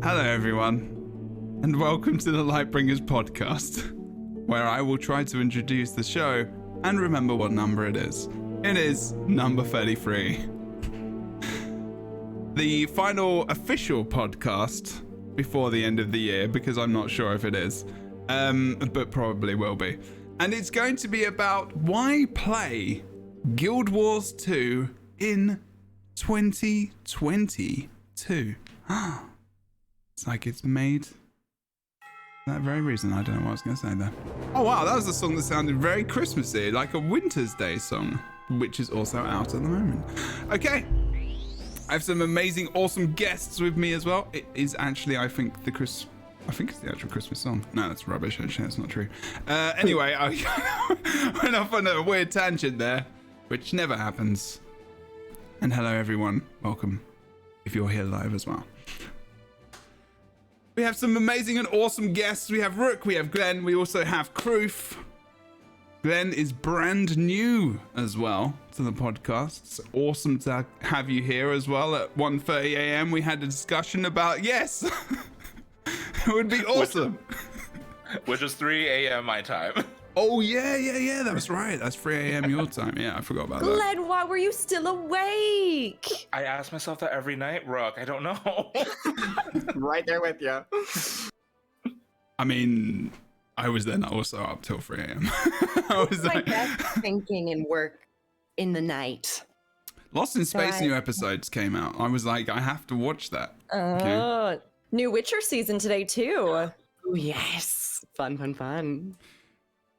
Hello, everyone, and welcome to the LightBringers podcast, where I will try to introduce the show and remember what number it is. It is number 33. The final official podcast before the end of the year, because I'm not sure if it is, but probably will be. And it's going to be about why play Guild Wars 2 in 2022. It's like it's made that very reason. I don't know what I was going to say there. Oh wow, that was a song that sounded very Christmassy, like a Winter's Day song, which is also out at the moment. Okay, I have some amazing, awesome guests with me as well. It is actually, I think it's the actual Christmas song. No, that's rubbish. Actually, that's not true. Anyway, I went off on a weird tangent there, which never happens. And hello, everyone. Welcome, if you're here live as well. We have some amazing and awesome guests. We have Rook, we have Glenn, we also have Kroof. Glenn is brand new as well to the podcast. It's awesome to have you here as well. At 1:30 a.m. we had a discussion about, yes, it would be awesome. Which is 3 a.m. my time. Oh, yeah, that's right. That's 3 a.m. your time. Yeah, I forgot about that. Glenn, why were you still awake? I ask myself that every night, Rook. I don't know. Right there with you. I mean, I was then also up till 3 a.m. I was My best thinking and work in the night. Lost in Space new episodes came out. I was like, I have to watch that. Okay. New Witcher season today, too. Oh, yes. Fun.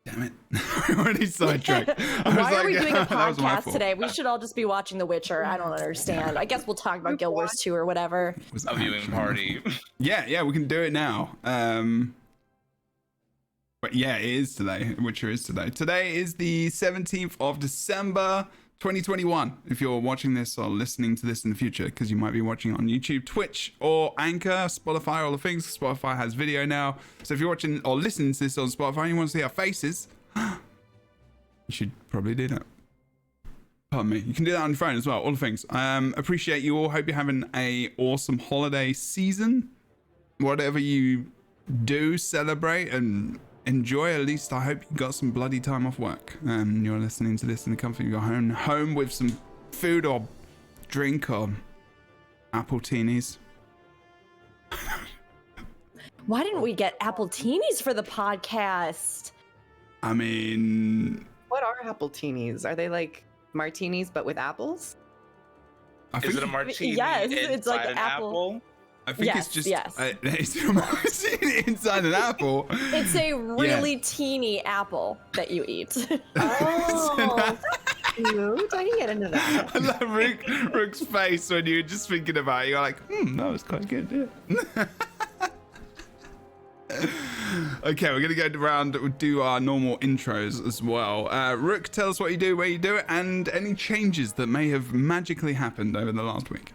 Damn it. I already sidetracked. Why are we doing a podcast today? We should all just be watching The Witcher. I don't understand. I guess we'll talk about Guild Wars 2 or whatever. A viewing party. Yeah, we can do it now. But yeah, it is today. Witcher is today. Today is the 17th of December, 2021. If you're watching this or listening to this in the future, because you might be watching on YouTube, Twitch, or Anchor, Spotify, all the things. Spotify has video now. So if you're watching or listening to this on Spotify and you want to see our faces, you should probably do that. Pardon me. You can do that on your phone as well, all the things. Appreciate you all. Hope you're having a awesome holiday season. Whatever you do, celebrate and enjoy. At least I hope you got some bloody time off work and you're listening to this in the comfort of your home with some food or drink or apple teenies. Why didn't we get apple teenies for the podcast? I mean, What are apple teenies? Are they like martinis but with apples? Is it a martini? Yes, it's like an apple. I think Yes, it's just yes. it's a martini inside an apple. It's a really teeny apple that you eat. Oh, cute. I can get into that. I love Rook's face when you're just thinking about it. You're like, that was quite good. Yeah. Okay, we're going to go around, do our normal intros as well. Rook, tell us what you do, where you do it, and any changes that may have magically happened over the last week.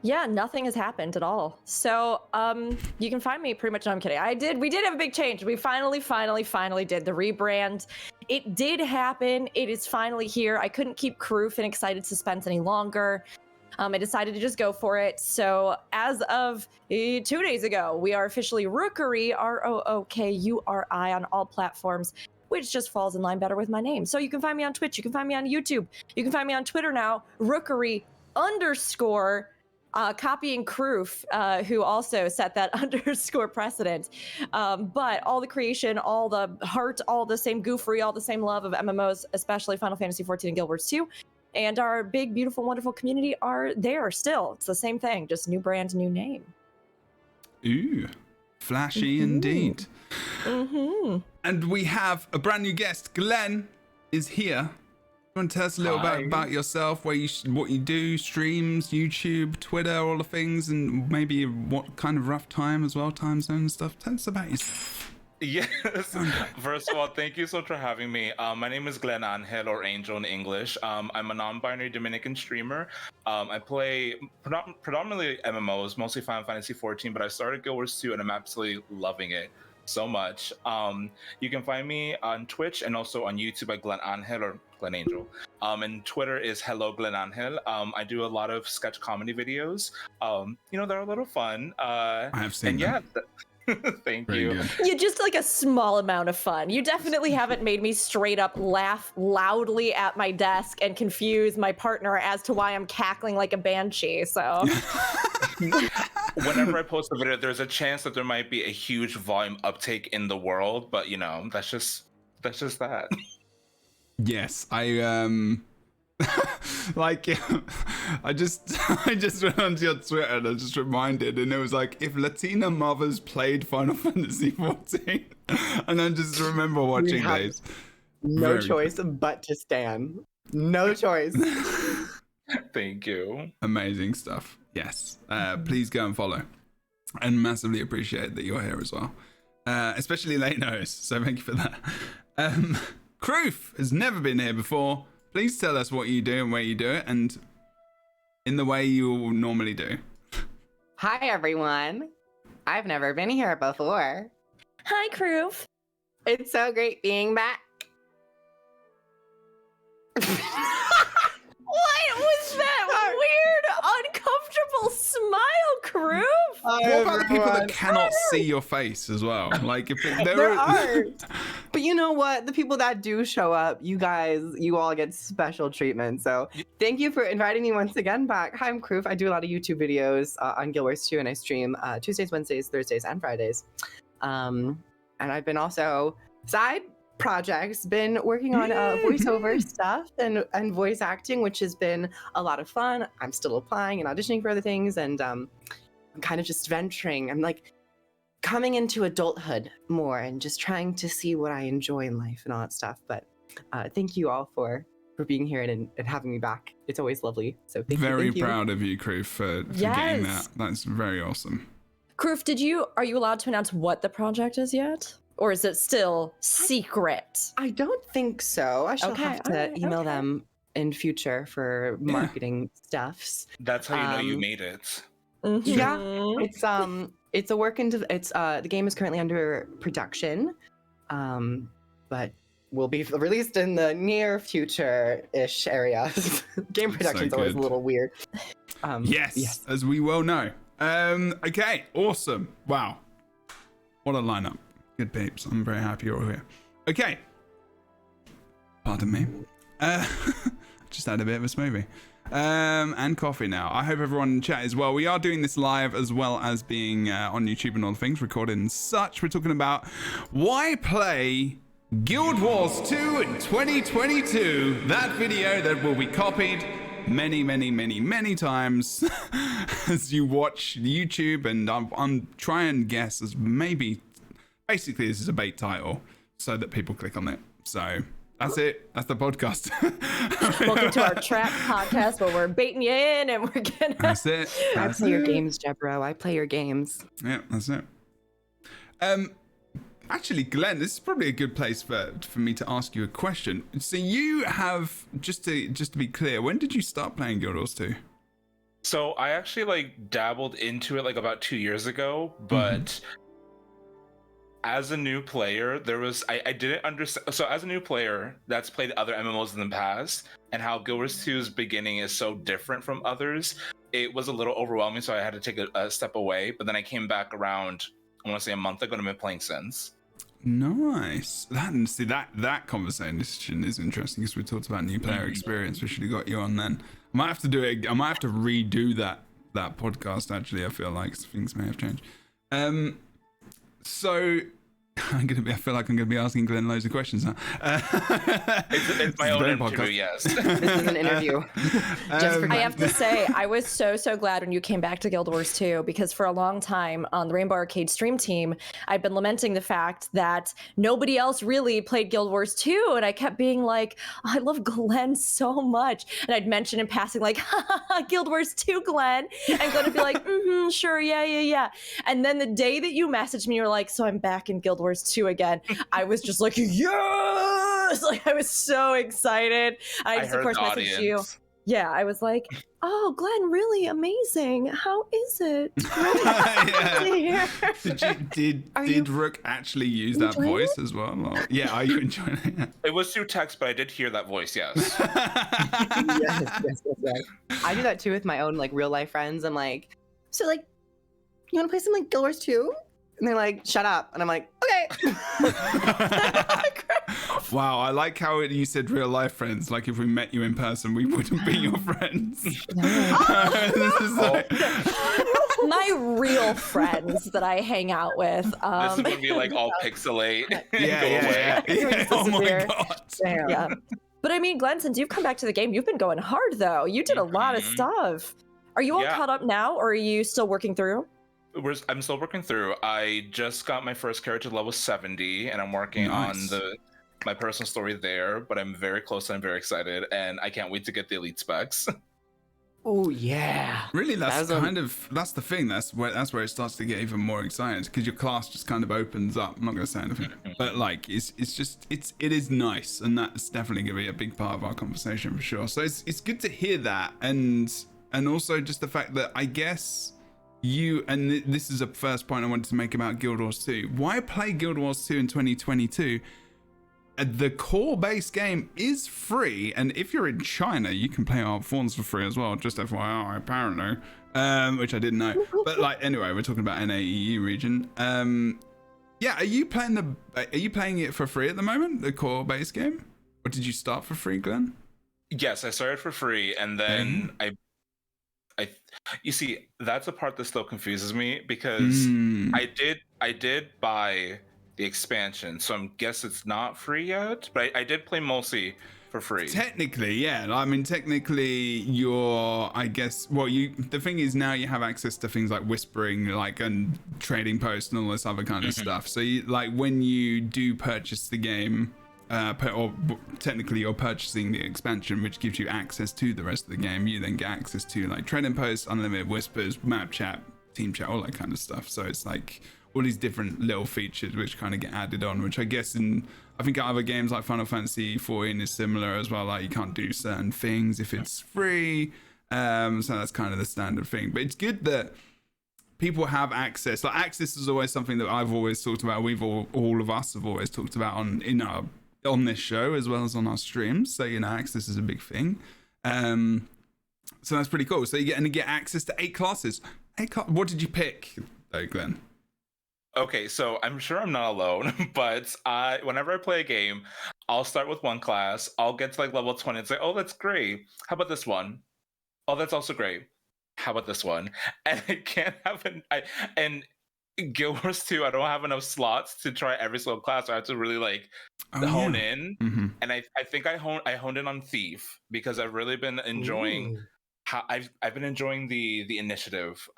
Yeah, nothing has happened at all. So, you can find me pretty much. No, I'm kidding. We did have a big change. We finally did the rebrand. It did happen. It is finally here. I couldn't keep Kroof in excited suspense any longer. I decided to just go for it. So as of 2 days ago, we are officially Rookery, ROOKURI on all platforms, which just falls in line better with my name. So you can find me on Twitch. You can find me on YouTube. You can find me on Twitter now, Rookery_. Copying Kroof, who also set that underscore precedent. But all the creation, all the heart, all the same goofery, all the same love of MMOs, especially Final Fantasy XIV and Guild Wars 2. And our big, beautiful, wonderful community are there still. It's the same thing, just new brand, new name. Ooh, flashy indeed. And we have a brand new guest. Glenn is here. You want to tell us a little bit about yourself, what you do, streams, YouTube, Twitter, all the things, and maybe what kind of rough time as well, time zone and stuff. Tell us about yourself. Yes. First of all, thank you so much for having me. My name is Glenn Angel, or Angel in English. I'm a non-binary Dominican streamer. I play predominantly MMOs, mostly Final Fantasy XIV, but I started Guild Wars 2 and I'm absolutely loving it. so much. You can find me on Twitch and also on YouTube at Glen Angel or Glen Angel. And Twitter is Hello Glen Angel. I do a lot of sketch comedy videos. They're a little fun. I have seen and them. yeah. Thank Very you. good. You just like a small amount of fun. You definitely haven't made me straight up laugh loudly at my desk and confuse my partner as to why I'm cackling like a banshee. So Whenever I post a video, there's a chance that there might be a huge volume uptake in the world, but that's just that. Yes, I like I just went onto your Twitter and I just reminded, and it was like, if Latina mothers played Final Fantasy 14, and I just remember watching have these. No Very choice but to stand. No choice. Thank you. Amazing stuff. Yes, please go and follow, and massively appreciate that you're here as well, especially late notice. So thank you for that. Kroof has never been here before. Please tell us what you do and where you do it, and in the way you normally do. Hi, everyone. I've never been here before. hi, Kroof. It's so great being back. What was that weird, uncomfortable smile, Kroof? What about the people that cannot see your face as well? Like, if There are. But you know what? The people that do show up, you all get special treatment. So thank you for inviting me once again back. Hi, I'm Kroof. I do a lot of YouTube videos on Guild Wars 2, and I stream Tuesdays, Wednesdays, Thursdays, and Fridays. And I've been also side projects, been working on voiceover stuff and voice acting, which has been a lot of fun. I'm still applying and auditioning for other things, and I'm kind of just venturing. I'm like coming into adulthood more and just trying to see what I enjoy in life and all that stuff. But thank you all for being here and having me back. It's always lovely. So thank you. Very proud of you, Kroof, for getting that. Yes. That's very awesome. Kroof, are you allowed to announce what the project is yet? Or is it still secret? I don't think so. I shall have to alright, email okay. them in future for marketing stuffs. That's how you know you made it. Yeah, Mhm. it's a work into it's the game is currently under production, but will be released in the near future-ish area. Game production's always good. a little weird. Yes, as we well know. Okay, awesome. Wow. What a lineup. Good peeps. I'm very happy you're all here. Okay. Pardon me. Just had a bit of a smoothie. And coffee now. I hope everyone in chat is well. We are doing this live as well as being on YouTube and all the things, recorded and such. We're talking about why play Guild Wars 2 in 2022. That video that will be copied many times as you watch YouTube, and I'm trying and guess as maybe basically this is a bait title so that people click on it. So that's it. That's the podcast. Welcome to our trap podcast where we're baiting you in and we're gonna. That's it. I That's play your it. games, Jebro. I play your games. Yeah, that's it. Actually, Glenn, this is probably a good place for me to ask you a question. So you have, just to be clear, when did you start playing Guild Wars 2? So I actually dabbled into it about 2 years ago, but as a new player, I didn't understand. So as a new player that's played other MMOs in the past, and how Guild Wars 2's beginning is so different from others, it was a little overwhelming. So I had to take a step away. But then I came back around, I want to say a month ago, and I've been playing since. Nice. That conversation is interesting because we talked about new player experience. We should have got you on then. I might have to do it. I might have to redo that podcast. Actually, I feel like things may have changed. So I feel like I'm gonna be asking Glenn loads of questions now. It's my own interview, yes. This is an interview. Just for I have to say, I was so glad when you came back to Guild Wars 2, because for a long time on the Rainbow Arcade stream team, I've been lamenting the fact that nobody else really played Guild Wars 2, and I kept being like, oh, I love Glenn so much, and I'd mention in passing like, Guild Wars 2, Glenn, and Glenn would be like, sure, yeah, and then the day that you messaged me, you were like, so I'm back in Guild Wars 2 again. I was just like, yes! Like, I was so excited. I just, of course, messaged you. Yeah, I was like, oh, Glenn, really amazing. How is it? Really Yeah. here. Did Rook actually use that voice as well? Or, yeah, are you enjoying it? It was through text, but I did hear that voice. Yes. Yes. I do that too with my own like real life friends. I'm like, so like, you want to play some like Guild Wars 2? And they're like, shut up. And I'm like, okay. Wow, I like how you said real life friends. Like if we met you in person, we wouldn't be your friends. This is like... My real friends that I hang out with. This is gonna be like all pixelate. Yeah. Oh my god. Damn. Yeah. But I mean, Glenn, since you've come back to the game, you've been going hard though. You did a lot of stuff. Are you all caught up now, or are you still working through? I'm still working through. I just got my first character level 70, and I'm working on my personal story there. But I'm very close. And I'm very excited, and I can't wait to get the elite specs. Oh yeah. Really, that's the thing. That's where it starts to get even more exciting because your class just kind of opens up. I'm not gonna say anything, but like it is nice, and that's definitely gonna be a big part of our conversation for sure. So it's good to hear that, and also just the fact that I guess this is a first point I wanted to make about Guild Wars 2. Why play Guild Wars 2 in 2022? The core base game is free, and if you're in China, you can play Art Thorns for free as well. Just FYI, apparently, which I didn't know. But like, anyway, we're talking about NAEE region. Yeah, are you playing it for free at the moment, the core base game, or did you start for free, Glenn? Yes, I started for free, and then you see, that's a part that still confuses me because I did buy the expansion, so I guess it's not free yet, but I did play mostly for free. Technically, yeah. I mean, technically, the thing is now you have access to things like whispering, like, and trading posts and all this other kind of stuff. So you, like, when you do purchase the game, or technically you're purchasing the expansion, which gives you access to the rest of the game, you then get access to like trading posts, unlimited whispers, map chat, team chat, all that kind of stuff. So it's like all these different little features which kind of get added on, which I guess I think other games like Final Fantasy 14 is similar as well. Like you can't do certain things if it's free. So that's kind of the standard thing. But it's good that people have access. Like access is always something that I've always talked about. All of us have always talked about on this show as well as on our streams. So access is a big thing. So that's pretty cool. So you're going to get access to 8 classes. What did you pick though, Glenn? Okay, so I'm sure I'm not alone, but whenever I play a game, I'll start with one class, I'll get to like level 20 and say, oh, that's great. How about this one? Oh, that's also great. How about this one? And I can't have and Guild Wars 2, I don't have enough slots to try every single class. So I have to really hone in. Mm-hmm. And I think I honed in on Thief because I've really been enjoying how I've been enjoying the initiative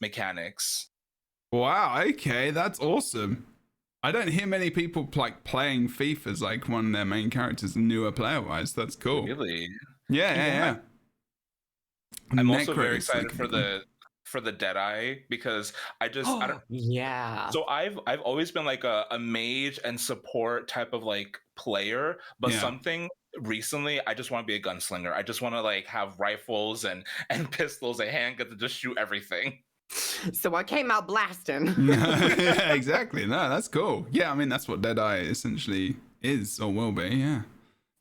mechanics. Wow, okay, that's awesome. I don't hear many people like playing Thief as like one of their main characters, newer player wise. That's cool. Really? Yeah. I'm also very excited for the Deadeye because I don't. Yeah. So I've always been like a mage and support type of like player, but something recently I just want to be a gunslinger. I just want to like have rifles and pistols at hand, get to just shoot everything. So I came out blasting. Yeah, exactly. No, that's cool. Yeah, I mean that's what Deadeye essentially is or will be. Yeah.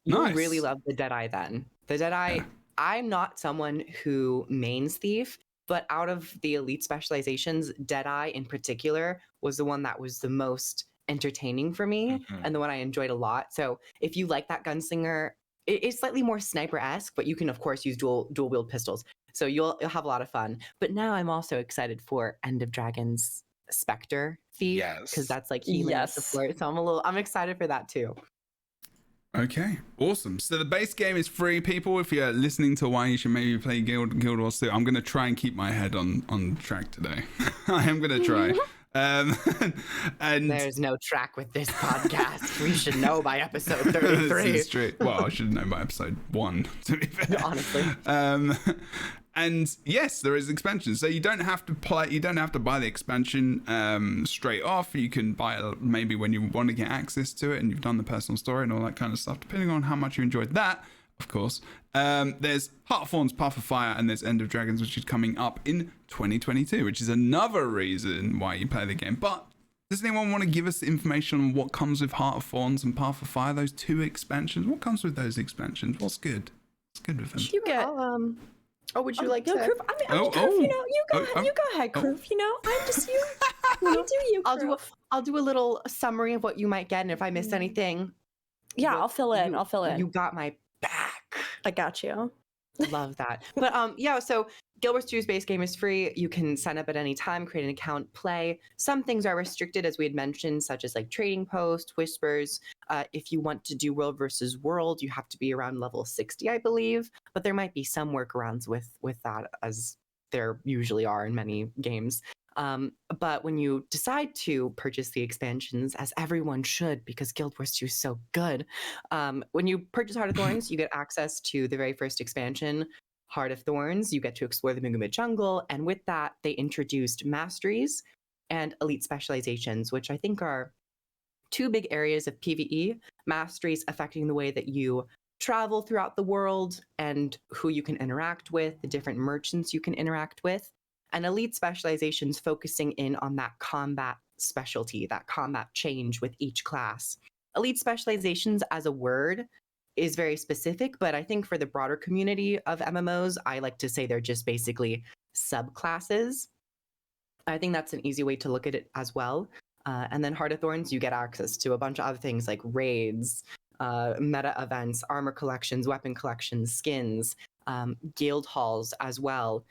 You really love the Deadeye then. The Deadeye. Yeah. I'm not someone who mains Thief, but out of the elite specializations, Deadeye in particular was the one that was the most entertaining for me and the one I enjoyed a lot. So if you like that gunslinger, it's slightly more sniper-esque, but you can of course use dual wield pistols. So you'll have a lot of fun. But now I'm also excited for End of Dragon's Spectre Thief because that's like healing support. So I'm excited for that too. Okay, awesome. So the base game is free, people. If you're listening to why you should maybe play Guild Wars 2, I'm going to try and keep my head on track today. I am going to try. And there's no track with this podcast. We should know by episode 33. This is true. Well, I should know by episode 1, to be fair. Honestly. And yes, there is expansion. So you don't have to buy the expansion straight off. You can buy it maybe when you want to get access to it and you've done the personal story and all that kind of stuff, depending on how much you enjoyed that. of course. There's Heart of Thorns, Path of Fire, and there's End of Dragons, which is coming up in 2022, which is another reason why you play the game. but does anyone want to give us information on what comes with Heart of Thorns and Path of Fire, those 2 expansions? What comes with those expansions? What's good? What's good with them? You get. Would you like to? Kroof, Kroof, you know, you go ahead, Kroof. You know, I'm just you. You do you. Kroof. I'll do a little summary of what you might get, and if I miss anything, Yeah, I'll fill in. You got my back. I got you. Love that. But yeah, so Guild Wars 2's base game is free. You can sign up at any time, create an account, play. Some things are restricted, as we had mentioned, such as like trading post, whispers. If you want to do world versus world, you have to be around level 60, I believe. But there might be some workarounds with that, as there usually are in many games. But when you decide to purchase the expansions, as everyone should, because Guild Wars 2 is so good, when you purchase Heart of Thorns, you get access to the very first expansion, Heart of Thorns. You get to explore the Mugame jungle, and with that, they introduced masteries and elite specializations, which I think are 2 big areas of PVE. Masteries affecting the way that you travel throughout the world and who you can interact with, the different merchants you can interact with. And elite specializations focusing in on that combat specialty, that combat change with each class. Elite specializations as a word is very specific, but I think for the broader community of MMOs, I like to say they're just basically subclasses. I think that's an easy way to look at it as well. And then Heart of Thorns, you get access to a bunch of other things like raids, meta events, armor collections, weapon collections, skins, guild halls as well.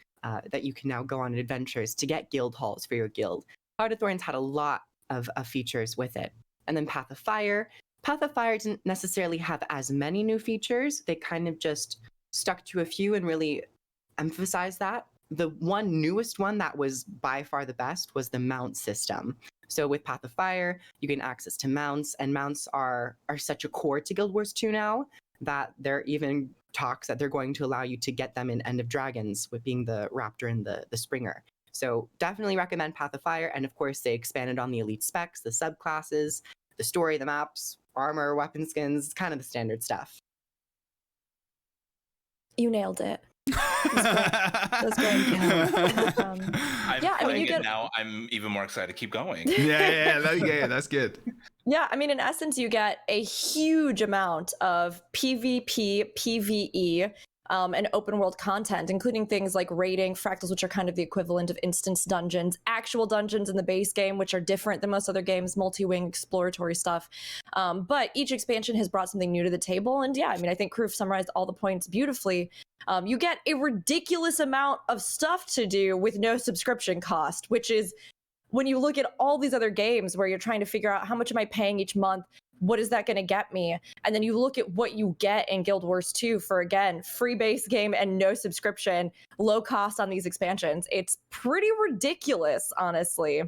That you can now go on adventures to get guild halls for your guild. Heart of Thorns had a lot of features with it. And then Path of Fire. Path of Fire didn't necessarily have as many new features. They kind of just stuck to a few and really emphasized that. The newest one that was by far the best was the mount system. So with Path of Fire, you get access to mounts, and mounts are such a core to Guild Wars 2 now that they're even talks that they're going to allow you to get them in End of Dragons, with being the Raptor and the Springer. So definitely recommend Path of Fire. And of course, they expanded on the elite specs, the subclasses, the story, the maps, armor, weapon skins, kind of the standard stuff. You nailed it. That's great. I'm playing it now. I'm even more excited to keep going. Yeah, that's good. Yeah, I mean, in essence, you get a huge amount of PvP, PvE, and open world content, including things like raiding, fractals, which are kind of the equivalent of instance dungeons, actual dungeons in the base game, which are different than most other games, multi-wing exploratory stuff. But each expansion has brought something new to the table. And yeah, I mean, I think Kroof summarized all the points beautifully. You get a ridiculous amount of stuff to do with no subscription cost, which is, when you look at all these other games where you're trying to figure out how much am I paying each month, what is that going to get me? And then you look at what you get in Guild Wars 2 for, again, free base game and no subscription, low cost on these expansions. It's pretty ridiculous, honestly.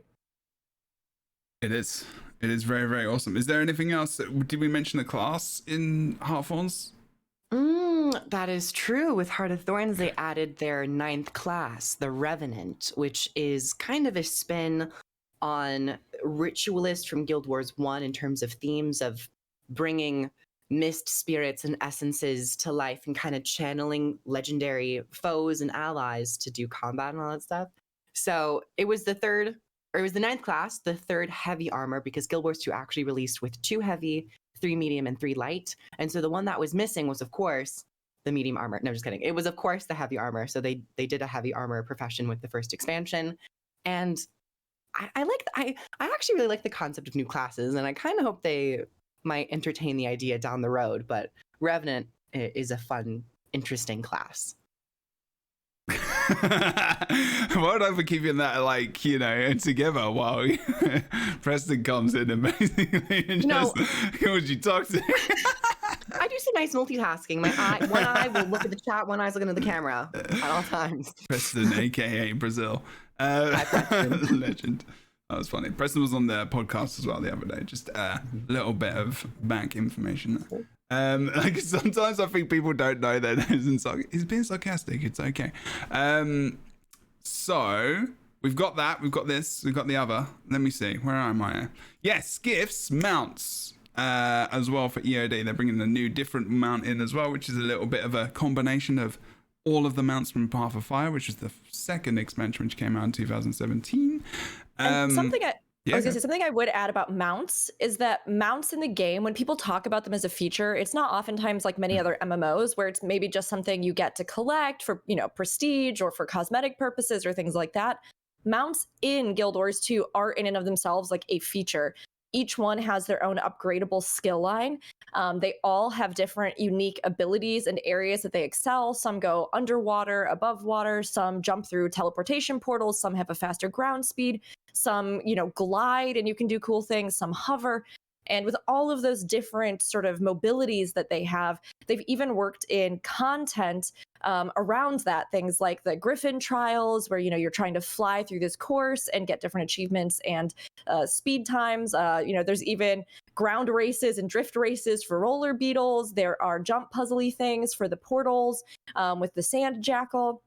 It is. It is very, very awesome. Is there anything else? Did we mention the class in Heart of Thorns? That is true. With Heart of Thorns, they added their 9th class, the Revenant, which is kind of a spin on Ritualist from Guild Wars 1 in terms of themes of bringing mist spirits and essences to life and kind of channeling legendary foes and allies to do combat and all that stuff. So it was the 9th class, the 3rd heavy armor, because Guild Wars 2 actually released with 2 heavy, 3 medium, and 3 light. And so the one that was missing was, of course, the medium armor. No, just kidding. It was, of course, the heavy armor. So they did a heavy armor profession with the first expansion. And I actually really like the concept of new classes, and I kind of hope they might entertain the idea down the road. But Revenant is a fun, interesting class. Why don't I keep that, together while Preston comes in and basically would you talk to? I do some nice multitasking. One eye will look at the chat, one eye's looking at the camera at all times. Preston, aka Brazil. Legend. That was funny. Preston was on the podcast as well the other day. Just a little bit of bank information. Sometimes I think people don't know that he's being sarcastic. It's okay. So we've got that. We've got this. We've got the other. Let me see. Where am I? Yes, gifts, mounts. as well for EOD. They're bringing a new different mount in as well, which is a little bit of a combination of all of the mounts from Path of Fire, which is the second expansion, which came out in 2017. And something I Yeah, was gonna say, something I would add about mounts is that mounts in the game, when people talk about them as a feature, it's not oftentimes like many other MMOs where it's maybe just something you get to collect for, prestige or for cosmetic purposes or things like that. Mounts in Guild Wars 2 are in and of themselves like a feature. Each one has their own upgradable skill line. They all have different unique abilities and areas that they excel. Some go underwater, above water, some jump through teleportation portals, some have a faster ground speed, some, glide and you can do cool things, some hover. And with all of those different sort of mobilities that they have, they've even worked in content around that. Things like the Griffin trials, where you're trying to fly through this course and get different achievements and speed times. There's even ground races and drift races for roller beetles. There are jump puzzly things for the portals with the sand jackal.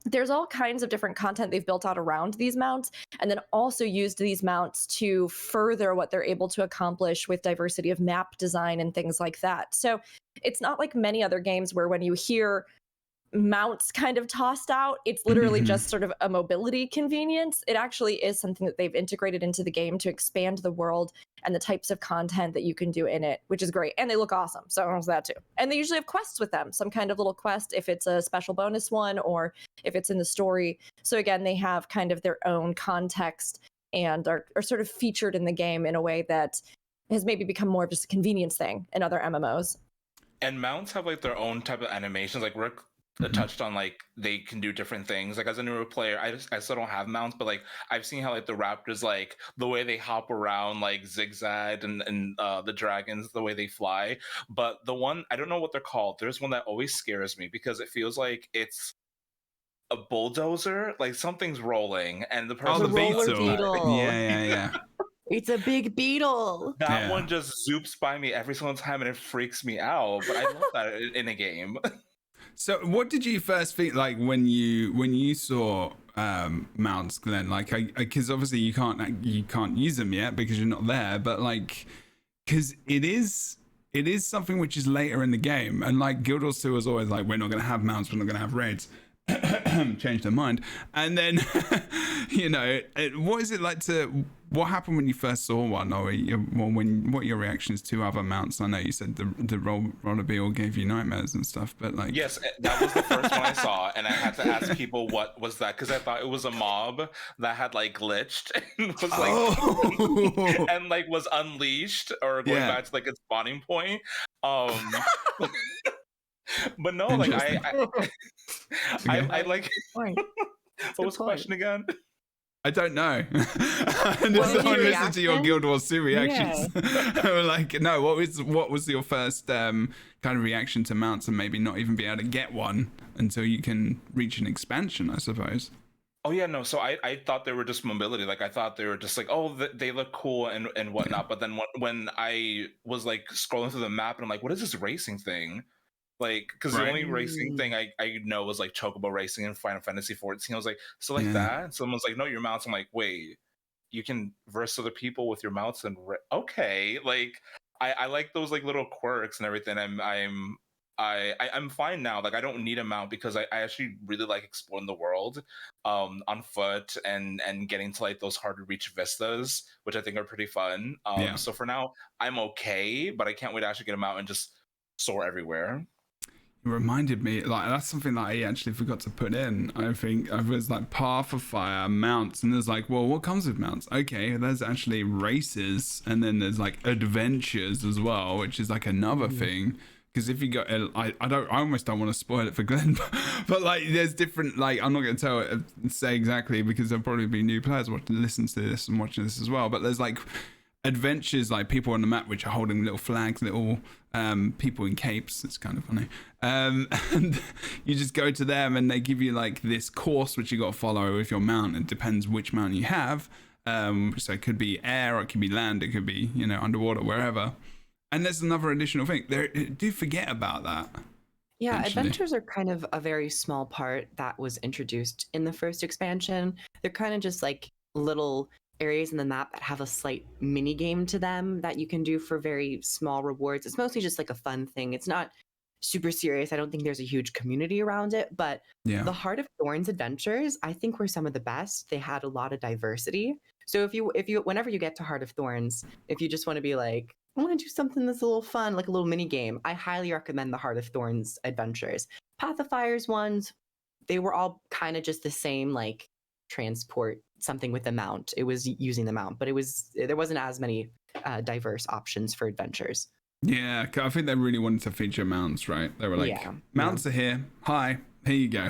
There's all kinds of different content they've built out around these mounts, and then also used these mounts to further what they're able to accomplish with diversity of map design and things like that. So it's not like many other games where when you hear mounts kind of tossed out, it's literally just sort of a mobility convenience. It actually is something that they've integrated into the game to expand the world and the types of content that you can do in it, which is great. And they look awesome. So there's that too. And they usually have quests with them, some kind of little quest if it's a special bonus one or if it's in the story. So again, they have kind of their own context and are sort of featured in the game in a way that has maybe become more of just a convenience thing in other MMOs. And mounts have like their own type of animations. Like Rick touched on, like they can do different things. Like as a newer player, I still don't have mounts, but like I've seen how like the raptors, like the way they hop around, like zigzag, and the dragons, the way they fly. But the one, I don't know what they're called. There's one that always scares me because it feels like it's a bulldozer, like something's rolling, and the person. the roller beetle. beetle. Yeah. It's a big beetle. That one just zoops by me every single time, and it freaks me out. But I love that in a game. So, what did you first think like when you saw mounts, Glenn? Like, because obviously you can't use them yet because you're not there. But like, because it is something which is later in the game, and like Guild Wars 2 was always like, we're not going to have mounts, we're not going to have raids. Change their mind, and then what is it like what happened when you first saw one, or what your reactions to other mounts? I know you said the roller beetle gave you nightmares and stuff, but like, yes, that was the first one I saw, and I had to ask people what was that, because I thought it was a mob that had like glitched and was like and like was unleashed or going back to like its spawning point. But no, like I like. What was the question again? I don't know. I just want to listen to your Guild Wars 2 reactions. Yeah. Like, no, what was your first kind of reaction to mounts, and maybe not even be able to get one until you can reach an expansion, I suppose. Oh yeah, no. So I thought they were just mobility. Like I thought they were just like, oh, they look cool and whatnot. But then when I was like scrolling through the map, and I'm like, what is this racing thing? Like, because the only racing thing I know was like Chocobo racing in Final Fantasy 14. I was like, so like that? Someone's like, no, your mounts. I'm like, wait, you can verse other people with your mounts, and okay, like I like those like little quirks and everything. I'm fine now. Like I don't need a mount because I actually really like exploring the world on foot and getting to like those hard to reach vistas, which I think are pretty fun. So for now I'm okay, but I can't wait to actually get a mount and just soar everywhere. It reminded me, like, that's something that I actually forgot to put in. I think I was like Path of Fire, mounts, and there's like, well, what comes with mounts? Okay, there's actually races, and then there's like adventures as well, which is like another thing. Because if you got, I almost don't want to spoil it for Glenn, but like, there's different, like, I'm not going to say exactly because there'll probably be new players listen to this and watching this as well. But there's like adventures, like people on the map which are holding little flags, little people in capes. It's kind of funny. And you just go to them and they give you like this course which you got to follow with your mount. It depends which mount you have. So it could be air, or it could be land, it could be, underwater, wherever. And there's another additional thing. Do forget about that. Yeah, actually. adventures are kind of a very small part that was introduced in the first expansion. They're kind of just like little areas in the map that have a slight mini game to them that you can do for very small rewards. It's mostly just like a fun thing. It's not super serious. I don't think there's a huge community around it, but the Heart of Thorns adventures, I think, were some of the best. They had a lot of diversity. So if you whenever you get to Heart of Thorns, if you just want to be like, I want to do something that's a little fun, like a little mini game, I highly recommend the Heart of Thorns adventures. Path of Fire's ones, they were all kind of just the same, like transport something with the mount. It was using the mount, but there wasn't as many diverse options for adventures. Yeah, I think they really wanted to feature mounts, right? They were like, mounts are here. Hi, here you go.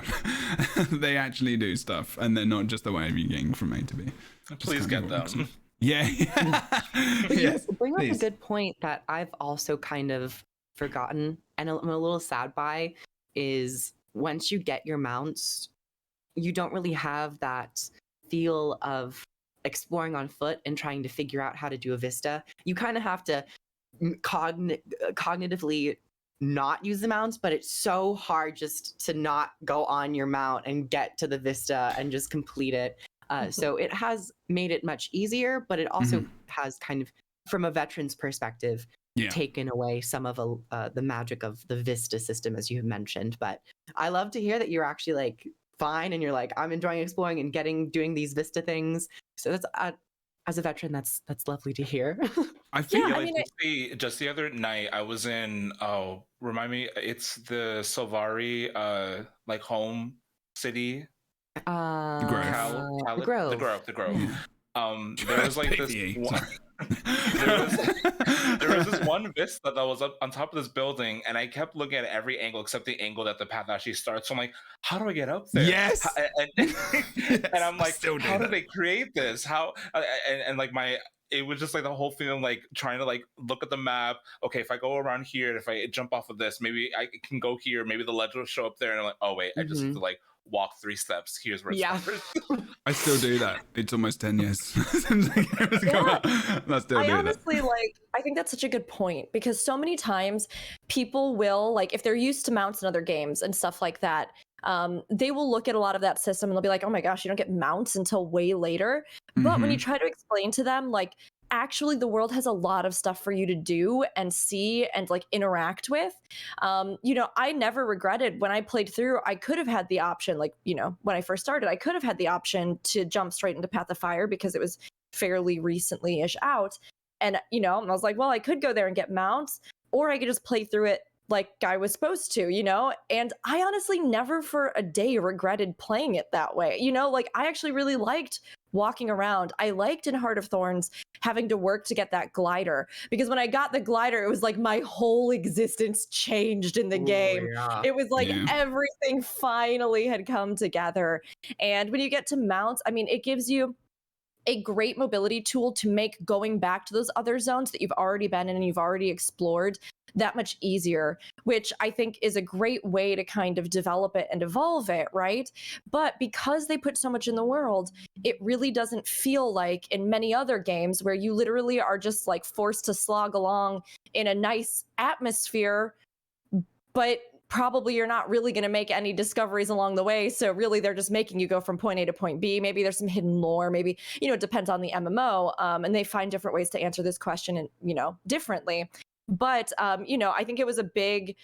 They actually do stuff, and they're not just a way of you getting from A to B. Please get them. Yeah. But you bring up a good point that I've also kind of forgotten, and I'm a little sad by, is once you get your mounts, you don't really have that feel of exploring on foot and trying to figure out how to do a vista. You kind of have to cognitively not use the mounts, but it's so hard just to not go on your mount and get to the vista and just complete it. So it has made it much easier, but it also has kind of, from a veteran's perspective, taken away some of the magic of the Vista system, as you have mentioned. But I love to hear that you're actually like fine and you're like, I'm enjoying exploring and doing these Vista things. So that's as a veteran, that's lovely to hear. I think just the other night I was in, remind me, it's the Silvari like home city. The Grove. The Grove. There was like this one, there was this one vista that was up on top of this building, and I kept looking at every angle except the angle that the path actually starts. So I'm like, how do I get up there? Yes. And I'm like, how did they create this? How and like it was just like the whole thing of like trying to like look at the map. Okay, if I go around here, if I jump off of this, maybe I can go here. Maybe the ledge will show up there, and I'm like, oh wait, I just have to like walk 3 steps. Here's where it starts. I still do that. It's almost 10 years since I honestly I think that's such a good point, because so many times people will, like, if they're used to mounts in other games and stuff like that, they will look at a lot of that system and they'll be like, oh my gosh, you don't get mounts until way later. But when you try to explain to them, like, actually the world has a lot of stuff for you to do and see and like interact with. I never regretted when I played through. I could have had the option, like, when I first started, I could have had the option to jump straight into Path of Fire because it was fairly recently-ish out. And, and I was like, well, I could go there and get mounts, or I could just play through it like I was supposed to, and I honestly never for a day regretted playing it that way. Like, I actually really liked walking around. I liked in Heart of Thorns having to work to get that glider, because when I got the glider, it was like my whole existence changed in the game. Yeah. It was like everything finally had come together. And when you get to mounts, I mean, it gives you a great mobility tool to make going back to those other zones that you've already been in and you've already explored that much easier, which I think is a great way to kind of develop it and evolve it, right? But because they put so much in the world, it really doesn't feel like in many other games where you literally are just like forced to slog along in a nice atmosphere, but probably you're not really going to make any discoveries along the way. So really they're just making you go from point A to point B. Maybe there's some hidden lore, maybe, it depends on the MMO. And they find different ways to answer this question and, differently. But, I think it was a big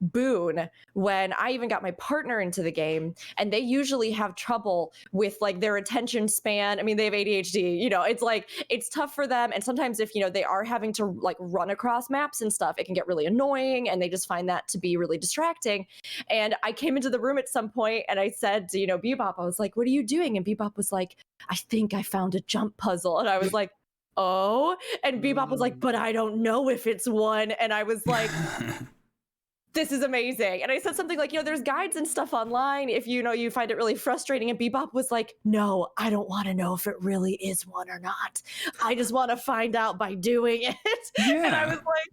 boon when I even got my partner into the game, and they usually have trouble with like their attention span. I mean, they have ADHD, it's like, it's tough for them. And sometimes if, they are having to like run across maps and stuff, it can get really annoying and they just find that to be really distracting. And I came into the room at some point and I said to, Bebop, I was like, what are you doing? And Bebop was like, I think I found a jump puzzle. And I was like, oh, and Bebop was like, but I don't know if it's one. And I was like, this is amazing. And I said something like, there's guides and stuff online if you find it really frustrating. And Bebop was like, no, I don't want to know if it really is one or not. I just want to find out by doing it. Yeah. And I was like,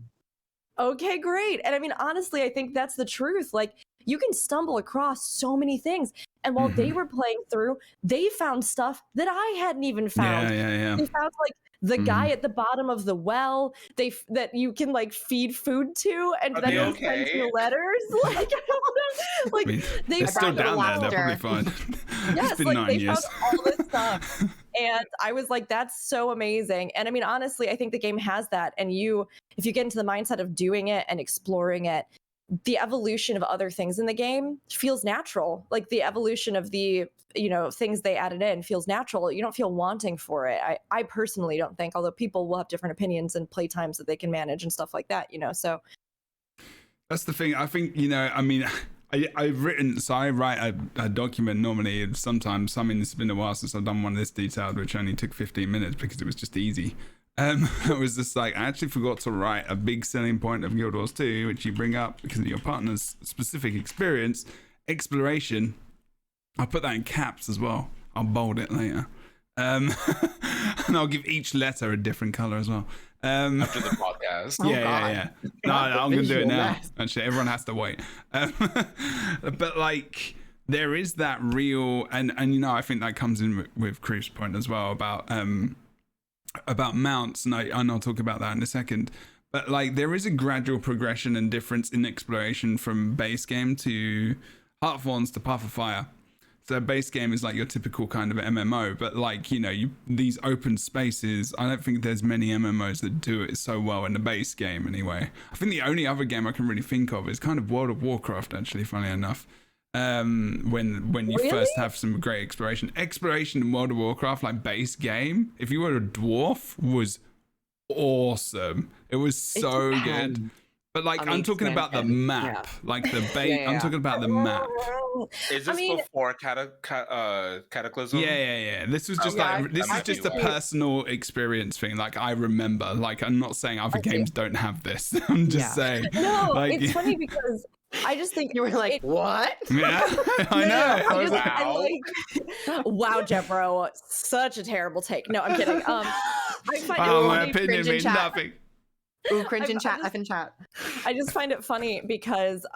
okay, great. And I mean, honestly, I think that's the truth. Like, you can stumble across so many things. And while they were playing through, they found stuff that I hadn't even found. Yeah. They found like the guy at the bottom of the well that you can like feed food to, and then he sends you letters. Like, they're still down there. They're probably fine. Yes, it's been like 9 they years. found all this stuff. And I was like, that's so amazing. And I mean, honestly, I think the game has that. And if you get into the mindset of doing it and exploring it, the evolution of other things in the game feels natural. Like the evolution of the, things they added in feels natural. You don't feel wanting for it. I personally don't think, although people will have different opinions and play times that they can manage and stuff like that, so. That's the thing. I think, I mean, I write a document normally. Sometimes, it's been a while since I've done one this detailed, which only took 15 minutes because it was just easy. It was just like, I actually forgot to write a big selling point of Guild Wars 2, which you bring up because of your partner's specific experience, exploration. I'll put that in caps as well. I'll bold it later. And I'll give each letter a different color as well. After the podcast. Yeah. No, I'm gonna do it now. Actually, everyone has to wait. But like, there is that real, and I think that comes in with Crew's point as well about mounts, and I'll talk about that in a second. But like, there is a gradual progression and difference in exploration from base game to Heart of Thorns to Path of Fire. So base game is like your typical kind of MMO, but like, these open spaces, I don't think there's many MMOs that do it so well in the base game anyway. I think the only other game I can really think of is kind of World of Warcraft, actually, funny enough. When you first have some great exploration in World of Warcraft, like base game, if you were a dwarf, was awesome. It was so good. But like, I'm talking about the map, like the base. I'm talking about the map. Is this before Cataclysm? Yeah. This was just this is just a personal experience thing. Like, I remember. Like, I'm not saying other games don't have this. I'm just saying. No, like, it's funny because I just think you were like, what? Yeah, I know. Wow, Jebro, such a terrible take. No, I'm kidding. I find my opinion means nothing. Ooh, cringe in chat, F in chat. I just find it funny because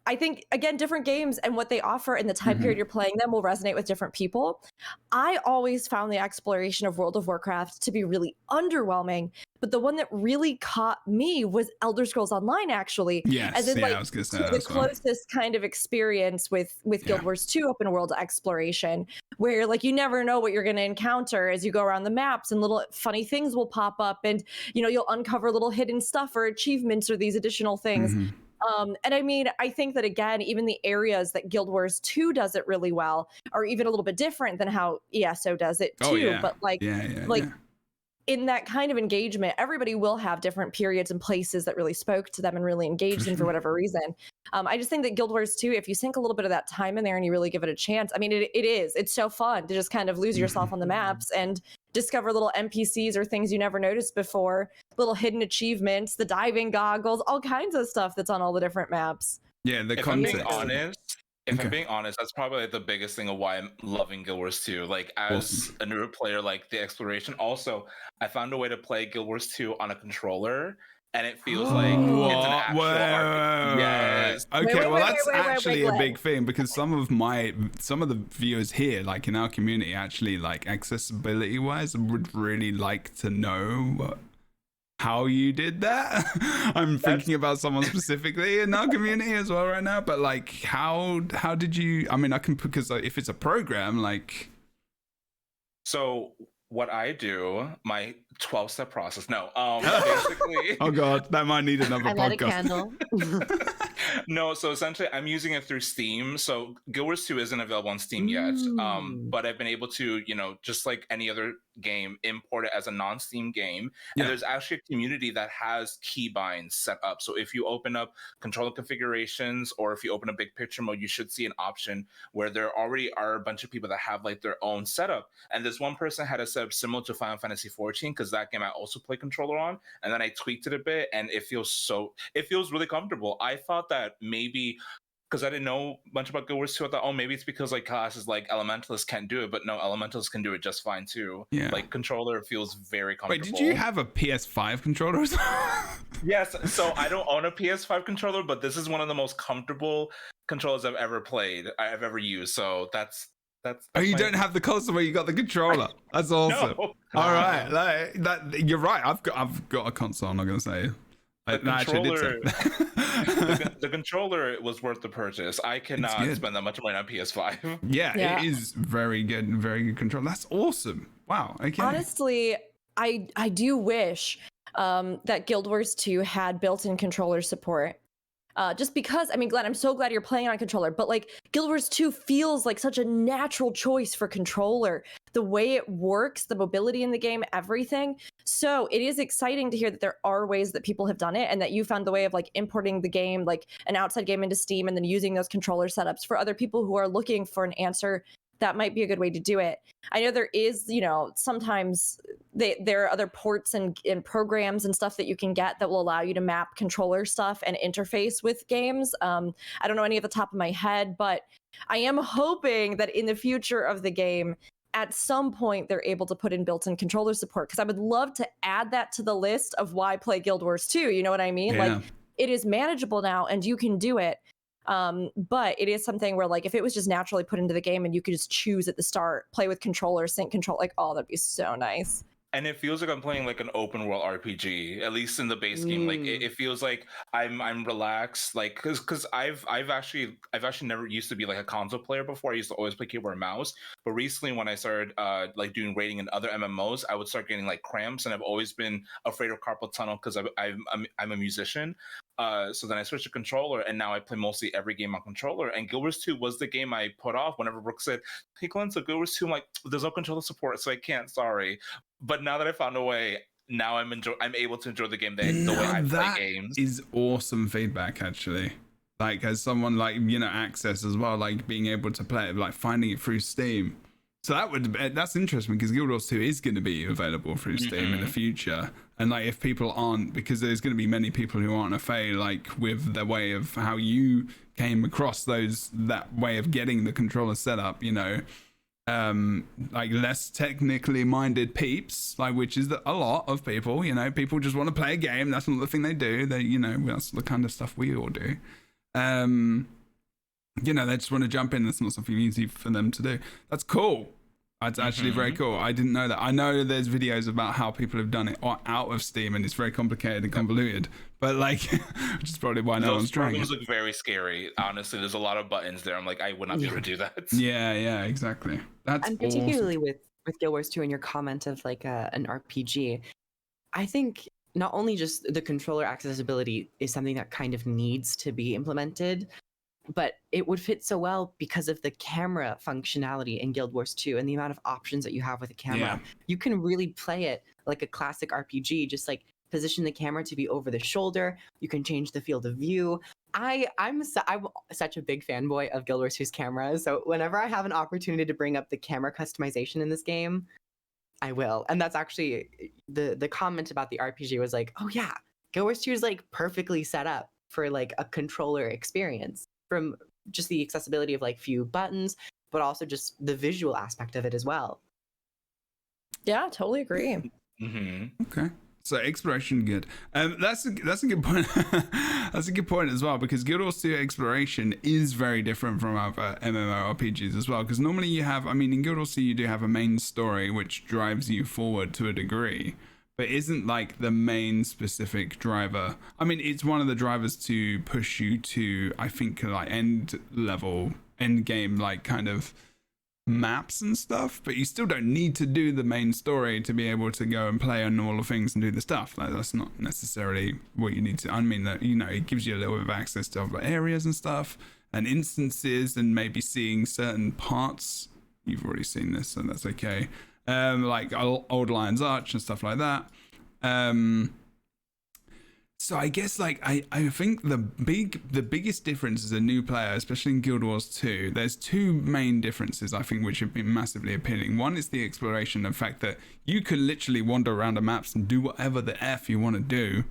I think, again, different games and what they offer in the time period you're playing them will resonate with different people. I always found the exploration of World of Warcraft to be really underwhelming, but the one that really caught me was Elder Scrolls Online, actually. Yes, as in, I was going to say that the closest kind of experience with Guild Wars 2 open world exploration, where like you never know what you're going to encounter as you go around the maps, and little funny things will pop up, and you'll uncover little hidden stuff or achievements or these additional things. And I mean, I think that, again, even the areas that Guild Wars 2 does it really well are even a little bit different than how ESO does it too. But like, in that kind of engagement, everybody will have different periods and places that really spoke to them and really engaged them for whatever reason. I just think that Guild Wars 2, if you sink a little bit of that time in there and you really give it a chance, I mean, it's so fun to just kind of lose yourself on the maps and discover little NPCs or things you never noticed before, little hidden achievements, the diving goggles, all kinds of stuff that's on all the different maps. Yeah, the context. If I'm being honest, that's probably like the biggest thing of why I'm loving Guild Wars 2. Like, as a newer player, like the exploration. Also, I found a way to play Guild Wars 2 on a controller, and it feels like it's an actual RPG. Yes. Okay, that's actually a big thing, because some of the viewers here, like in our community, actually, like, accessibility wise, would really like to know how you did that. I'm thinking about someone specifically in our community as well right now, but like, how did you, I mean, I can, because if it's a program, like. So what I do, my 12-step process. No, basically. Oh God, that might need another podcast. Light a candle. No, so essentially I'm using it through Steam. So Guild Wars 2 isn't available on Steam yet. But I've been able to, just like any other game, import it as a non-Steam game. And there's actually a community that has keybinds set up. So if you open up controller configurations, or if you open a big picture mode, you should see an option where there already are a bunch of people that have like their own setup. And this one person had a setup similar to Final Fantasy 14, because that game I also play controller on. And then I tweaked it a bit, and it feels really comfortable. I thought that maybe, because I didn't know much about Guild Wars 2, I thought, maybe it's because like classes like Elementalists can't do it, but no, Elementalists can do it just fine too. Yeah. Like, controller feels very comfortable. Wait, did you have a PS5 controller? Yes, so I don't own a PS5 controller, but this is one of the most comfortable controllers I've ever used. So that's oh, you don't have the console where you got the controller. That's awesome. No. All right, like, that, you're right. I've got a console. I'm not gonna say. The I actually did say controller, the controller was worth the purchase. I cannot good. spend that much money on PS5. Yeah, it is very good control. That's awesome. Wow. Okay. Honestly, I do wish that Guild Wars 2 had built-in controller support. Just because, I mean, Glenn, I'm so glad you're playing on controller, but like Guild Wars 2 feels like such a natural choice for controller. The way it works, the mobility in the game, everything. So it is exciting to hear that there are ways that people have done it and that you found the way of like importing the game, like an outside game into Steam and then using those controller setups for other people who are looking for an answer. That might be a good way to do it. I know there is, sometimes there are other ports and programs and stuff that you can get that will allow you to map controller stuff and interface with games. I don't know any at the top of my head, but I am hoping that in the future of the game, at some point, they're able to put in built-in controller support, because I would love to add that to the list of why play Guild Wars 2. You know what I mean? Yeah. Like, it is manageable now and you can do it. But it is something where, like, if it was just naturally put into the game and you could just choose at the start, play with controller, sync control, like, oh, that'd be so nice. And it feels like I'm playing like an open world RPG, at least in the base game. Like it feels like I'm relaxed, like because I've actually never used to be like a console player before. I used to always play keyboard and mouse, but recently when I started like doing raiding in other MMOs, I would start getting like cramps, and I've always been afraid of carpal tunnel because I'm a musician. So then I switched to controller, and now I play mostly every game on controller. And Guild Wars 2 was the game I put off whenever Brooke said, "Hey Glenn, so Guild Wars 2," I'm like, "There's no controller support, so I can't. Sorry." But now that I found a way, now I'm able to enjoy the game the way I play games. That is awesome feedback, actually. Like, as someone like, access as well, like being able to play it, like finding it through Steam. So that's interesting, because Guild Wars 2 is going to be available through Steam in the future. And like, if people aren't, because there's going to be many people who aren't like with the way of how you came across that way of getting the controller set up, like less technically minded peeps, like, which is a lot of people, people just want to play a game. That's not the thing they do. They, that's the kind of stuff we all do. They just want to jump in. That's not something easy for them to do. That's cool. That's actually very cool. I didn't know that. I know there's videos about how people have done it out of Steam, and it's very complicated and convoluted. But like, which is probably why no one's trying it. Those look very scary. Honestly, there's a lot of buttons there. I'm like, I would not be able to do that. Yeah, exactly. That's and particularly awesome. with Guild Wars 2 and your comment of like an RPG, I think not only just the controller accessibility is something that kind of needs to be implemented, but it would fit so well because of the camera functionality in Guild Wars 2 and the amount of options that you have with a camera. Yeah. You can really play it like a classic RPG, just like position the camera to be over the shoulder. You can change the field of view. I'm such a big fanboy of Guild Wars 2's camera, so whenever I have an opportunity to bring up the camera customization in this game, I will. And that's actually the comment about the RPG was like, oh yeah, Guild Wars 2 is like perfectly set up for like a controller experience, from just the accessibility of like few buttons, but also just the visual aspect of it as well. Yeah, totally agree. Okay. So exploration, good. That's a good point. That's a good point as well, because Guild Wars 2 exploration is very different from other MMORPGs as well. Because normally you have, in Guild Wars 2 you do have a main story which drives you forward to a degree, but isn't like the main specific driver. It's one of the drivers to push you to, I think, like end game, like kind of maps and stuff, but you still don't need to do the main story to be able to go and play on all the things and do the stuff. Like, that's not necessarily what you need to. That, it gives you a little bit of access to other areas and stuff and instances, and maybe seeing certain parts. You've already seen this, so that's okay. Like Old Lion's Arch and stuff like that. So I guess like I think the biggest difference as a new player, especially in Guild Wars 2, there's two main differences I think which have been massively appealing. One is the exploration, the fact that you can literally wander around the maps and do whatever the F you want to do.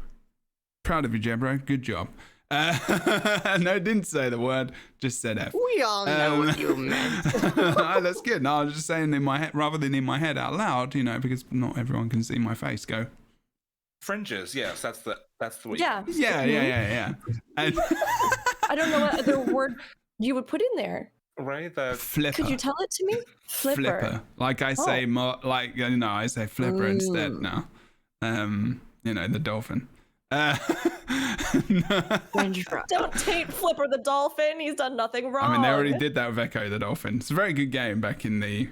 Proud of you, Jebro. Good job. No, didn't say the word, just said F. We all know what you meant. No, that's good. No, I was just saying in my head rather than in my head out loud, because not everyone can see my face. Go. Fringes, yes, that's the way. Yeah. Yeah. And I don't know what other word you would put in there. Right, that flipper. Could you tell it to me? Flipper. Like I say, I say flipper instead now. The dolphin. No. Don't taint Flipper the Dolphin. He's done nothing wrong. I mean, they already did that with Echo the Dolphin. It's a very good game back in the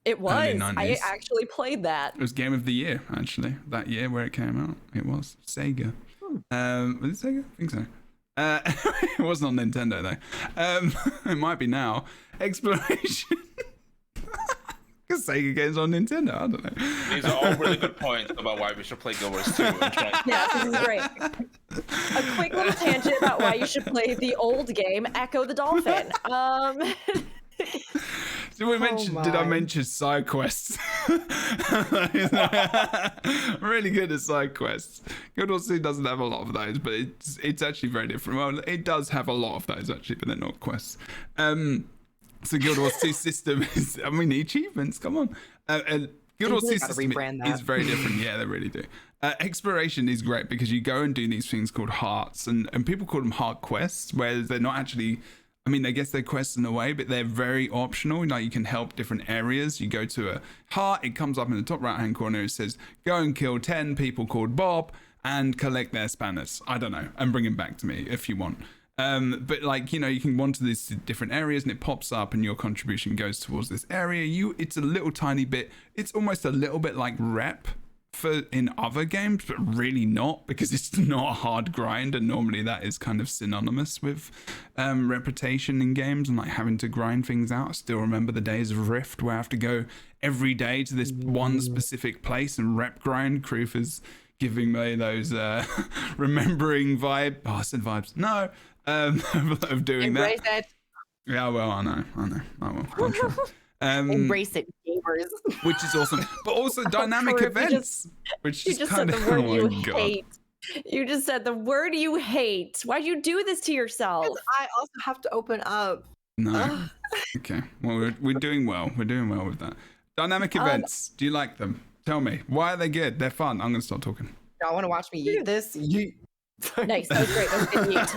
It was. early I 90s. actually played that. It was Game of the Year, actually. That year where it came out. It was. Sega. Was it Sega? I think so. It wasn't on Nintendo, though. It might be now. Exploration. Because Sega games on Nintendo. I don't know. These are all really good points about why we should play Guild Wars 2. Yeah, this is great. A quick little tangent about why you should play the old game, Echo the Dolphin. Did I mention side quests? Really good at side quests. Guild Wars 2 doesn't have a lot of those, but it's actually very different. Well, it does have a lot of those actually, but they're not quests. So Guild Wars 2 system is, I mean, the achievements, come on. And Guild Wars 2 system is very different. Yeah, they really do. Exploration is great because you go and do these things called hearts, and people call them heart quests, where they're not actually, I mean, I guess they're quests in a way, but they're very optional. Like, you can help different areas. You go to a heart, it comes up in the top right-hand corner. It says, go and kill 10 people called Bob and collect their spanners. I don't know, and bring them back to me if you want. But like, you know, you can wander to these different areas and it pops up and your contribution goes towards this area. It's a little tiny bit, it's almost a little bit like rep in other games, but really not, because it's not a hard grind, and normally that is kind of synonymous with reputation in games and like having to grind things out. I still remember the days of Rift where I have to go every day to this one specific place and rep grind. Kruth is giving me those remembering vibe. Oh, I said vibes. No. Of doing Embrace that. it. Yeah, well, I know. I will. I'm sure. Embrace it, gamers. Which is awesome, but also dynamic Kruth, events, which You is just kind said of the word oh you my God. hate. You just said the word you hate. Why'd you do this to yourself? I also have to open up. No. Okay. Well, we're doing well. We're doing well with that. Dynamic events. Do you like them? Tell me. Why are they good? They're fun. I'm gonna stop talking. Y'all want to watch me eat this? Nice. That was great. That was good eat.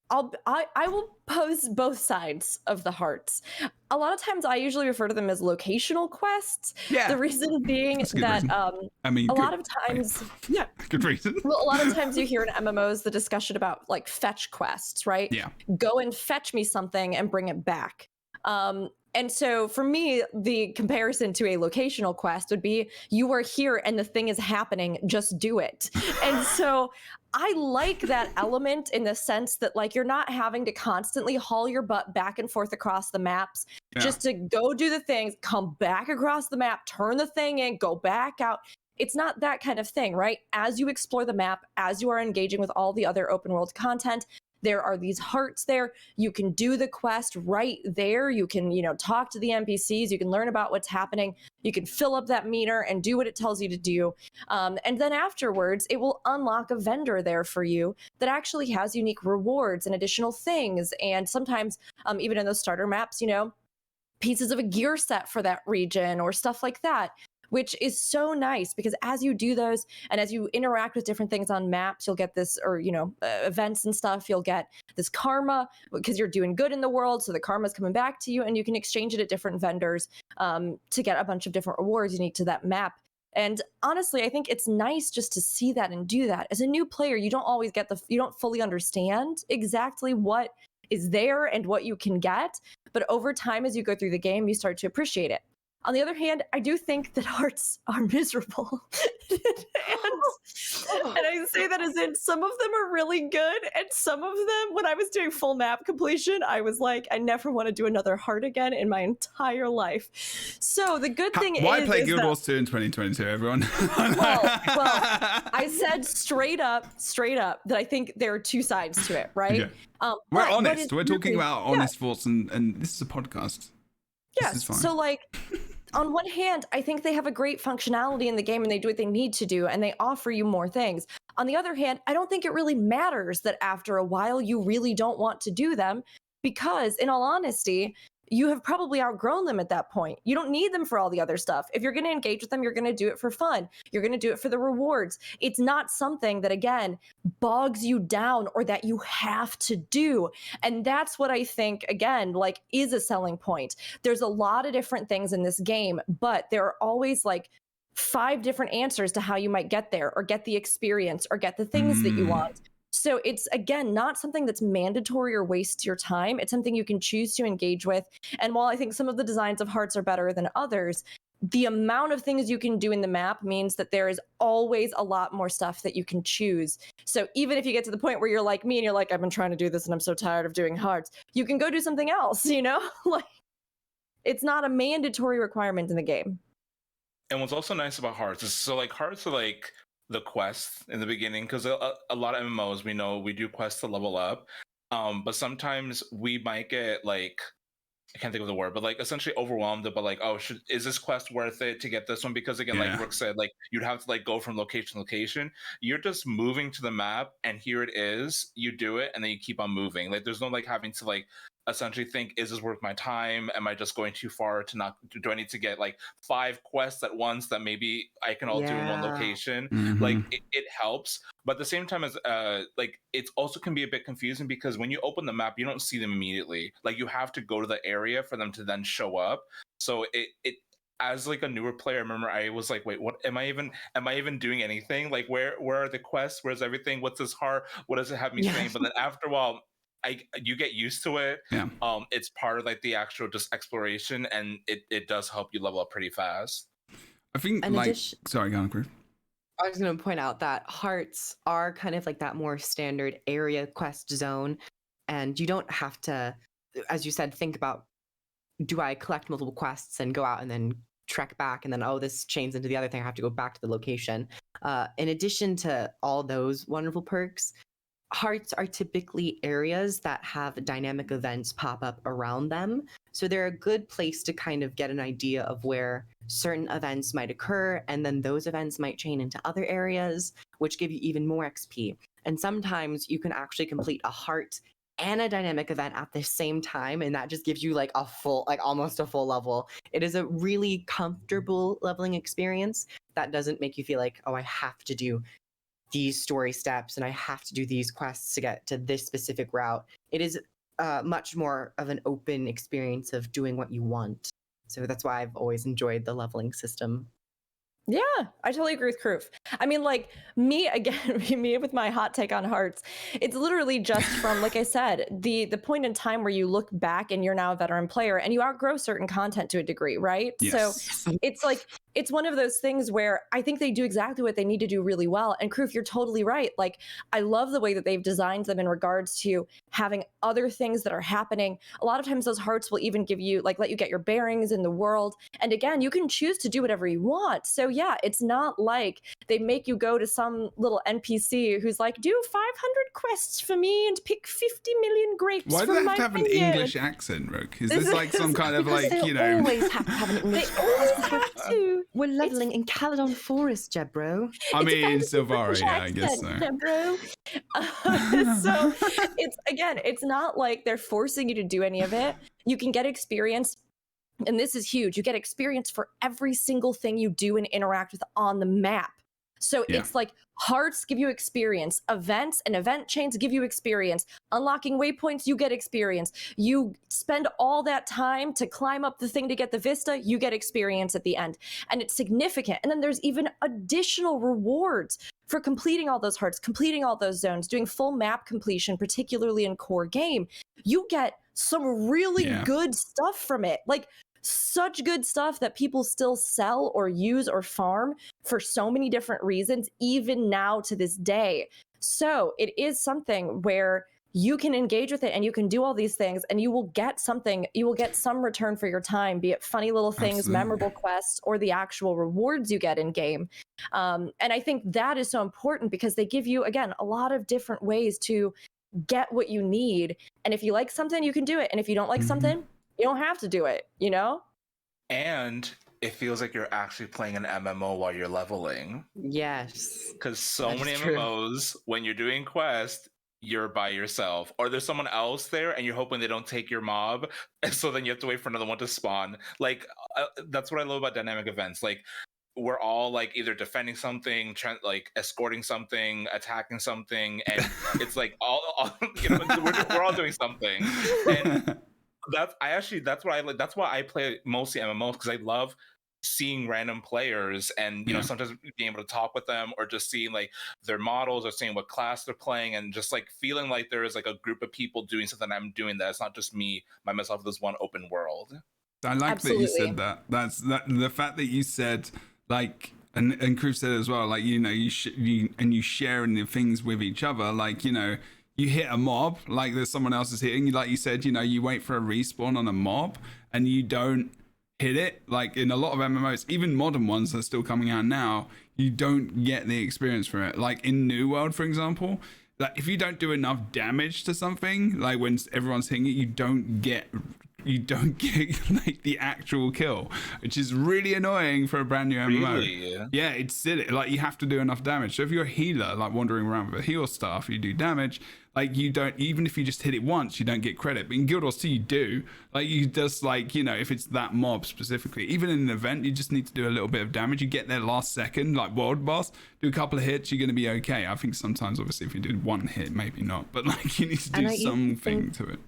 I will pose both sides of the hearts. A lot of times I usually refer to them as locational quests. Yeah. The reason being That's a good that reason. I mean, a good, lot of times, yeah. good reason. Well, a lot of times you hear in MMOs the discussion about like fetch quests, right? Yeah. Go and fetch me something and bring it back. And so for me, the comparison to a locational quest would be you are here and the thing is happening, just do it. And so I like that element in the sense that like you're not having to constantly haul your butt back and forth across the maps just to go do the things, come back across the map, turn the thing in, go back out. It's not that kind of thing, right? As you explore the map, as you are engaging with all the other open world content, there are these hearts there. You can do the quest right there. You can, talk to the NPCs. You can learn about what's happening. You can fill up that meter and do what it tells you to do. And then afterwards, it will unlock a vendor there for you that actually has unique rewards and additional things. And sometimes, even in those starter maps, pieces of a gear set for that region or stuff like that, which is so nice because as you do those and as you interact with different things on maps, you'll get this, or, events and stuff, you'll get this karma because you're doing good in the world. So the karma is coming back to you and you can exchange it at different vendors to get a bunch of different rewards unique to that map. And honestly, I think it's nice just to see that and do that. As a new player, you don't always you don't fully understand exactly what is there and what you can get. But over time, as you go through the game, you start to appreciate it. On the other hand, I do think that hearts are miserable. and I say that as in some of them are really good, and some of them, when I was doing full map completion, I was like, I never want to do another heart again in my entire life. So the good thing why is... play Guild Wars 2 in 2022, everyone? well, I said straight up that I think there are two sides to it, right? Okay. We're honest. We're talking about honest thoughts, and this is a podcast. Yes. So like on one hand, I think they have a great functionality in the game and they do what they need to do and they offer you more things. On the other hand, I don't think it really matters that after a while you really don't want to do them because in all honesty, you have probably outgrown them at that point. You don't need them for all the other stuff. If you're going to engage with them, you're going to do it for fun. You're going to do it for the rewards. It's not something that, again, bogs you down or that you have to do. And that's what I think, again, like is a selling point. There's a lot of different things in this game, but there are always like 5 different answers to how you might get there or get the experience or get the things that you want. So it's, again, not something that's mandatory or wastes your time. It's something you can choose to engage with. And while I think some of the designs of hearts are better than others, the amount of things you can do in the map means that there is always a lot more stuff that you can choose. So even if you get to the point where you're like me and you're like, I've been trying to do this and I'm so tired of doing hearts, you can go do something else, you know? Like, it's not a mandatory requirement in the game. And what's also nice about hearts is, so like hearts are like the quests in the beginning, because a lot of MMOs, we know we do quests to level up, but sometimes we might get like, I can't think of the word, but like essentially overwhelmed about like, oh, is this quest worth it to get this one? Because again, like Brooke said, like you'd have to like go from location to location. You're just moving to the map and here it is, you do it and then you keep on moving. Like there's no like having to like essentially think, is this worth my time? Am I just going too far to not, do I need to get like 5 quests at once that maybe I can all do in one location? Like it helps, but at the same time, as like it also can be a bit confusing, because when you open the map, you don't see them immediately. Like you have to go to the area for them to then show up. So it as like a newer player, I remember I was like, wait, what am I even doing anything? Like where are the quests? Where's everything? What's this heart? What does it have me saying? But then after a while, you get used to it. It's part of like the actual just exploration, and it does help you level up pretty fast. I think sorry, go on, Chris. I was going to point out that hearts are kind of like that more standard area quest zone, and you don't have to, as you said, think about, do I collect multiple quests and go out and then trek back and then, oh, this chains into the other thing, I have to go back to the location. In addition to all those wonderful perks, hearts are typically areas that have dynamic events pop up around them. So they're a good place to kind of get an idea of where certain events might occur, and then those events might chain into other areas, which give you even more XP. And sometimes you can actually complete a heart and a dynamic event at the same time, and that just gives you like a full, like almost a full level. It is a really comfortable leveling experience that doesn't make you feel like, oh, I have to do these story steps and I have to do these quests to get to this specific route. It is much more of an open experience of doing what you want. So that's why I've always enjoyed the leveling system. Yeah, I totally agree with Kroof. I mean, like, me, again, me with my hot take on hearts, it's literally just from, like I said, the point in time where you look back and you're now a veteran player and you outgrow certain content to a degree, right? Yes. So it's like, it's one of those things where I think they do exactly what they need to do really well. And Kroof, you're totally right. Like, I love the way that they've designed them in regards to having other things that are happening. A lot of times those hearts will even give you, like, let you get your bearings in the world. And again, you can choose to do whatever you want. So yeah, it's not like they make you go to some little NPC who's like, do 500 quests for me and pick 50 million grapes. Why do they have to have an English accent, Rook? Is this like some kind of like, you know? They always have to have an English They always have to. We're leveling in Caledon Forest, Jebro. I mean, Silvara, yeah, I guess so. Jebro. So it's not like they're forcing you to do any of it. You can get experience. And this is huge. You get experience for every single thing you do and interact with on the map. So it's like hearts give you experience, events and event chains give you experience, unlocking waypoints, you get experience. You spend all that time to climb up the thing to get the vista, you get experience at the end. And it's significant. And then there's even additional rewards for completing all those hearts, completing all those zones, doing full map completion, particularly in core game. You get some really good stuff from it. Like, such good stuff that people still sell or use or farm for so many different reasons, even now to this day. So it is something where you can engage with it and you can do all these things and you will get something, you will get some return for your time, be it funny little things, memorable quests, or the actual rewards you get in game. And I think that is so important because they give you, again, a lot of different ways to get what you need. And if you like something, you can do it. And if you don't like something, you don't have to do it, you know? And it feels like you're actually playing an MMO while you're leveling. Yes. Because so many MMOs, when you're doing quests, you're by yourself. Or there's someone else there and you're hoping they don't take your mob. And so then you have to wait for another one to spawn. Like, that's what I love about dynamic events. Like, we're all like either defending something, like escorting something, attacking something. And it's like all you know, we're all doing something. And that's why I like. That's why I play mostly MMOs, because I love seeing random players and sometimes being able to talk with them, or just seeing like their models, or seeing what class they're playing, and just like feeling like there is like a group of people doing something I'm doing, that it's not just me by myself, this one open world. I like Absolutely. that you said that. That's the fact that you said, like, and Chris said as well, like, you share in the things with each other, like, you hit a mob, like there's someone else is hitting, like you said, you wait for a respawn on a mob and you don't hit it. Like in a lot of MMOs, even modern ones that are still coming out now, you don't get the experience for it. Like in New World, for example, like if you don't do enough damage to something, like when everyone's hitting it, you don't get like the actual kill, which is really annoying for a brand new MMO. Really? Yeah, it's silly. Like you have to do enough damage. So if you're a healer, like wandering around with a heal staff, you do damage. Like you don't, even if you just hit it once, you don't get credit. But in Guild Wars 2, you do. Like you just like, if it's that mob specifically, even in an event, you just need to do a little bit of damage. You get there last second, like world boss, do a couple of hits, you're going to be okay. I think sometimes, obviously, if you do one hit, maybe not. But like you need to do something to it.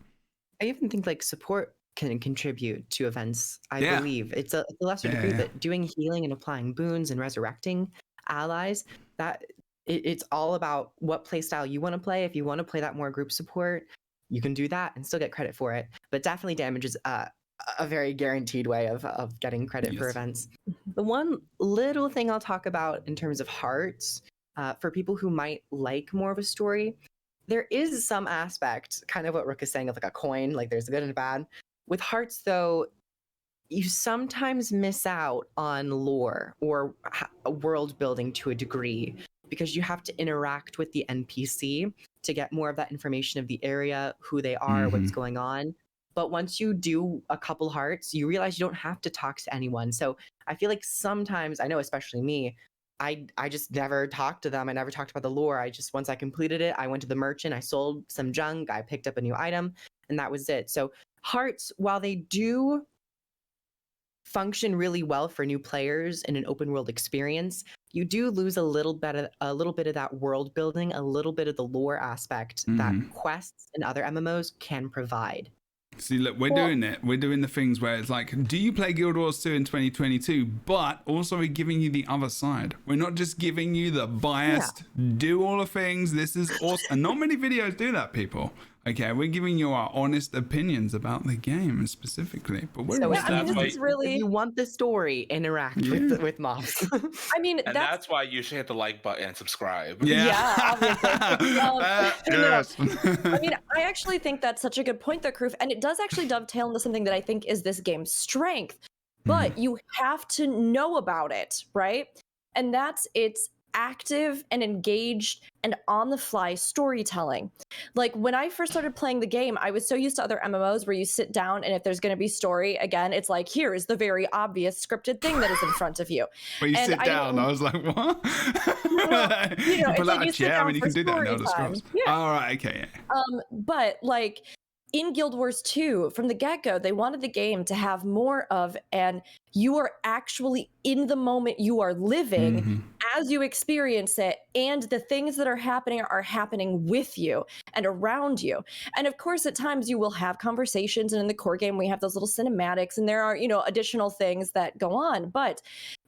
I even think like support can contribute to events. I believe it's a lesser degree, but doing healing and applying boons and resurrecting allies, that it's all about what play style you want to play. If you want to play that more group support, you can do that and still get credit for it. But definitely damage is a very guaranteed way of getting credit for events. The one little thing I'll talk about in terms of hearts, for people who might like more of a story, there is some aspect, kind of what Rook is saying, of like a coin, like there's a good and a bad. With hearts, though, you sometimes miss out on lore or world building to a degree, because you have to interact with the NPC to get more of that information of the area, who they are, what's going on. But once you do a couple hearts, you realize you don't have to talk to anyone. So I feel like sometimes, I know especially me, I just never talked to them. I never talked about the lore. Once I completed it, I went to the merchant, I sold some junk, I picked up a new item, and that was it. So hearts, while they do function really well for new players in an open world experience, you do lose a little bit of that world building, a little bit of the lore aspect that quests and other MMOs can provide. See, look, we're doing it. We're doing the things where it's like, do you play Guild Wars 2 in 2022? But also we're giving you the other side. We're not just giving you the biased, do all the things, this is awesome. And not many videos do that, people. Okay, we're giving you our honest opinions about the game specifically. But we're if you want the story, interact with mobs. I mean, that's why you should hit the like button and subscribe. Yeah, obviously. Yes. I mean, I actually think that's such a good point, though, Kroof, and it does actually dovetail into something that I think is this game's strength. But you have to know about it, right? And that's its active and engaged and on-the-fly storytelling. Like when I first started playing the game, I was so used to other MMOs where you sit down and if there's going to be story, again, it's like, here is the very obvious scripted thing that is in front of you. When you sit down, I was like, what? Well, you pull like out a chair, I mean, you can do that in Elder Scrolls. Yeah. All right, okay. But like in Guild Wars 2, from the get-go, they wanted the game to have more of an you are actually in the moment you are living as you experience it, and the things that are happening with you and around you. And of course, at times you will have conversations, and in the core game, we have those little cinematics, and there are, additional things that go on. But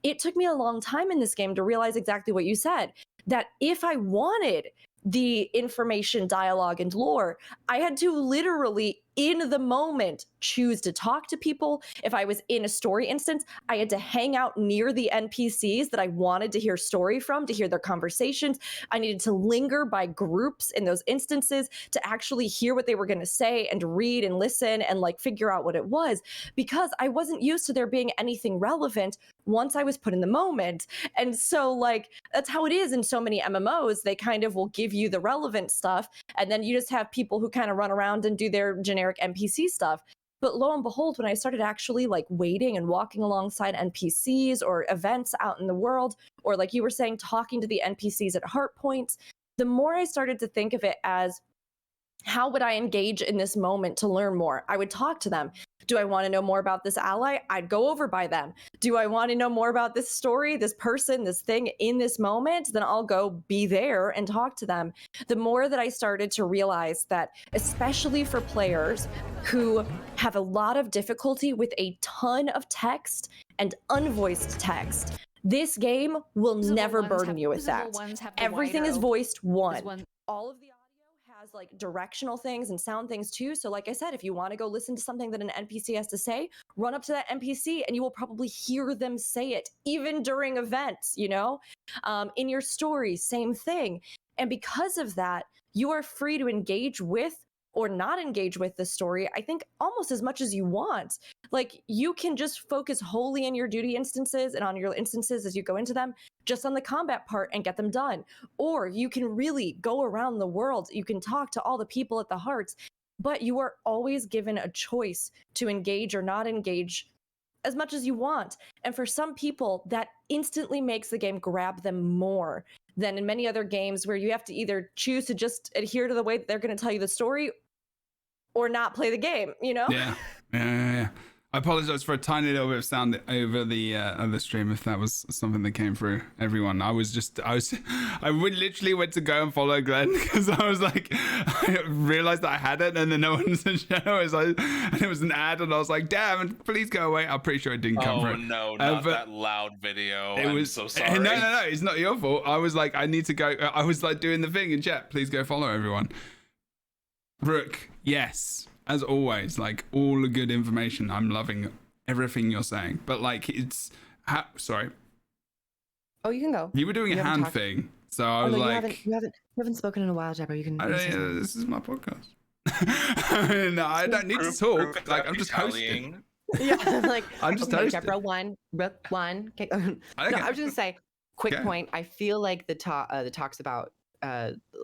it took me a long time in this game to realize exactly what you said, that if I wanted the information, dialogue, and lore, I had to literally, in the moment, choose to talk to people. If I was in a story instance, I had to hang out near the NPCs that I wanted to hear story from, to hear their conversations. I needed to linger by groups in those instances to actually hear what they were going to say and read and listen and like figure out what it was, because I wasn't used to there being anything relevant once I was put in the moment. And so like, that's how it is in so many MMOs. They kind of will give you the relevant stuff, and then you just have people who kind of run around and do their generic NPC stuff. But lo and behold, when I started actually like waiting and walking alongside NPCs or events out in the world, or like you were saying, talking to the NPCs at heart points, the more I started to think of it as how would I engage in this moment to learn more? I would talk to them. Do I want to know more about this ally? I'd go over by them. Do I want to know more about this story, this person, this thing in this moment? Then I'll go be there and talk to them. The more that I started to realize that, especially for players who have a lot of difficulty with a ton of text and unvoiced text, this game will never burden you with that. Everything is voiced one. All of the has like directional things and sound things too. So like I said, if you want to go listen to something that an NPC has to say, run up to that NPC and you will probably hear them say it, even during events, you know? In your story, same thing. And because of that, you are free to engage with or not engage with the story, I think almost as much as you want. Like you can just focus wholly in your duty instances and on your instances as you go into them, just on the combat part and get them done. Or you can really go around the world. You can talk to all the people at the hearts, but you are always given a choice to engage or not engage as much as you want. And for some people, that instantly makes the game grab them more than in many other games where you have to either choose to just adhere to the way that they're going to tell you the story or not play the game, you know? Yeah. I apologize for a tiny little bit of sound over the stream if that was something that came through everyone. I literally went to go and follow Glenn because I was like, I realized that I had it and then no one said show. And it was an ad and I was like, damn, please go away. I'm pretty sure it didn't come through. Oh no, not that loud video. I'm so sorry. No, it's not your fault. I was like, I need to go. I was like doing the thing in chat. Please go follow everyone. Brooke, yes. As always, like all the good information. I'm loving everything you're saying, but like sorry. Oh, you can go. You were doing a hand thing, so I was like, you haven't spoken in a while, Jebro. You can. This is my podcast. No, I don't need to talk. Like I'm just hosting. Yeah, like I'm just hosting. Jebro one, Brooke one. Okay. No, I was gonna say, quick point. I feel like the talks about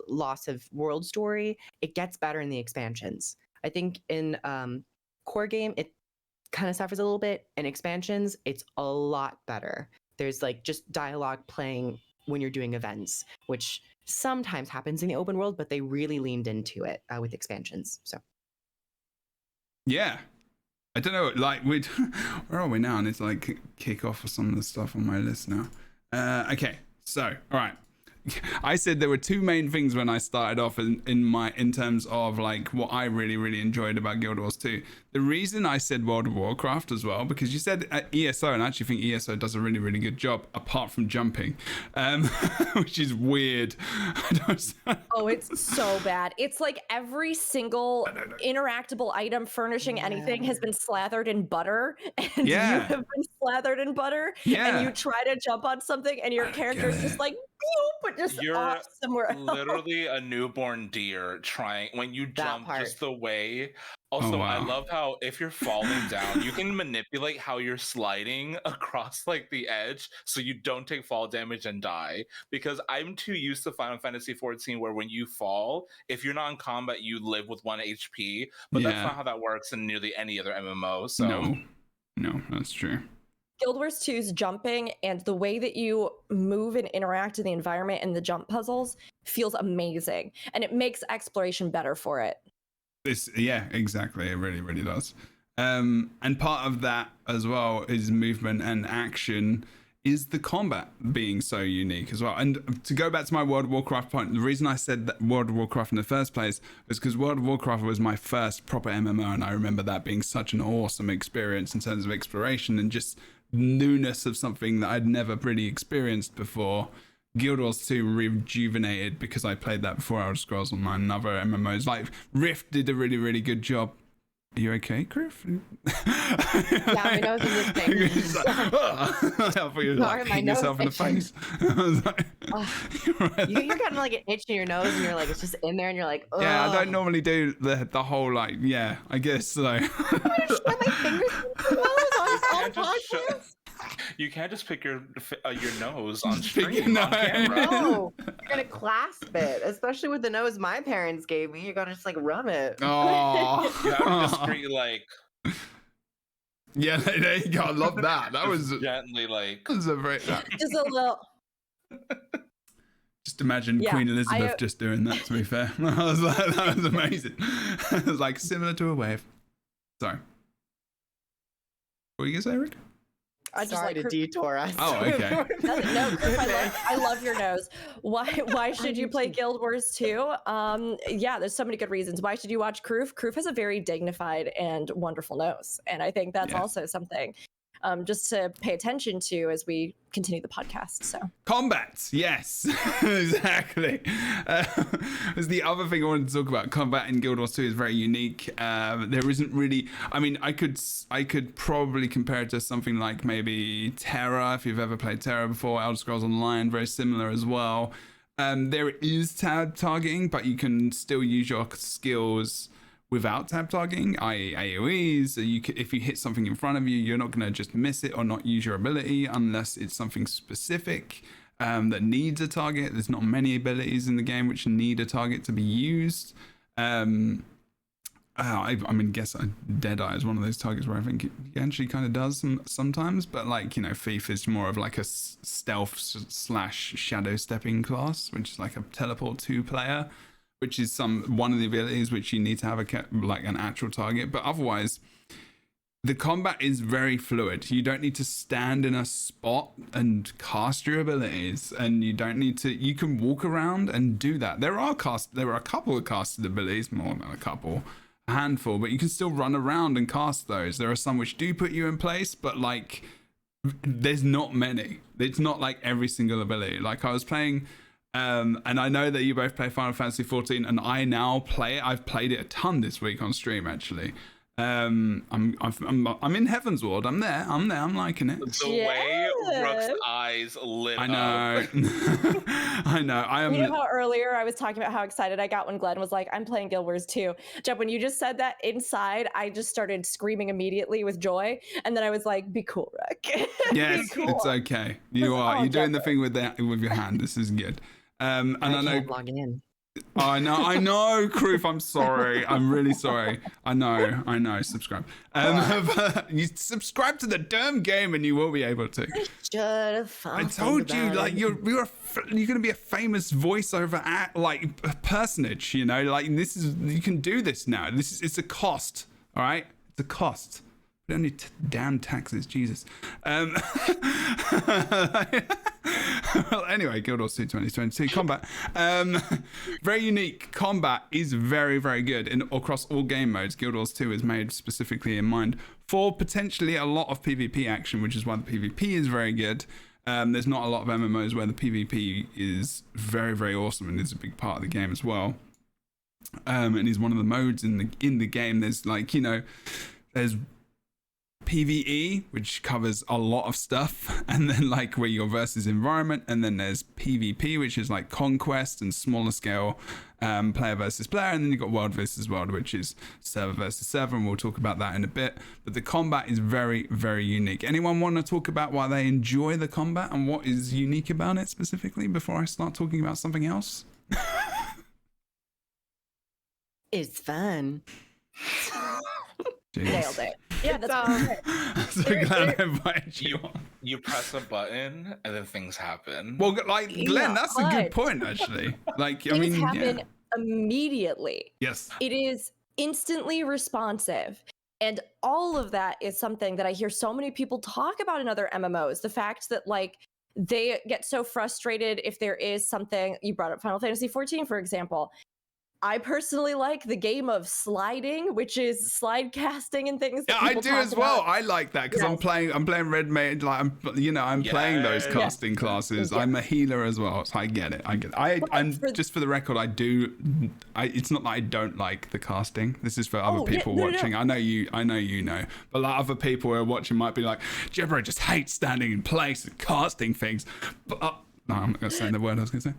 loss of world story. It gets better in the expansions. I think in core game, it kind of suffers a little bit. In expansions, it's a lot better. There's like just dialogue playing when you're doing events, which sometimes happens in the open world, but they really leaned into it with expansions. So, yeah, I don't know. Like, where are we now? I need to like kick off for some of the stuff on my list now. Okay, so all right. I said there were two main things when I started off in terms of like what I really enjoyed about Guild Wars 2. The reason I said World of Warcraft as well, because you said ESO, and I actually think ESO does a really good job apart from jumping, which is weird. Oh, it's so bad. It's like every single interactable item furnishing anything has been slathered in butter, and you have been slathered in butter, and you try to jump on something, and your character's just like, but just off somewhere else. Literally a newborn deer trying when you jump just the way. Also, I love how if you're falling down, you can manipulate how you're sliding across like the edge so you don't take fall damage and die. Because I'm too used to Final Fantasy 14 where when you fall, if you're not in combat, you live with 1 HP. But that's not how that works in nearly any other MMO. So no, that's true. Guild Wars 2's jumping and the way that you move and interact in the environment and the jump puzzles feels amazing. And it makes exploration better for it. Yeah, exactly. It really does. And part of that as well is movement and action is the combat being so unique as well. And to go back to my World of Warcraft point, the reason I said that World of Warcraft in the first place was because World of Warcraft was my first proper MMO, and I remember that being such an awesome experience in terms of exploration and just newness of something that I'd never really experienced before. Guild Wars 2 rejuvenated because I played that before Elder Scrolls Online and other MMOs. Like Rift did a really good job. Are you okay, Griff? Yeah, my nose is just thing. I thought you were like hitting yourself in the face. I was like, you're getting like an itch in your nose and you're like, it's just in there and you're like, ugh. Yeah, I don't normally do the whole like, yeah, I guess so. I'm gonna shove my fingers in my nose on podcast. You can't just pick your nose on stream on camera. No, you're gonna clasp it, especially with the nose my parents gave me. You gotta just like rub it. Oh, you have to discreet like. Yeah, there you go. I love that. That was gently like. That was a very. Just a little. just imagine Yeah, Queen Elizabeth just doing that, to be fair. I was like, that was amazing. It was like similar to a wave. Sorry. What were you going to say, Rick? I just Sorry like to detour us. Oh, okay. No, Griff, I love your nose. Why should you play Guild Wars 2? Yeah, there's so many good reasons. Why should you watch Kroof? Kroof has a very dignified and wonderful nose, and I think that's also something just to pay attention to as we continue the podcast. So Combat, yes, exactly. Was the other thing I wanted to talk about. Combat in Guild Wars 2 is very unique. There isn't really. I mean, I could probably compare it to something like maybe Terra, if you've ever played Terra before. Elder Scrolls Online, very similar as well. There is tab targeting, but you can still use your skills without tab targeting, i.e. AoEs. So if you hit something in front of you, you're not going to just miss it or not use your ability unless it's something specific that needs a target. There's not many abilities in the game which need a target to be used. I mean, guess Deadeye is one of those targets where I think it actually kind of does sometimes, but like, you know, Thief is more of like a stealth / shadow stepping class, which is like a teleport 2 player, which is one of the abilities which you need to have an actual target. But otherwise, the combat is very fluid. You don't need to stand in a spot and cast your abilities, and you don't need to. You can walk around and do that. There are a couple of casted abilities, more than a handful, but you can still run around and cast those. There are some which do put you in place, but like, there's not many. It's not like every single ability. Like I was playing. And I know that you both play Final Fantasy 14, and I now play it. I've played it a ton this week on stream, actually. I'm in Heaven's Ward. I'm there. I'm liking it. The way Rook's eyes lit I know. up. I know. You know how earlier I was talking about how excited I got when Glenn was like, I'm playing Guild Wars 2. Jeb, when you just said that inside, I just started screaming immediately with joy. And then I was like, be cool, Rick. Yes, cool. It's okay. You're doing the Jebro. thing with your hand. This is good. And I know. Log in. I know, Kroof, I'm sorry. I'm really sorry. I know. Subscribe. You subscribe to the damn game and you will be able to. I told you, like, you're gonna be a famous voiceover personage, you know, like you can do this now. It's a cost, all right? It's a cost. But only damn taxes, Jesus. Well, anyway, Guild Wars 2 2022 combat. Very unique. Combat is very, very good across all game modes. Guild Wars 2 is made specifically in mind for potentially a lot of PvP action, which is why the PvP is very good. There's not a lot of MMOs where the PvP is very, very awesome and is a big part of the game as well. And is one of the modes in the game. There's like, you know, there's PVE, which covers a lot of stuff, and then like where you're versus environment, and then there's PvP, which is like conquest and smaller scale player versus player, and then you've got world versus world, which is server versus server, and we'll talk about that in a bit. But the combat is very, very unique. Anyone want to talk about why they enjoy the combat and what is unique about it specifically before I start talking about something else? It's fun. Jeez. Nailed it. Yeah, that's I'm so glad I invited you on. You press a button and then things happen. Well, like Glenn, Yeah, that's a good point, actually. Like, I things mean, happen yeah. immediately. Yes. It is instantly responsive. And all of that is something that I hear so many people talk about in other MMOs. The fact that like they get so frustrated if there is something, you brought up Final Fantasy 14, for example. I personally like the game of sliding, which is slide casting and things. Yeah, I do as well. I like that because I'm playing Red Mage. Like I'm playing those casting classes. I'm a healer as well, so I get it. I'm just for the record, it's not that I don't like the casting. This is for other people watching. No. I know you know, but like other people who are watching might be like, Jebro just hates standing in place and casting things. But no, I'm not going to say the word I was going to say.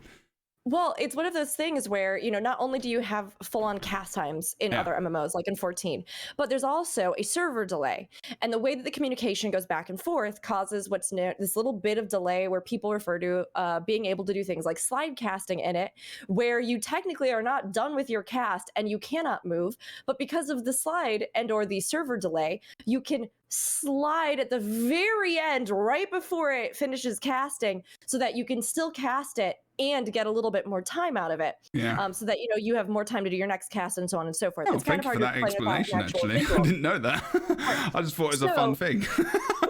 Well, it's one of those things where, you know, not only do you have full-on cast times in other MMOs, like in 14, but there's also a server delay. And the way that the communication goes back and forth causes what's known this little bit of delay where people refer to being able to do things like slide casting in it, where you technically are not done with your cast and you cannot move, but because of the slide and or the server delay, you can slide at the very end, right before it finishes casting, so that you can still cast it and get a little bit more time out of it. Yeah. So that you have more time to do your next cast and so on and so forth. Oh, It's kind thank of you for hard to that explain without explanation, an actual actually. I visual. didn't know that. I just thought it was a fun thing.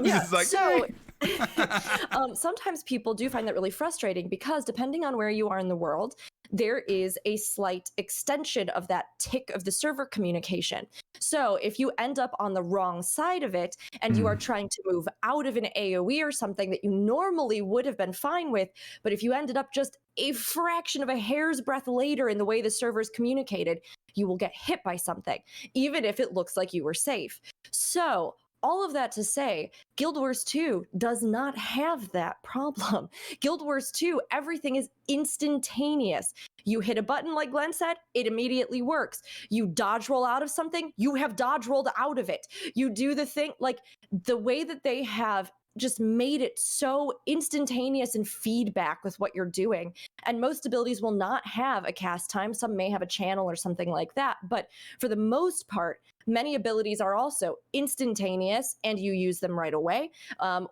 Yeah, It's like, so yay. sometimes people do find that really frustrating because depending on where you are in the world, there is a slight extension of that tick of the server communication. So if you end up on the wrong side of it and you are trying to move out of an AoE or something that you normally would have been fine with, but if you ended up just a fraction of a hair's breadth later in the way the servers communicated, you will get hit by something, even if it looks like you were safe. So all of that to say, Guild Wars 2 does not have that problem. Guild Wars 2, everything is instantaneous. You hit a button, like Glenn said, it immediately works. You dodge roll out of something, you have dodge rolled out of it. You do the thing, like the way that they have just made it so instantaneous and feedback with what you're doing. And most abilities will not have a cast time. Some may have a channel or something like that. But for the most part, many abilities are also instantaneous and you use them right away.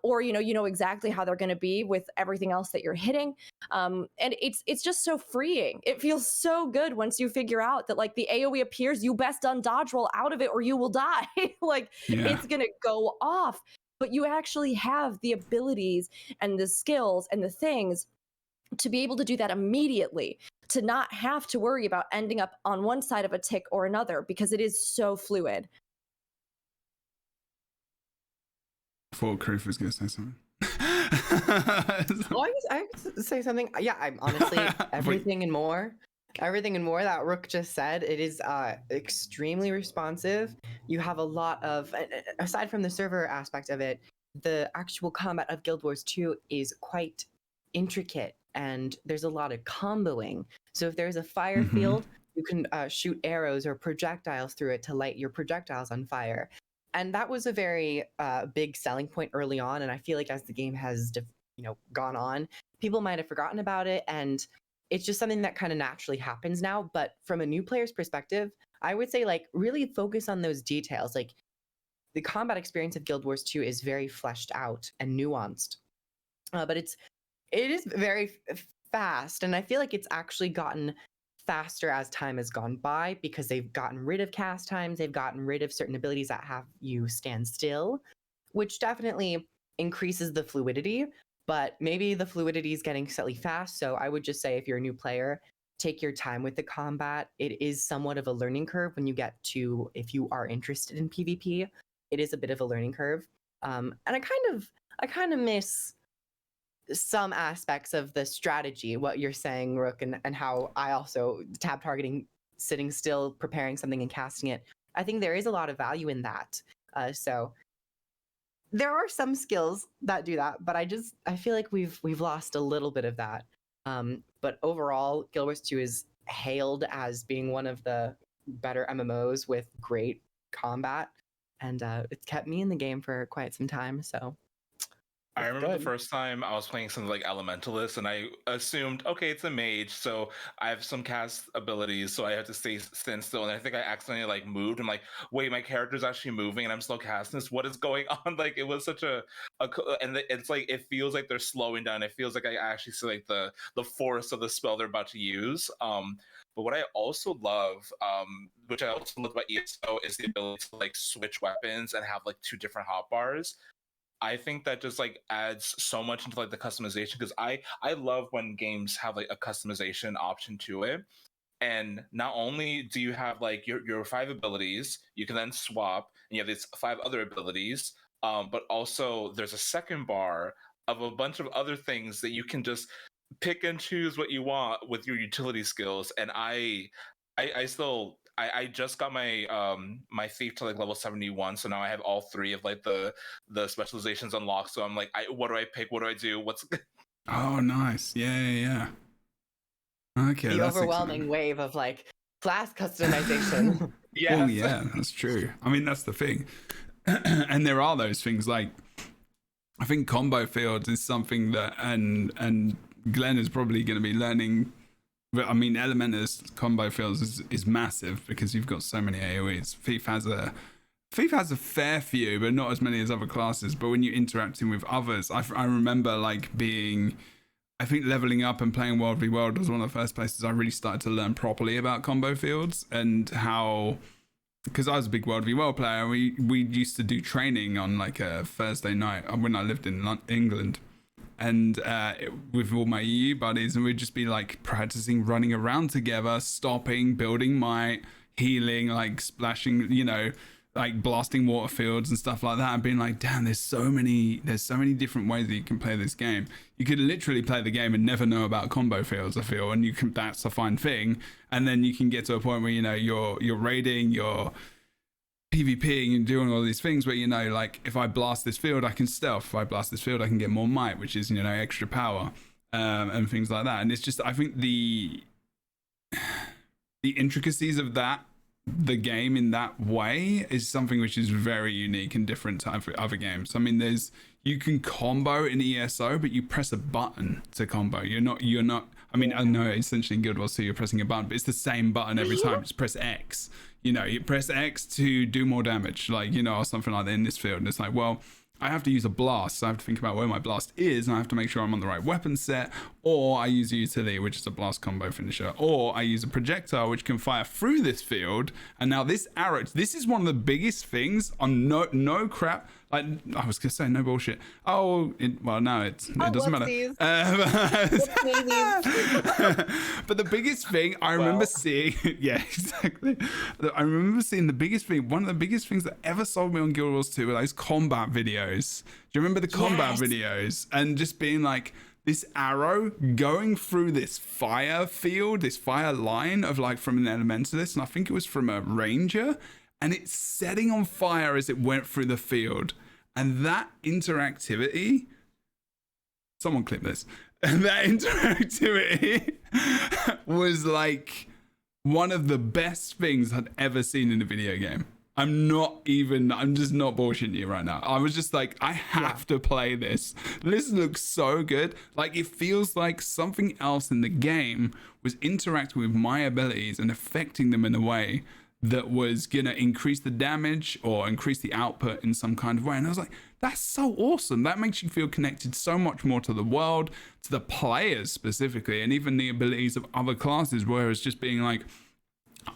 Or, you know exactly how they're going to be with everything else that you're hitting. And it's just so freeing. It feels so good once you figure out that like the AoE appears, you best dodge roll out of it or you will die. Like it's going to go off. But you actually have the abilities and the skills and the things to be able to do that immediately, to not have to worry about ending up on one side of a tick or another, because it is so fluid. I thought Cruz was going to say something. Well, I could say something. Yeah, I'm honestly everything and more. Everything and more that Rook just said. It is extremely responsive. You have a lot of, aside from the server aspect of it, the actual combat of Guild Wars 2 is quite intricate, and there's a lot of comboing. So if there's a fire field, you can shoot arrows or projectiles through it to light your projectiles on fire. And that was a very big selling point early on. And I feel like as the game has gone on, people might have forgotten about it, and it's just something that kind of naturally happens now. But from a new player's perspective, I would say like really focus on those details. Like the combat experience of Guild Wars 2 is very fleshed out and nuanced, but it is very fast, and I feel like it's actually gotten faster as time has gone by because they've gotten rid of cast times, they've gotten rid of certain abilities that have you stand still, which definitely increases the fluidity. But maybe the fluidity is getting slightly fast. So I would just say if you're a new player, take your time with the combat. It is somewhat of a learning curve when you get to, if you are interested in PvP, it is a bit of a learning curve. And I kind of miss some aspects of the strategy, what you're saying, Rook, and how I also tab targeting, sitting still, preparing something and casting it. I think there is a lot of value in that. So there are some skills that do that, but I feel like we've lost a little bit of that. But overall, Guild Wars 2 is hailed as being one of the better MMOs with great combat, and it's kept me in the game for quite some time. So I remember the first time I was playing something like Elementalist, and I assumed, okay, it's a mage, so I have some cast abilities, so I have to stand still. And I think I accidentally like moved. I'm like, wait, my character's actually moving, and I'm still casting this. What is going on? Like, it was such it's like it feels like they're slowing down. It feels like I actually see like the force of the spell they're about to use. But what I also love, which I also love about ESO, is the ability to like switch weapons and have like two different hotbars. I think that just like adds so much into like the customization, because I love when games have like a customization option to it. And not only do you have like your 5 abilities, you can then swap, and you have these 5 other abilities, but also there's a second bar of a bunch of other things that you can just pick and choose what you want with your utility skills. And I just got my my thief to like level 71, so now I have all 3 of like the specializations unlocked. So I'm like, what do I pick? What do I do? What's Oh, nice. Yeah. Okay, the that's overwhelming exciting. wave of like class customization. Oh yeah, that's true. I mean, that's the thing. And there are those things like, I think combo fields is something that, and Glenn is probably going to be learning. But I mean, Elementor's combo fields is massive because you've got so many AoEs. Thief has a Thief has a fair few, but not as many as other classes. But when you're interacting with others, I remember like I think leveling up and playing World v World was one of the first places I really started to learn properly about combo fields and how, because I was a big World v World player, we used to do training on like a Thursday night when I lived in England, and with all my EU buddies, and we'd just be like practicing running around together, stopping, building might, healing, like splashing, like blasting water fields and stuff like that, and being like, damn, there's so many different ways that you can play this game. You could literally play the game and never know about combo fields, I feel, and that's a fine thing. And then you can get to a point where you're raiding, you're PvPing and doing all these things where like if I blast this field I can stealth, if I blast this field I can get more might, which is extra power, and things like that. And it's just, I think the intricacies of the game in that way is something which is very unique and different to other games. I mean, you can combo in ESO, but you press a button to combo. You're not. I mean, I know essentially in Guild Wars 2 you're pressing a button, but it's the same button every time. Just press X. You press X to do more damage, like or something like that in this field. And it's like, well, I have to use a blast, so I have to think about where my blast is, and I have to make sure I'm on the right weapon set, or I use a utility, which is a blast combo finisher, or I use a projectile, which can fire through this field. And now this arrow, this is one of the biggest things on no crap. Like, I was gonna say no bullshit. Oh, no, it doesn't matter. But the biggest thing I remember seeing, yeah, exactly. I remember seeing the biggest thing. One of the biggest things that ever sold me on Guild Wars 2 were those combat videos. Do you remember the combat videos? And just being like, this arrow going through this fire field, this fire line of like from an elementalist, and I think it was from a ranger, and it's setting on fire as it went through the field. And that interactivity, someone clip this, and that interactivity was like one of the best things I'd ever seen in a video game. I'm just not bullshitting you right now. I was just like, I have to play this. This looks so good. Like, it feels like something else in the game was interacting with my abilities and affecting them in a way that was gonna increase the damage or increase the output in some kind of way. And I was like, that's so awesome. That makes you feel connected so much more to the world, to the players specifically, and even the abilities of other classes, whereas just being like,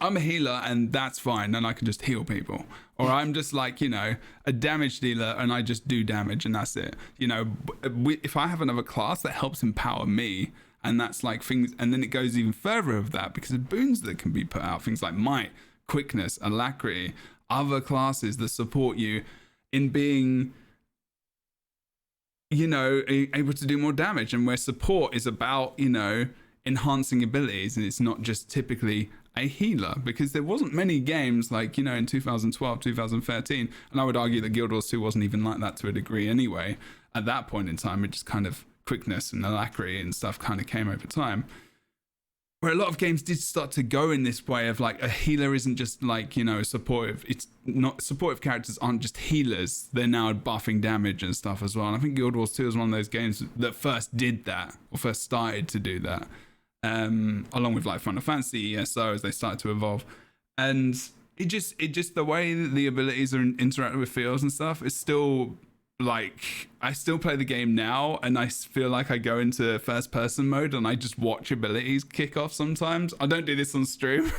I'm a healer and that's fine, and I can just heal people. Or I'm just like, a damage dealer and I just do damage and that's it. If I have another class that helps empower me, and that's like things, and then it goes even further of that because of boons that can be put out, things like might, quickness, alacrity, other classes that support you in being, able to do more damage, and where support is about, enhancing abilities, and it's not just typically a healer, because there wasn't many games like, in 2012, 2013, and I would argue that Guild Wars 2 wasn't even like that to a degree anyway. At that point in time, it just kind of quickness and alacrity and stuff kind of came over time. Where a lot of games did start to go in this way of like, a healer isn't just like, supportive. It's not, supportive characters aren't just healers. They're now buffing damage and stuff as well. And I think Guild Wars 2 is one of those games that first did that, or first started to do that. Along with like Final Fantasy, ESO, as they started to evolve. And it just the way that the abilities are interacting with fields and stuff is still like, I still play the game now and I feel like I go into first person mode and I just watch abilities kick off sometimes. I don't do this on stream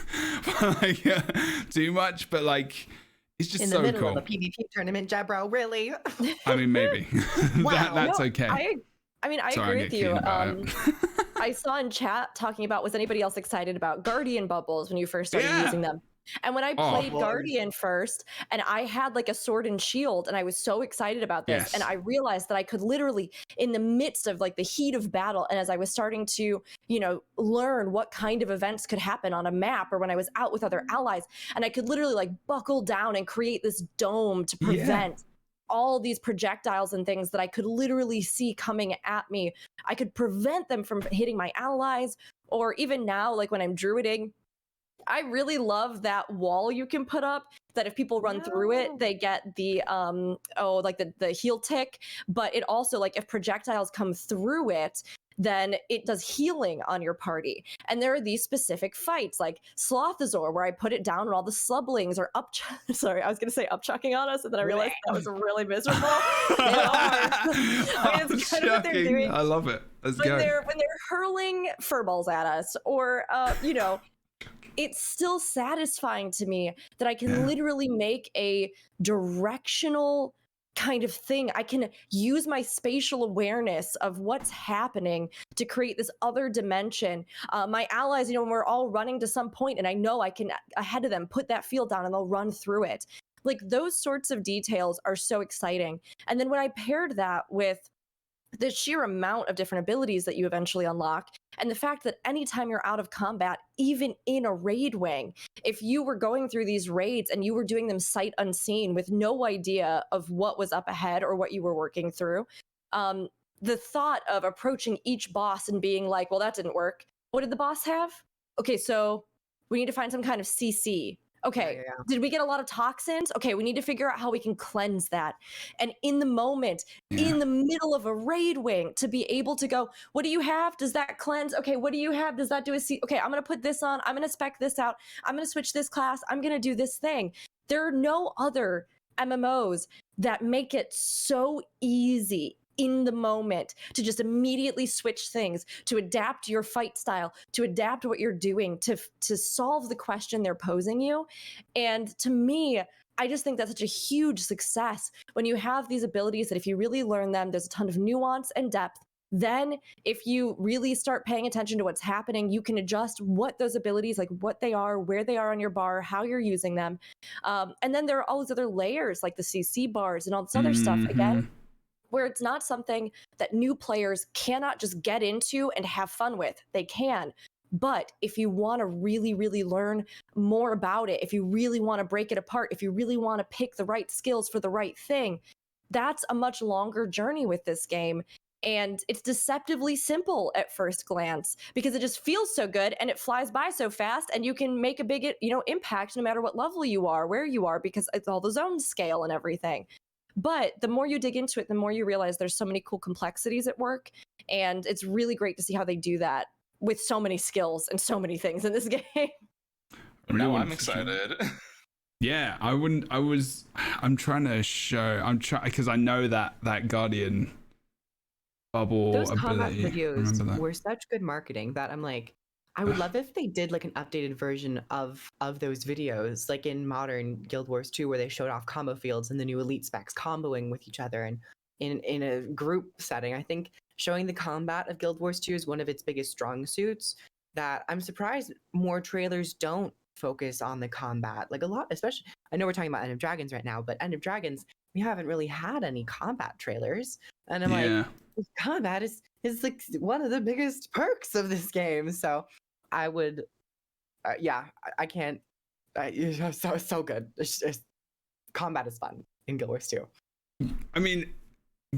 too much, but like, it's just so cool. In the middle of a PvP tournament, Jebro, really? I mean, maybe. Wow. That's okay. I agree with you. I saw in chat talking about, was anybody else excited about Guardian bubbles when you first started using them? And when I played Guardian first, and I had like a sword and shield, and I was so excited about this, and I realized that I could literally, in the midst of like the heat of battle, and as I was starting to, learn what kind of events could happen on a map, or when I was out with other allies, and I could literally like buckle down and create this dome to prevent all these projectiles and things that I could literally see coming at me. I could prevent them from hitting my allies, or even now, like when I'm druiding, I really love that wall you can put up that if people run through it, they get the the heal tick, but it also, like, if projectiles come through it, then it does healing on your party. And there are these specific fights like Slothazor, where I put it down and all the slublings are sorry, I was going to say upchucking on us, and then I realized that was really miserable. They are. I mean, it's kind of what they're doing. I love it. Let's when go. they're hurling furballs at us, or you know, it's still satisfying to me that I can literally make a directional kind of thing. I can use my spatial awareness of what's happening to create this other dimension. My allies, you know, when we're all running to some point and I know I can, ahead of them, put that field down and they'll run through it. Like, those sorts of details are so exciting. And then when I paired that with the sheer amount of different abilities that you eventually unlock, and the fact that anytime you're out of combat, even in a raid wing, if you were going through these raids and you were doing them sight unseen with no idea of what was up ahead or what you were working through, the thought of approaching each boss and being like, well, that didn't work. What did the boss have? Okay, so we need to find some kind of CC. Okay, did we get a lot of toxins? Okay, we need to figure out how we can cleanse that. And in the moment, in the middle of a raid wing, to be able to go, what do you have? Does that cleanse? Okay, what do you have? Does that do a C? Okay, I'm going to put this on. I'm going to spec this out. I'm going to switch this class. I'm going to do this thing. There are no other MMOs that make it so easy in the moment to just immediately switch things, to adapt your fight style, to adapt what you're doing, to solve the question they're posing you. And to me, I just think that's such a huge success when you have these abilities that if you really learn them, there's a ton of nuance and depth. Then if you really start paying attention to what's happening, you can adjust what those abilities, like what they are, where they are on your bar, how you're using them. And then there are all these other layers like the CC bars and all this other stuff, again, where it's not something that new players cannot just get into and have fun with. They can. But if you want to really, really learn more about it, if you really want to break it apart, if you really want to pick the right skills for the right thing, that's a much longer journey with this game. And it's deceptively simple at first glance because it just feels so good and it flies by so fast, and you can make a big, impact no matter what level you are, where you are, because it's all the zones scale and everything. But the more you dig into it, the more you realize there's so many cool complexities at work. And it's really great to see how they do that with so many skills and so many things in this game. Now I'm excited. Yeah, I'm trying to show, because I know that Guardian bubble Those ability. combat videos were such good marketing that I'm like, I would love if they did like an updated version of those videos, like in modern Guild Wars 2, where they showed off combo fields and the new elite specs comboing with each other and in a group setting. I think showing the combat of Guild Wars 2 is one of its biggest strong suits that I'm surprised more trailers don't focus on the combat. Like a lot, especially, I know we're talking about End of Dragons right now, but End of Dragons, we haven't really had any combat trailers. And I'm like, combat is like one of the biggest perks of this game. So I would, I can't. It's so good. Combat is fun in Guild Wars 2. I mean,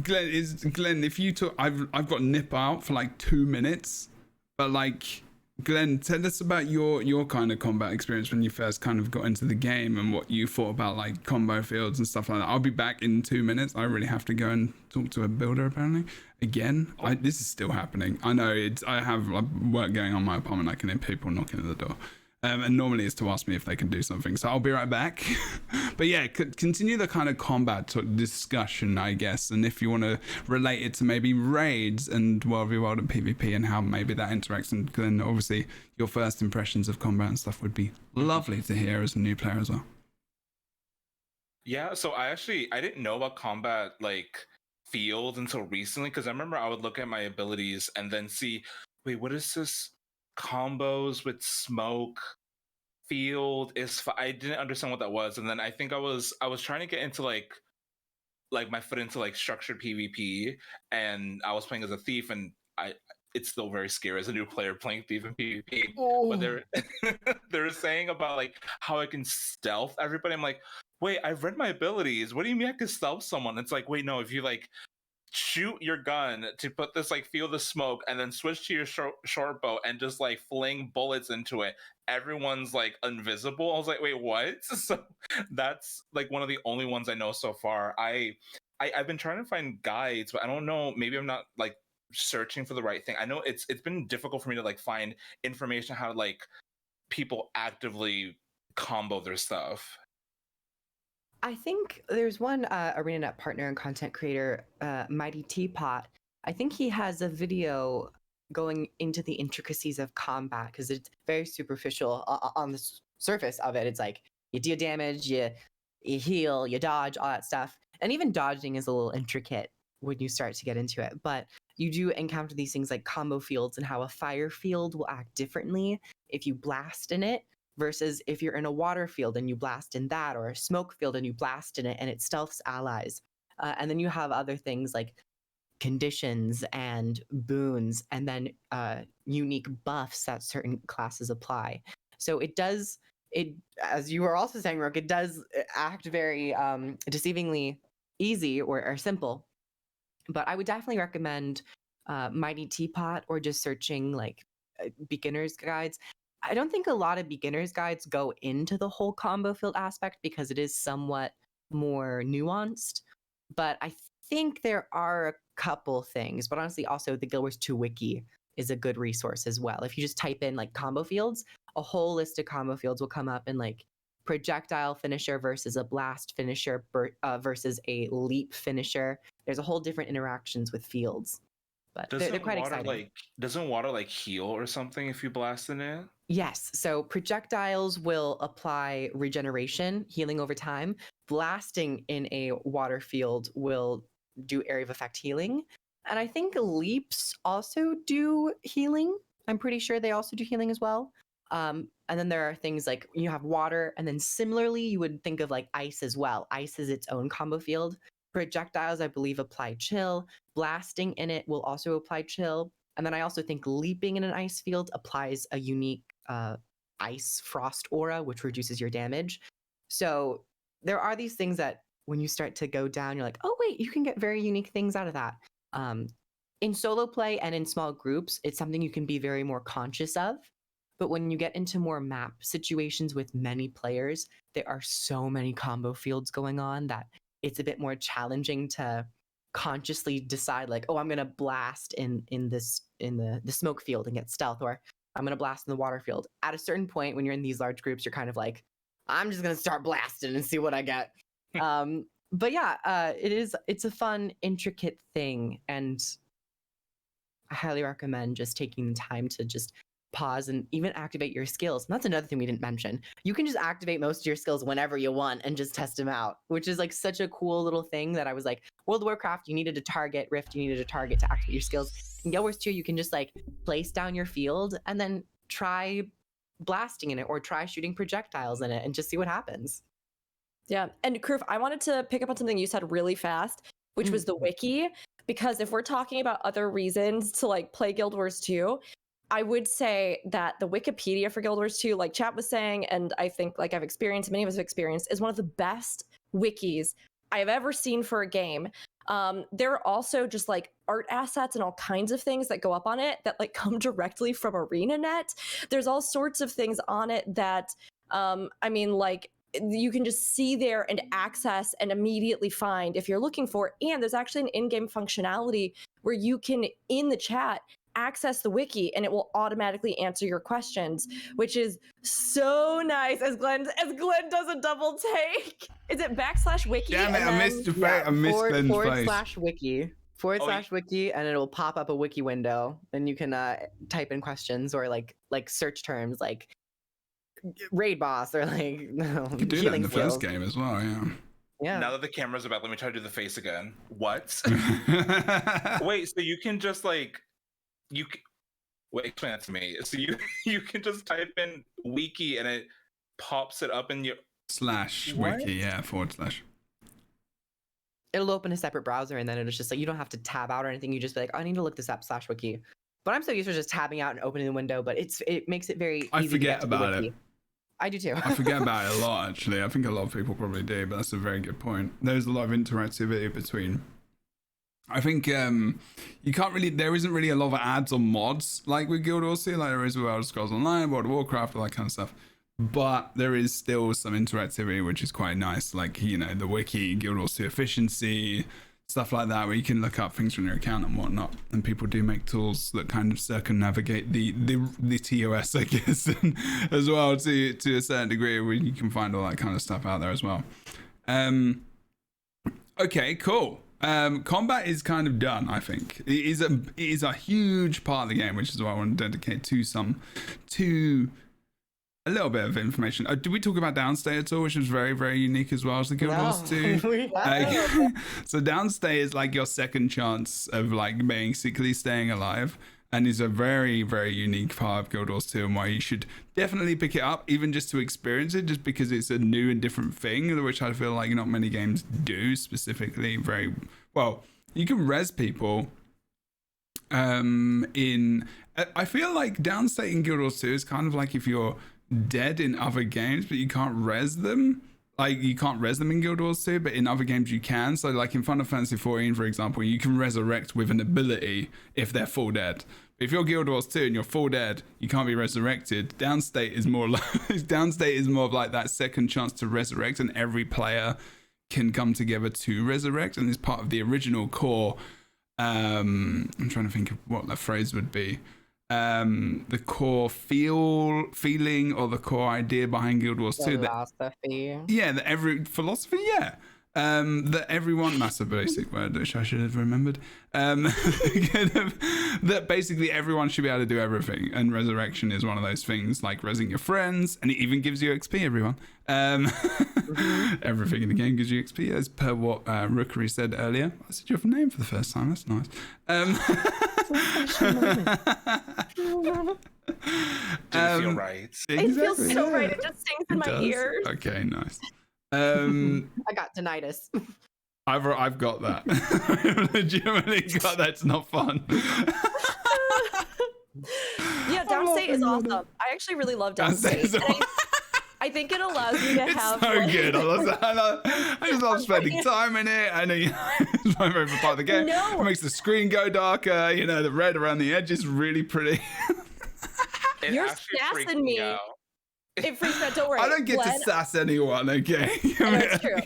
Glenn, if you took, I've got nip out for like 2 minutes, but like, Glenn, tell us about your kind of combat experience when you first kind of got into the game and what you thought about like combo fields and stuff like that. I'll be back in 2 minutes. I really have to go and talk to a builder apparently. Again, this is still happening. I know I have like, work going on in my apartment. I can hear people knocking at the door. And normally it's to ask me if they can do something. So I'll be right back. But yeah, continue the kind of combat discussion, I guess. And if you want to relate it to maybe raids and World v World and PvP and how maybe that interacts. And then obviously your first impressions of combat and stuff would be lovely to hear as a new player as well. Yeah, so I didn't know about combat like fields until recently, because I remember I would look at my abilities and then see, wait, what is this? Combos with smoke field I didn't understand what that was, and then I think I was trying to get into like my foot into like structured PvP, and I was playing as a thief, and it's still very scary as a new player playing thief in PvP. But they're saying about like how I can stealth everybody. I'm like, wait, I've read my abilities. What do you mean I can stealth someone? It's like, wait, no, if you like shoot your gun to put this like field of smoke and then switch to your short bow and just like fling bullets into it, everyone's like invisible. I was like, wait, what? So that's like one of the only ones I know so far. I've been trying to find guides, but I don't know, maybe I'm not like searching for the right thing. I know it's been difficult for me to like find information how to like people actively combo their stuff. I think there's one ArenaNet partner and content creator, Mighty Teapot. I think he has a video going into the intricacies of combat because it's very superficial on the surface of it. It's like you deal damage, you heal, you dodge, all that stuff. And even dodging is a little intricate when you start to get into it. But you do encounter these things like combo fields and how a fire field will act differently if you blast in it versus if you're in a water field and you blast in that, or a smoke field and you blast in it and it stealths allies. And then you have other things like conditions and boons, and then unique buffs that certain classes apply. So it, as you were also saying, Rook, it does act very deceivingly easy or simple. But I would definitely recommend Mighty Teapot or just searching like beginner's guides. I don't think a lot of beginner's guides go into the whole combo field aspect because it is somewhat more nuanced. But I think there are a couple things. But honestly, also the Guild Wars 2 wiki is a good resource as well. If you just type in like combo fields, a whole list of combo fields will come up, and like projectile finisher versus a blast finisher versus a leap finisher. There's a whole different interactions with fields, but they're quite exciting. Doesn't water like heal or something if you blast in it? Yes. So projectiles will apply regeneration, healing over time. Blasting in a water field will do area of effect healing. And I think leaps also do healing. I'm pretty sure they also do healing as well. And then there are things like you have water, and then similarly, you would think of like ice as well. Ice is its own combo field. Projectiles, I believe, apply chill. Blasting in it will also apply chill. And then I also think leaping in an ice field applies a unique ice frost aura, which reduces your damage. So there are these things that when you start to go down, you're like, oh, wait, you can get very unique things out of that. In solo play and in small groups, it's something you can be very more conscious of. But when you get into more map situations with many players, there are so many combo fields going on that it's a bit more challenging to consciously decide like, oh, I'm going to blast in the smoke field and get stealth, or I'm going to blast in the water field. At a certain point, when you're in these large groups, you're kind of like, I'm just going to start blasting and see what I get. But yeah, it's a fun, intricate thing. And I highly recommend just taking the time to just pause and even activate your skills. And that's another thing we didn't mention. You can just activate most of your skills whenever you want and just test them out, which is like such a cool little thing that I was like, World of Warcraft, you needed a target. Rift, you needed a target to activate your skills. In Guild Wars 2, you can just like place down your field and then try blasting in it or try shooting projectiles in it and just see what happens. Yeah. And Kroof, I wanted to pick up on something you said really fast, which was the wiki. Because if we're talking about other reasons to like play Guild Wars 2, I would say that the Wikipedia for Guild Wars 2, like Chat was saying, and I think like I've experienced, many of us have experienced, is one of the best wikis I have ever seen for a game. There are also just like art assets and all kinds of things that go up on it that like come directly from ArenaNet. There's all sorts of things on it that, I mean, like you can just see there and access and immediately find if you're looking for it. And there's actually an in-game functionality where you can, in the chat, access the wiki and it will automatically answer your questions, which is so nice. As Glenn does a double take. Is it /wiki? Damn it, I missed Glenn's face. /wiki. /wiki, and it'll pop up a wiki window, and you can type in questions or like search terms like raid boss or like you could do that in the first game as well. Yeah. Now that the camera's about, let me try to do the face again. What? Wait, so you can just like wait, explain that to me. So you can just type in wiki and it pops it up in your /wiki, yeah, /. It'll open a separate browser, and then it's just like you don't have to tab out or anything. You just be like, oh, I need to look this up /wiki. But I'm so used to just tabbing out and opening the window, but it makes it very easy. I forget about it. I do too. I forget about it a lot, actually. I think a lot of people probably do, but that's a very good point. There's a lot of interactivity between. I think you can't really. There isn't really a lot of ads or mods like with Guild Wars 2, like there is with Elder Scrolls Online, World of Warcraft, all that kind of stuff. But there is still some interactivity, which is quite nice. Like, you know, the wiki, Guild Wars 2 efficiency, stuff like that, where you can look up things from your account and whatnot. And people do make tools that kind of circumnavigate the TOS, I guess, as well, to a certain degree, where you can find all that kind of stuff out there as well. Okay, cool. Combat is kind of done, I think. It is a huge part of the game, which is why I want to dedicate to a little bit of information. Did we talk about Downstay at all, which was very, very unique as well as the Guild Wars 2? So Downstay is like your second chance of like basically staying alive, and is a very, very unique part of Guild Wars 2, and why you should definitely pick it up, even just to experience it, just because it's a new and different thing, which I feel like not many games do specifically very well. You can res people I feel like Downstate in Guild Wars 2 is kind of like if you're dead in other games but you can't res them, like you can't res them in Guild Wars 2, but in other games you can. So like in Final Fantasy 14, for example, you can resurrect with an ability if they're full dead. But if you're Guild Wars 2 and you're full dead, you can't be resurrected. Downstate is more of like that second chance to resurrect, and every player can come together to resurrect, and it's part of the original core. I'm trying to think of what that phrase would be. The core feeling or the core idea behind Guild Wars 2. Philosophy. Philosophy, yeah. That everyone, that's a basic word which I should have remembered. That basically everyone should be able to do everything, and resurrection is one of those things, like resing your friends, and it even gives you XP, everyone. Everything in the game gives you XP, as per what Rookery said earlier. I said your name for the first time, that's nice. Didn't feel right. Exactly, It feels so right. It just stings in my ears. Okay, nice. I got tinnitus. I've got that. I've legitimately got that. It's not fun. Yeah, Downstate is awesome. I actually really love Downstate. I think it allows you to have. It's so good. I just love spending time in it. I know it's my favorite part of the game. No. It makes the screen go darker. You know, the red around the edge is really pretty. You're sassing me. It freaks out. Don't worry. I don't get to sass anyone, okay? That's true.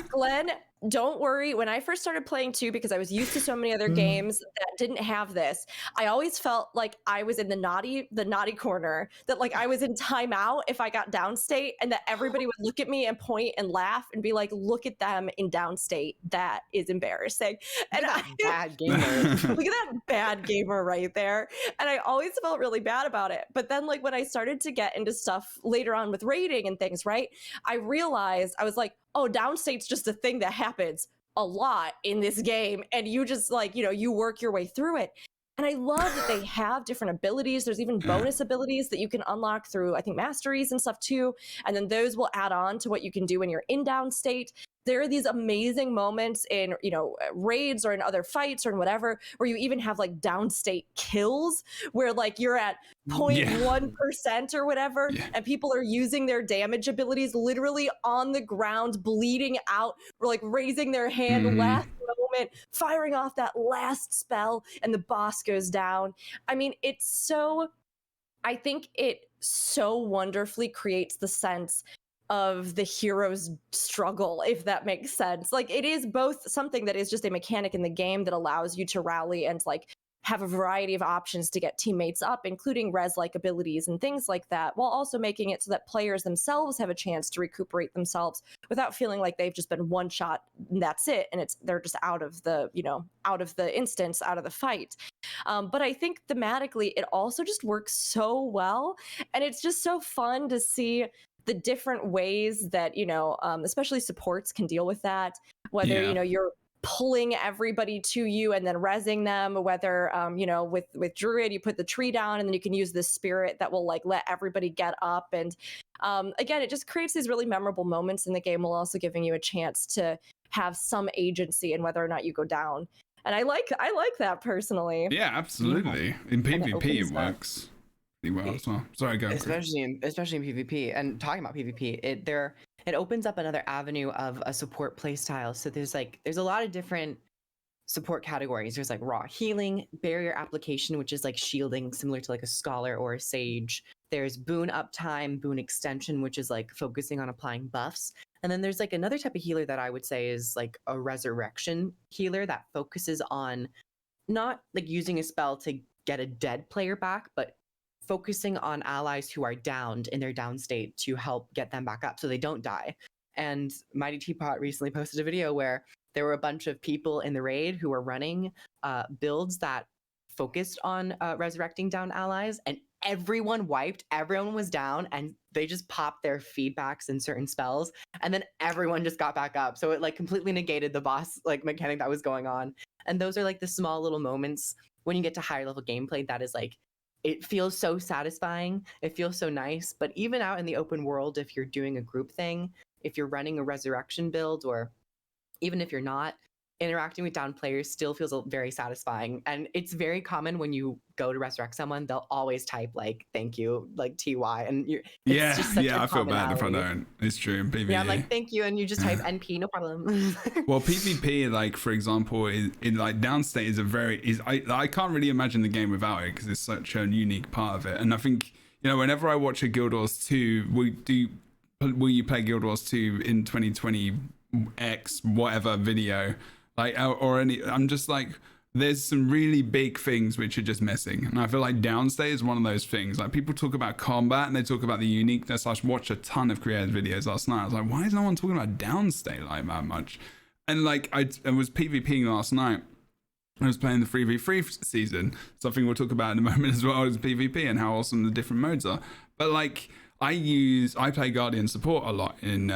Glenn, don't worry. When I first started playing too, because I was used to so many other games that didn't have this, I always felt like I was in the naughty corner, that like I was in timeout if I got downstate, and that everybody would look at me and point and laugh and be like, look at them in downstate. That is embarrassing. And Bad gamer. Look at that bad gamer right there. And I always felt really bad about it. But then like when I started to get into stuff later on with raiding and things, right? I realized, I was like, oh, downstate's just a thing that happens a lot in this game. And you just like, you know, you work your way through it. And I love that they have different abilities. There's even bonus abilities that you can unlock through, I think, masteries and stuff too. And then those will add on to what you can do when you're in downstate. There are these amazing moments in, you know, raids or in other fights or in whatever, where you even have like downstate kills where like you're at 0.1% or whatever, and people are using their damage abilities literally on the ground, bleeding out, or like raising their hand last moment, firing off that last spell, and the boss goes down. I mean, I think it so wonderfully creates the sense of the hero's struggle, if that makes sense. Like it is both something that is just a mechanic in the game that allows you to rally and like have a variety of options to get teammates up, including res-like abilities and things like that, while also making it so that players themselves have a chance to recuperate themselves without feeling like they've just been one shot and that's it, and they're just out of the, you know, out of the instance, out of the fight. But I think thematically it also just works so well, and it's just so fun to see the different ways that, you know, especially supports can deal with that, whether, you know, you're pulling everybody to you and then rezzing them, whether, you know, with Druid, you put the tree down and then you can use this spirit that will like let everybody get up. And again, it just creates these really memorable moments in the game, while also giving you a chance to have some agency in whether or not you go down. And I like that personally. Yeah, absolutely. In PvP, it works well as well. Sorry, go. Especially in PvP. And talking about PvP, it opens up another avenue of a support playstyle. So there's a lot of different support categories. There's like raw healing, barrier application, which is like shielding, similar to like a scholar or a sage. There's boon uptime, boon extension, which is like focusing on applying buffs. And then there's like another type of healer that I would say is like a resurrection healer that focuses on not like using a spell to get a dead player back, but focusing on allies who are downed in their down state to help get them back up so they don't die. And Mighty Teapot recently posted a video where there were a bunch of people in the raid who were running builds that focused on resurrecting down allies, and everyone wiped, everyone was down, and they just popped their feedbacks in certain spells, and then everyone just got back up. So it like completely negated the boss like mechanic that was going on. And those are like the small little moments when you get to higher level gameplay that is like, it feels so satisfying, it feels so nice. But even out in the open world, if you're doing a group thing, if you're running a resurrection build, or even if you're not, interacting with down players still feels very satisfying. And it's very common when you go to resurrect someone, they'll always type like "thank you," like TY, and you're I feel bad if I don't. It's true in PvE. Yeah, I'm like "thank you," and you just type "NP," no problem. Well, PvP, like for example, in like downstate I can't really imagine the game without it because it's such a unique part of it. And I think, you know, whenever I watch a Guild Wars 2, will you play Guild Wars 2 in 2020 X whatever video, like or any, I'm just like, there's some really big things which are just missing. And I feel like downstate is one of those things. Like people talk about combat and they talk about the uniqueness. I watched a ton of creative videos last night. I was like, why is no one talking about downstate like that much? And like I was PvPing last night. I was playing the 3v3 season. Something we'll talk about in a moment as well as PvP and how awesome the different modes are. But like I play Guardian support a lot in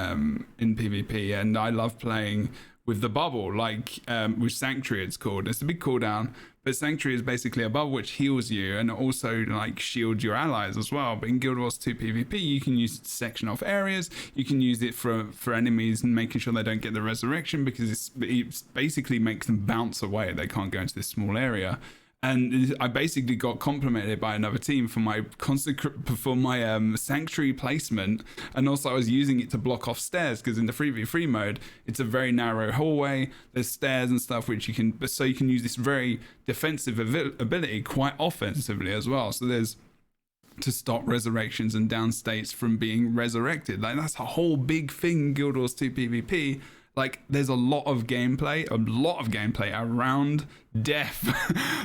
PvP, and I love playing with the bubble, like with Sanctuary it's called. It's a big cooldown, but Sanctuary is basically a bubble which heals you and also like shields your allies as well. But in Guild Wars 2 PvP, you can use it to section off areas. You can use it for enemies and making sure they don't get the resurrection, because it basically makes them bounce away. They can't go into this small area. And I basically got complimented by another team for my sanctuary placement, and also I was using it to block off stairs, because in the 3v3 mode it's a very narrow hallway, there's stairs and stuff which you can use this very defensive ability quite offensively as well. So there's to stop resurrections and downstates from being resurrected. Like that's a whole big thing in Guild Wars 2 PvP. Like there's a lot of gameplay around death,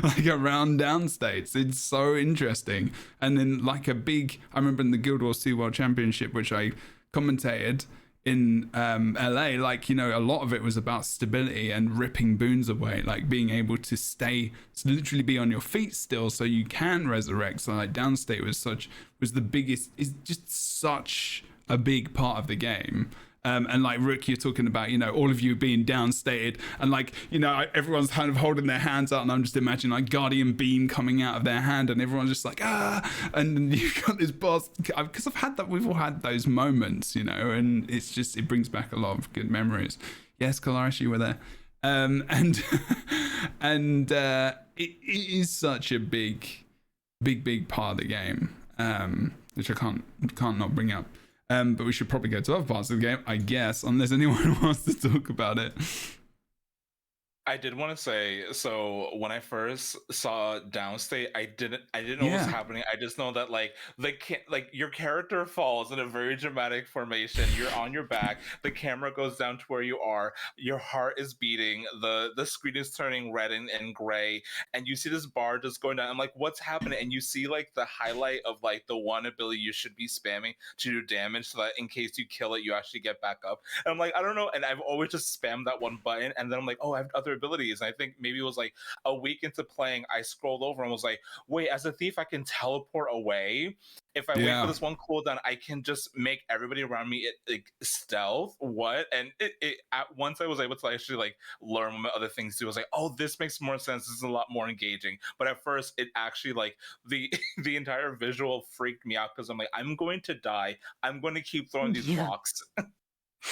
like around downstates. It's so interesting. And then like I remember in the Guild Wars 2 World Championship, which I commentated in LA, like, you know, a lot of it was about stability and ripping boons away, like being able to literally be on your feet still so you can resurrect. So like downstate was the biggest, is just such a big part of the game. And like Rook, you're talking about, you know, all of you being downstated, and like, you know, everyone's kind of holding their hands out, and I'm just imagining like Guardian Beam coming out of their hand, and everyone's just like, and you've got this boss, because we've all had those moments, you know, and it brings back a lot of good memories. Yes, Kalaris, you were there. And it is such a big part of the game, which I can't not bring up. But we should probably go to other parts of the game, I guess, unless anyone wants to talk about it. I did want to say, so when I first saw Downstate, I didn't know what was happening. I just know that like your character falls in a very dramatic formation. You're on your back. The camera goes down to where you are. Your heart is beating. The screen is turning red and gray, and you see this bar just going down. I'm like, what's happening? And you see like the highlight of like the one ability you should be spamming to do damage, so that in case you kill it, you actually get back up. And I'm like, I don't know. And I've always just spammed that one button, and then I'm like, oh, I have other abilities. And I think maybe it was like a week into playing, I scrolled over and was like, wait, as a thief I can teleport away. If I wait for this one cooldown, I can just make everybody around me like stealth. What? And once I was able to actually like learn what other things do, I was like, oh, this makes more sense. This is a lot more engaging. But at first, it actually like the entire visual freaked me out, because I'm like, I'm going to die. I'm going to keep throwing these rocks.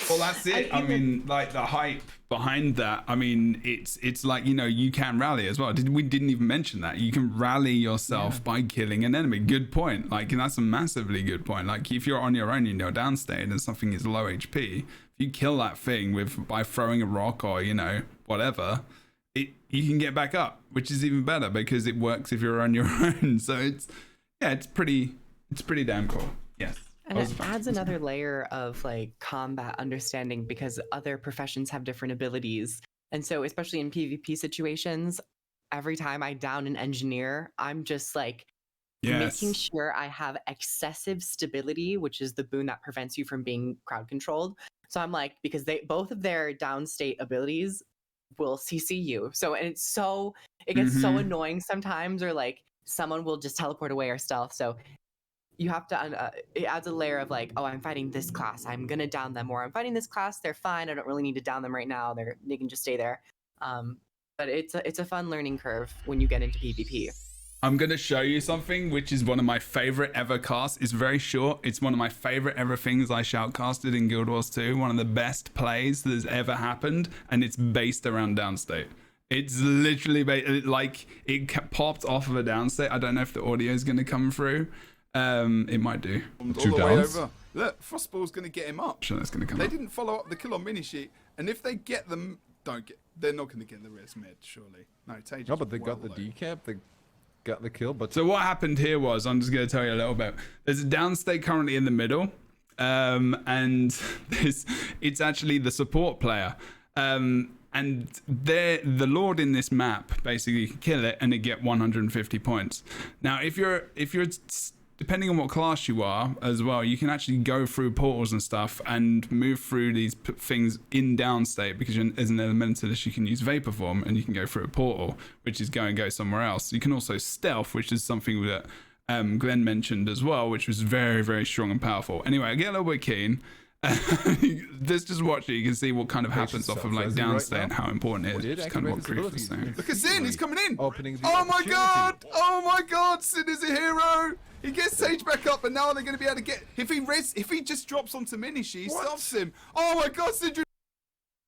Well, that's it. I mean, like the hype behind that. I mean, it's like, you know, you can rally as well. We didn't even mention that. You can rally yourself by killing an enemy. Good point. Like, and that's a massively good point. Like, if you're on your own, you know, downstate and something is low HP, if you kill that thing by throwing a rock or, you know, whatever, you can get back up, which is even better because it works if you're on your own. So it's pretty damn cool. Yes. And it adds another layer of like combat understanding because other professions have different abilities. And so, especially in PvP situations, every time I down an engineer, I'm just like making sure I have excessive stability, which is the boon that prevents you from being crowd controlled. So I'm like, because they both of their downstate abilities will CC you. So and it gets so annoying sometimes, or like someone will just teleport away or stealth. So you have to it adds a layer of like, oh, I'm fighting this class, I'm gonna down them, or I'm fighting this class, they're fine, I don't really need to down them right now, they can just stay there. But it's a fun learning curve when you get into PvP. I'm going to show you something which is one of my favorite ever casts. It's very short. It's one of my favorite ever things I shoutcasted in Guild Wars 2. One of the best plays that has ever happened, and it's based around downstate. It's literally like it popped off of a downstate. I don't know if the audio is going to come through. It might do. All the way over. Look, Frostball's going to get him up. Sure, that's going to come They up. didn't follow up the kill on Minisheet, and if they get them, they're not going to get the res mid, surely. No, Tage. No, but they got the decap. They got the kill. But So what happened here was, I'm just going to tell you a little bit. There's a downstate currently in the middle, and it's actually the support player. And the Lord in this map basically can kill it and it get 150 points. Now, if you're depending on what class you are as well, you can actually go through portals and stuff and move through these things in downstate, because as an elementalist you can use vapor form and you can go through a portal, which is go somewhere else. You can also stealth, which is something that Glenn mentioned as well, which was very, very strong and powerful. Anyway, I get a little bit keen. Just watch it, you can see what kind of happens off of like downstate and how important it is. Just kind of what Grief was saying. Look at Sin, he's coming in. Opening the Oh my opportunity. god! Oh my god! Sin is a hero. He gets Sage back up, and now they're going to be able to get. If he just drops onto Minishi, he stops him. Oh my god, Sin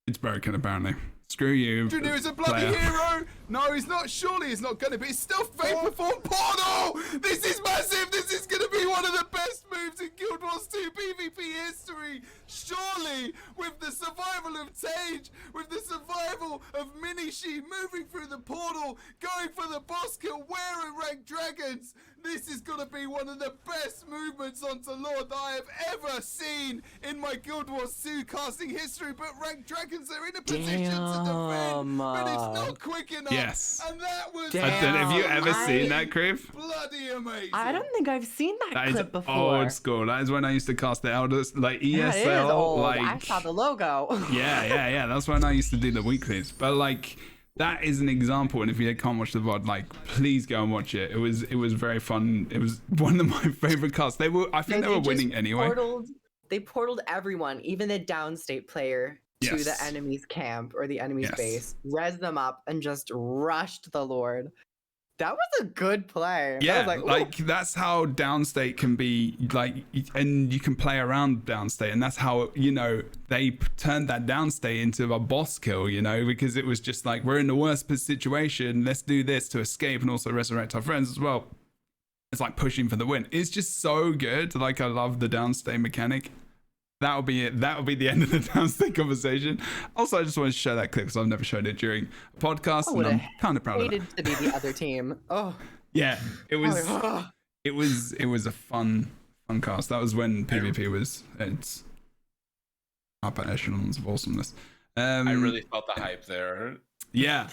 It's broken apparently. Screw you. Junior is a bloody hero. No, he's not. Surely he's not going to be. It's still vapor form portal. This is massive. This is going to be one of the best moves in Guild Wars 2 PvP history. Surely, with the survival of Tage, with the survival of Minishi moving through the portal, going for the boss kill, wearing ranked dragons, this is going to be one of the best movements onto Lord that I have ever seen in my Guild Wars 2 casting history. But ranked dragons are in a position to defend, but it's not quick enough. Yes. And that was Have you ever seen that, Griff? bloody amazing. I don't think I've seen that That is clip before. old school. That is when I used to cast the elders, like ESL. Yeah, it is old. Like I saw the logo. yeah. That's when I used to do the weeklies. But like, that is an example. And if you can't watch the VOD, like, please go and watch it. It was very fun. It was one of my favorite casts. I think they were winning anyway. They portaled everyone, even the downstate player, to the enemy's camp or the enemy's base, res them up, and just rushed the Lord. That was a good play. Yeah, I was like that's how downstate can be, like, and you can play around downstate, and that's how, you know, they turned that downstate into a boss kill, you know, because it was just like, we're in the worst situation, let's do this to escape and also resurrect our friends as well. It's like pushing for the win. It's just so good. Like, I love the downstate mechanic. That'll be it. That'll be the end of the downstate conversation. Also, I just wanted to share that clip because I've never showed it during a podcast, and I'm kind of proud of it. hated to be the other team. Oh, yeah, it was a fun cast. That was when PvP was its upper echelons of awesomeness. I really felt the hype there. Yeah,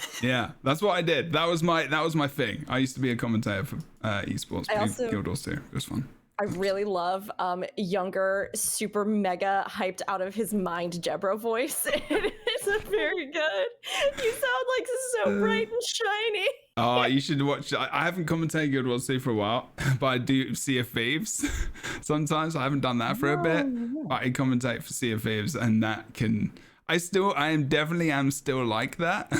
that's what I did. That was my thing. I used to be a commentator for esports, Guild Wars 2. It was fun. I really love younger, super mega hyped out of his mind Jebro voice. It's very good. You sound like so bright and shiny. Oh, you should watch. I haven't commentated Guild Wars 2 for a while, but I do Sea of Thieves sometimes. I haven't done that for a bit. But I commentate for Sea of Thieves, and that can. I definitely am still like that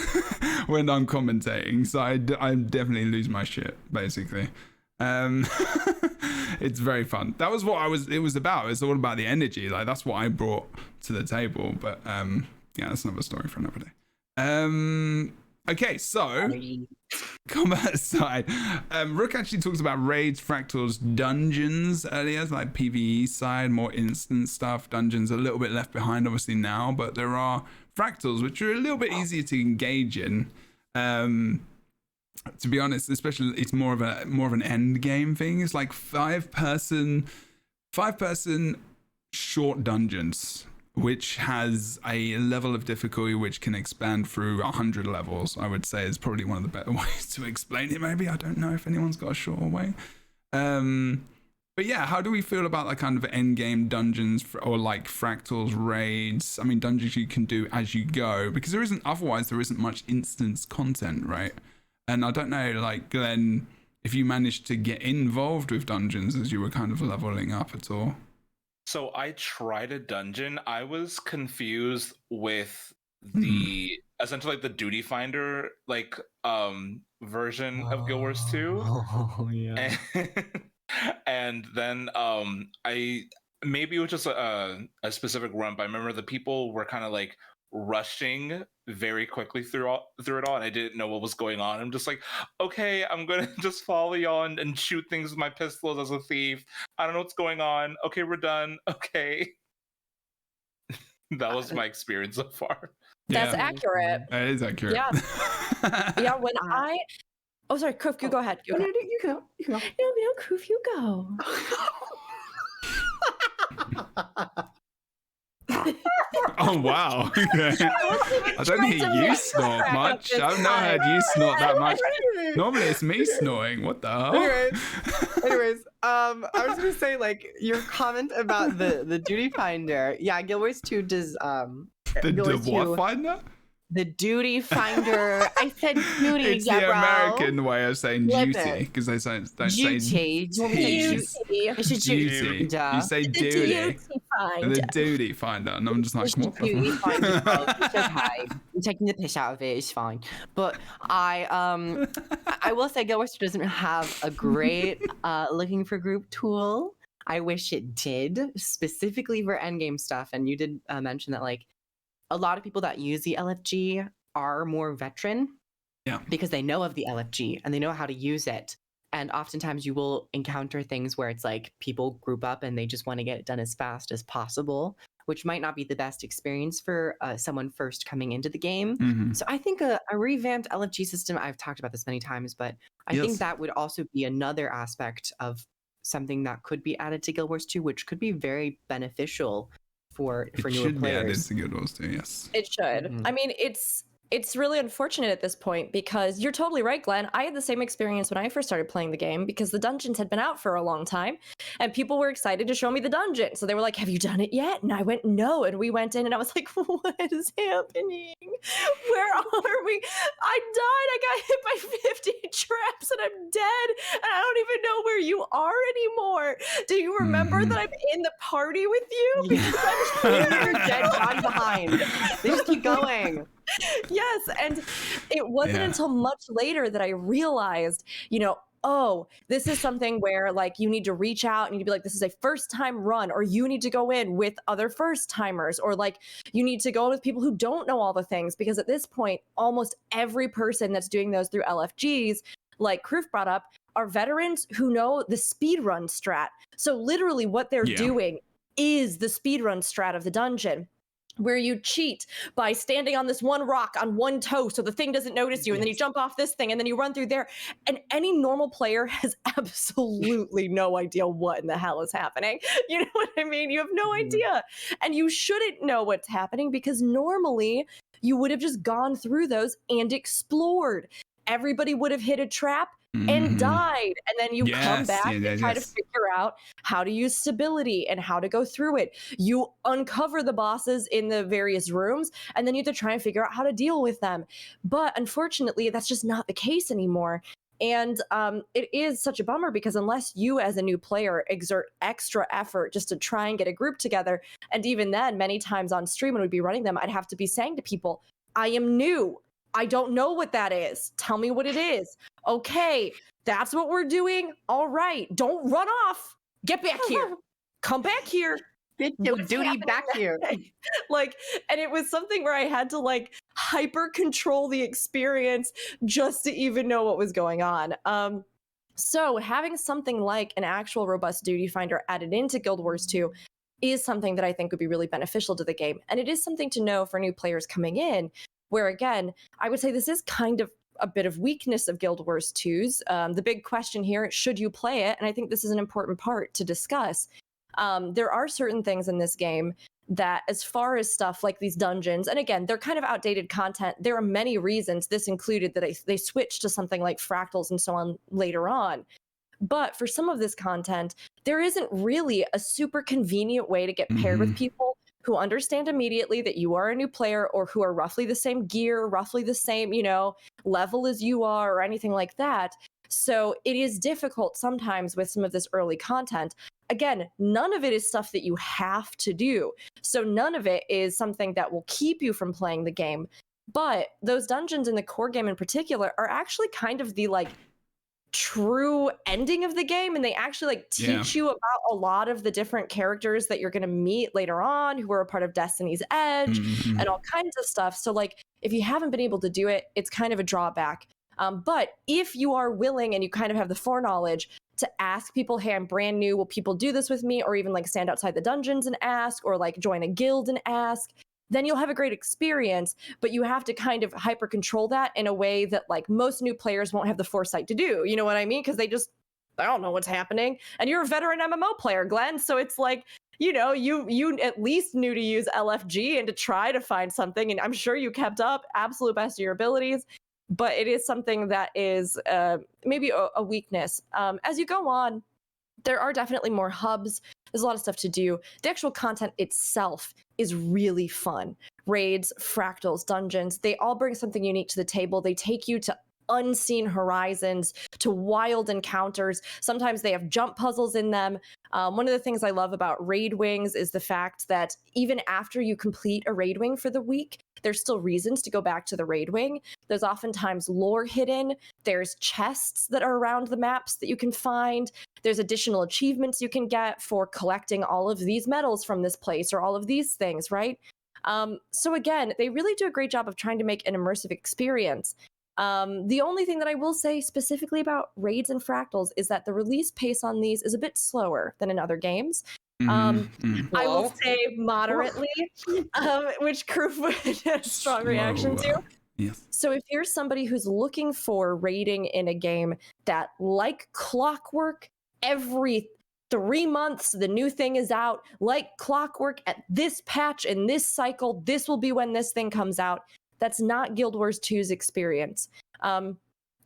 when I'm commentating. So I definitely lose my shit, basically. It's very fun. That was what it was about. It's all about the energy. Like, that's what I brought to the table. But yeah, that's another story for another day. Okay, so combat aside, Rook actually talks about raids, fractals, dungeons earlier, like PVE side, more instant stuff. Dungeons a little bit left behind, obviously, now, but there are fractals which are a little bit easier to engage in. To be honest, especially, it's more of an end game thing. It's like 5-person 5-person short dungeons, which has a level of difficulty which can expand through 100 levels, I would say is probably one of the better ways to explain it. Maybe, I don't know if anyone's got a shorter way. But yeah, how do we feel about that kind of end game dungeons or like fractals, raids? I mean, dungeons you can do as you go, because there isn't much instance content, right? And I don't know, like Glenn, if you managed to get involved with dungeons as you were kind of leveling up at all. So I tried a dungeon. I was confused with the essentially like the duty finder version of Guild Wars 2. Oh yeah. And then I maybe it was just a specific run, but I remember the people were kind of like rushing very quickly through it all, and I didn't know what was going on. I'm just like, okay, I'm gonna just follow y'all and shoot things with my pistols as a thief. I don't know what's going on. Okay, we're done. Okay. That was my experience so far. That's Yeah. accurate. That is accurate. Yeah. Yeah, when Oh, sorry, Kroof, you go ahead. No, no, you go. You go. No, Kroof, you go. Oh wow. Okay. I don't hear you snort much. I've not heard you snort that much. Normally it's me snoring. What the hell? Anyways, I was gonna say, like, your comment about the duty finder. Yeah, Guild Wars 2 does The Guild Wars what 2 finder? the duty finder. I said duty, It's the Jebro. American way of saying Flip duty, it. because they don't say Duty. duty. It's a Duty. duty. You say duty. Find. The duty finder. And I'm just like, what the Duty fuck? finder. It's okay. I'm taking the piss out of it. It's fine. But I will say Guild Wars 2 doesn't have a great looking for group tool. I wish it did, specifically for endgame stuff. And you did mention that, like, a lot of people that use the LFG are more veteran. Yeah. Because they know of the LFG and they know how to use it. And oftentimes you will encounter things where it's like people group up and they just want to get it done as fast as possible, which might not be the best experience for someone first coming into the game. Mhm. So I think a revamped LFG system, I've talked about this many times, but I think Yes. that would also be another aspect of something that could be added to Guild Wars 2, which could be very beneficial for It newer should be added players. to Guild Wars 2, yes. It should. Mhm. I mean, it's really unfortunate at this point because you're totally right, Glenn. I had the same experience when I first started playing the game because the dungeons had been out for a long time and people were excited to show me the dungeon. So they were like, have you done it yet? And I went, no. And we went in and I was like, what is happening? Where are we? I died. I got hit by 50 traps and I'm dead. And I don't even know where you are anymore. Do you remember that I'm in the party with you? Because I'm You're dead, I'm behind. They just keep going. Yes, and it wasn't Yeah. until much later that I realized, oh, this is something where like you need to reach out and you need to be like, this is a first time run, or you need to go in with other first timers, or like you need to go with people who don't know all the things, because at this point, almost every person that's doing those through LFGs, like Kroof brought up, are veterans who know the speedrun strat. So literally what they're Yeah. doing is the speedrun strat of the dungeon, where you cheat by standing on this one rock on one toe so the thing doesn't notice you, and then you jump off this thing and then you run through there. And any normal player has absolutely no idea what in the hell is happening. You know what I mean? You have no idea. And you shouldn't know what's happening because normally you would have just gone through those and explored. Everybody would have hit a trap and Mhm. died, and then you come Yes, back yeah, and try to yes. figure out how to use stability and how to go through it. You uncover the bosses in the various rooms, and then you have to try and figure out how to deal with them. But unfortunately, that's just not the case anymore. And it is such a bummer because unless you as a new player exert extra effort just to try and get a group together, and even then, many times on stream when we'd be running them, I'd have to be saying to people, I am new. I don't know what that is. Tell me what it is. Okay, that's what we're doing. All right, don't run off. Get back here. Come back here. Get your What's duty happening back here. Like, and it was something where I had to like hyper control the experience just to even know what was going on. So having something like an actual robust duty finder added into Guild Wars 2 is something that I think would be really beneficial to the game. And it is something to know for new players coming in, where again, I would say this is kind of a bit of weakness of Guild Wars 2's. The big question here, should you play it? And I think this is an important part to discuss. There are certain things in this game that, as far as stuff like these dungeons, and again, they're kind of outdated content. There are many reasons, this included, that they switched to something like fractals and so on later on. But for some of this content, there isn't really a super convenient way to get paired with people who understand immediately that you are a new player, or who are roughly the same gear, roughly the same, level as you are, or anything like that. So it is difficult sometimes with some of this early content. Again, none of it is stuff that you have to do. So none of it is something that will keep you from playing the game. But those dungeons in the core game in particular are actually kind of the true ending of the game, and they actually teach you about a lot of the different characters that you're going to meet later on, who are a part of Destiny's Edge and all kinds of stuff. So if you haven't been able to do it, it's kind of a drawback. But if you are willing and you kind of have the foreknowledge to ask people, hey, I'm brand new, will people do this with me? Or even stand outside the dungeons and ask, or join a guild and ask, then you'll have a great experience. But you have to kind of hyper control that in a way that most new players won't have the foresight to do. You know what I mean? Because they don't know what's happening. And you're a veteran MMO player, Glenn. So it's you at least knew to use LFG and to try to find something. And I'm sure you kept up absolute best of your abilities. But it is something that is maybe a weakness. As you go on, there are definitely more hubs. There's a lot of stuff to do. The actual content itself is really fun. Raids, fractals, dungeons, they all bring something unique to the table. They take you to unseen horizons, to wild encounters. Sometimes they have jump puzzles in them. One of the things I love about raid wings is the fact that even after you complete a raid wing for the week, there's still reasons to go back to the raid wing. There's oftentimes lore hidden. There's chests that are around the maps that you can find. There's additional achievements you can get for collecting all of these medals from this place, or all of these things, right? So again, they really do a great job of trying to make an immersive experience. The only thing that I will say specifically about raids and fractals is that the release pace on these is a bit slower than in other games. I will say moderately, which Kroof would have a strong reaction to. Yes. So if you're somebody who's looking for raiding in a game that, like clockwork, every 3 months the new thing is out, like clockwork, at this patch in this cycle, this will be when this thing comes out. That's not Guild Wars 2's experience.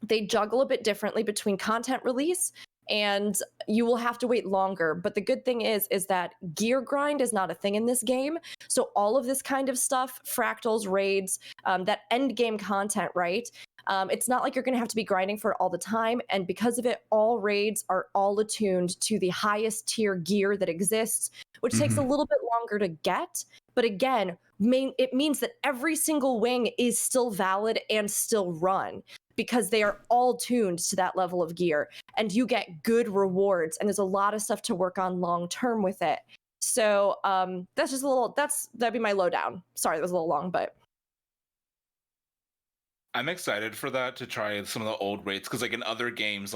They juggle a bit differently between content release, and you will have to wait longer. But the good thing is that gear grind is not a thing in this game. So all of this kind of stuff, fractals, raids, that end game content, right? It's not like you're going to have to be grinding for it all the time. And because of it, all raids are all attuned to the highest tier gear that exists, which takes a little bit longer to get. But again, it means that every single wing is still valid and still run, because they are all tuned to that level of gear, and you get good rewards, and there's a lot of stuff to work on long term with it. So that's just that'd be my lowdown. Sorry, that was a little long, but I'm excited for that, to try some of the old raids, because in other games,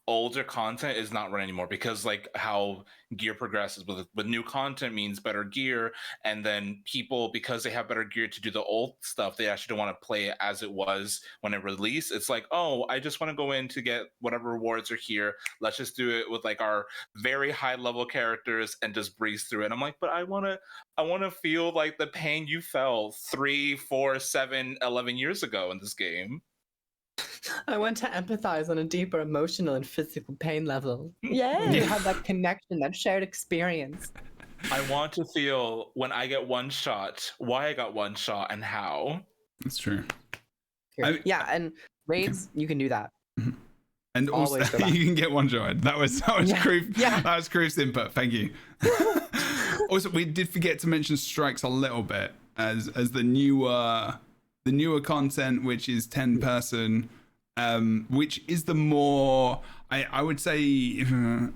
older content is not run anymore, because how gear progresses with new content means better gear, and then people, because they have better gear to do the old stuff, they actually don't want to play it as it was when it released. It's oh, I just want to go in to get whatever rewards are here, let's just do it with our very high level characters and just breeze through it. And I'm but I want to feel the pain you felt 3, 4, 7, 11 years ago in this game. I want to empathize on a deeper emotional and physical pain level. yeah. You have that connection, that shared experience. I want to feel when I get one shot, why I got one shot and how. That's true. Yeah, and raids, you can do that. And also, you can get one shot. That was Kroof. Yeah. That was Kroof's input. Thank you. Also, we did forget to mention strikes a little bit as the newer content, which is 10 person, which is the more, I would say,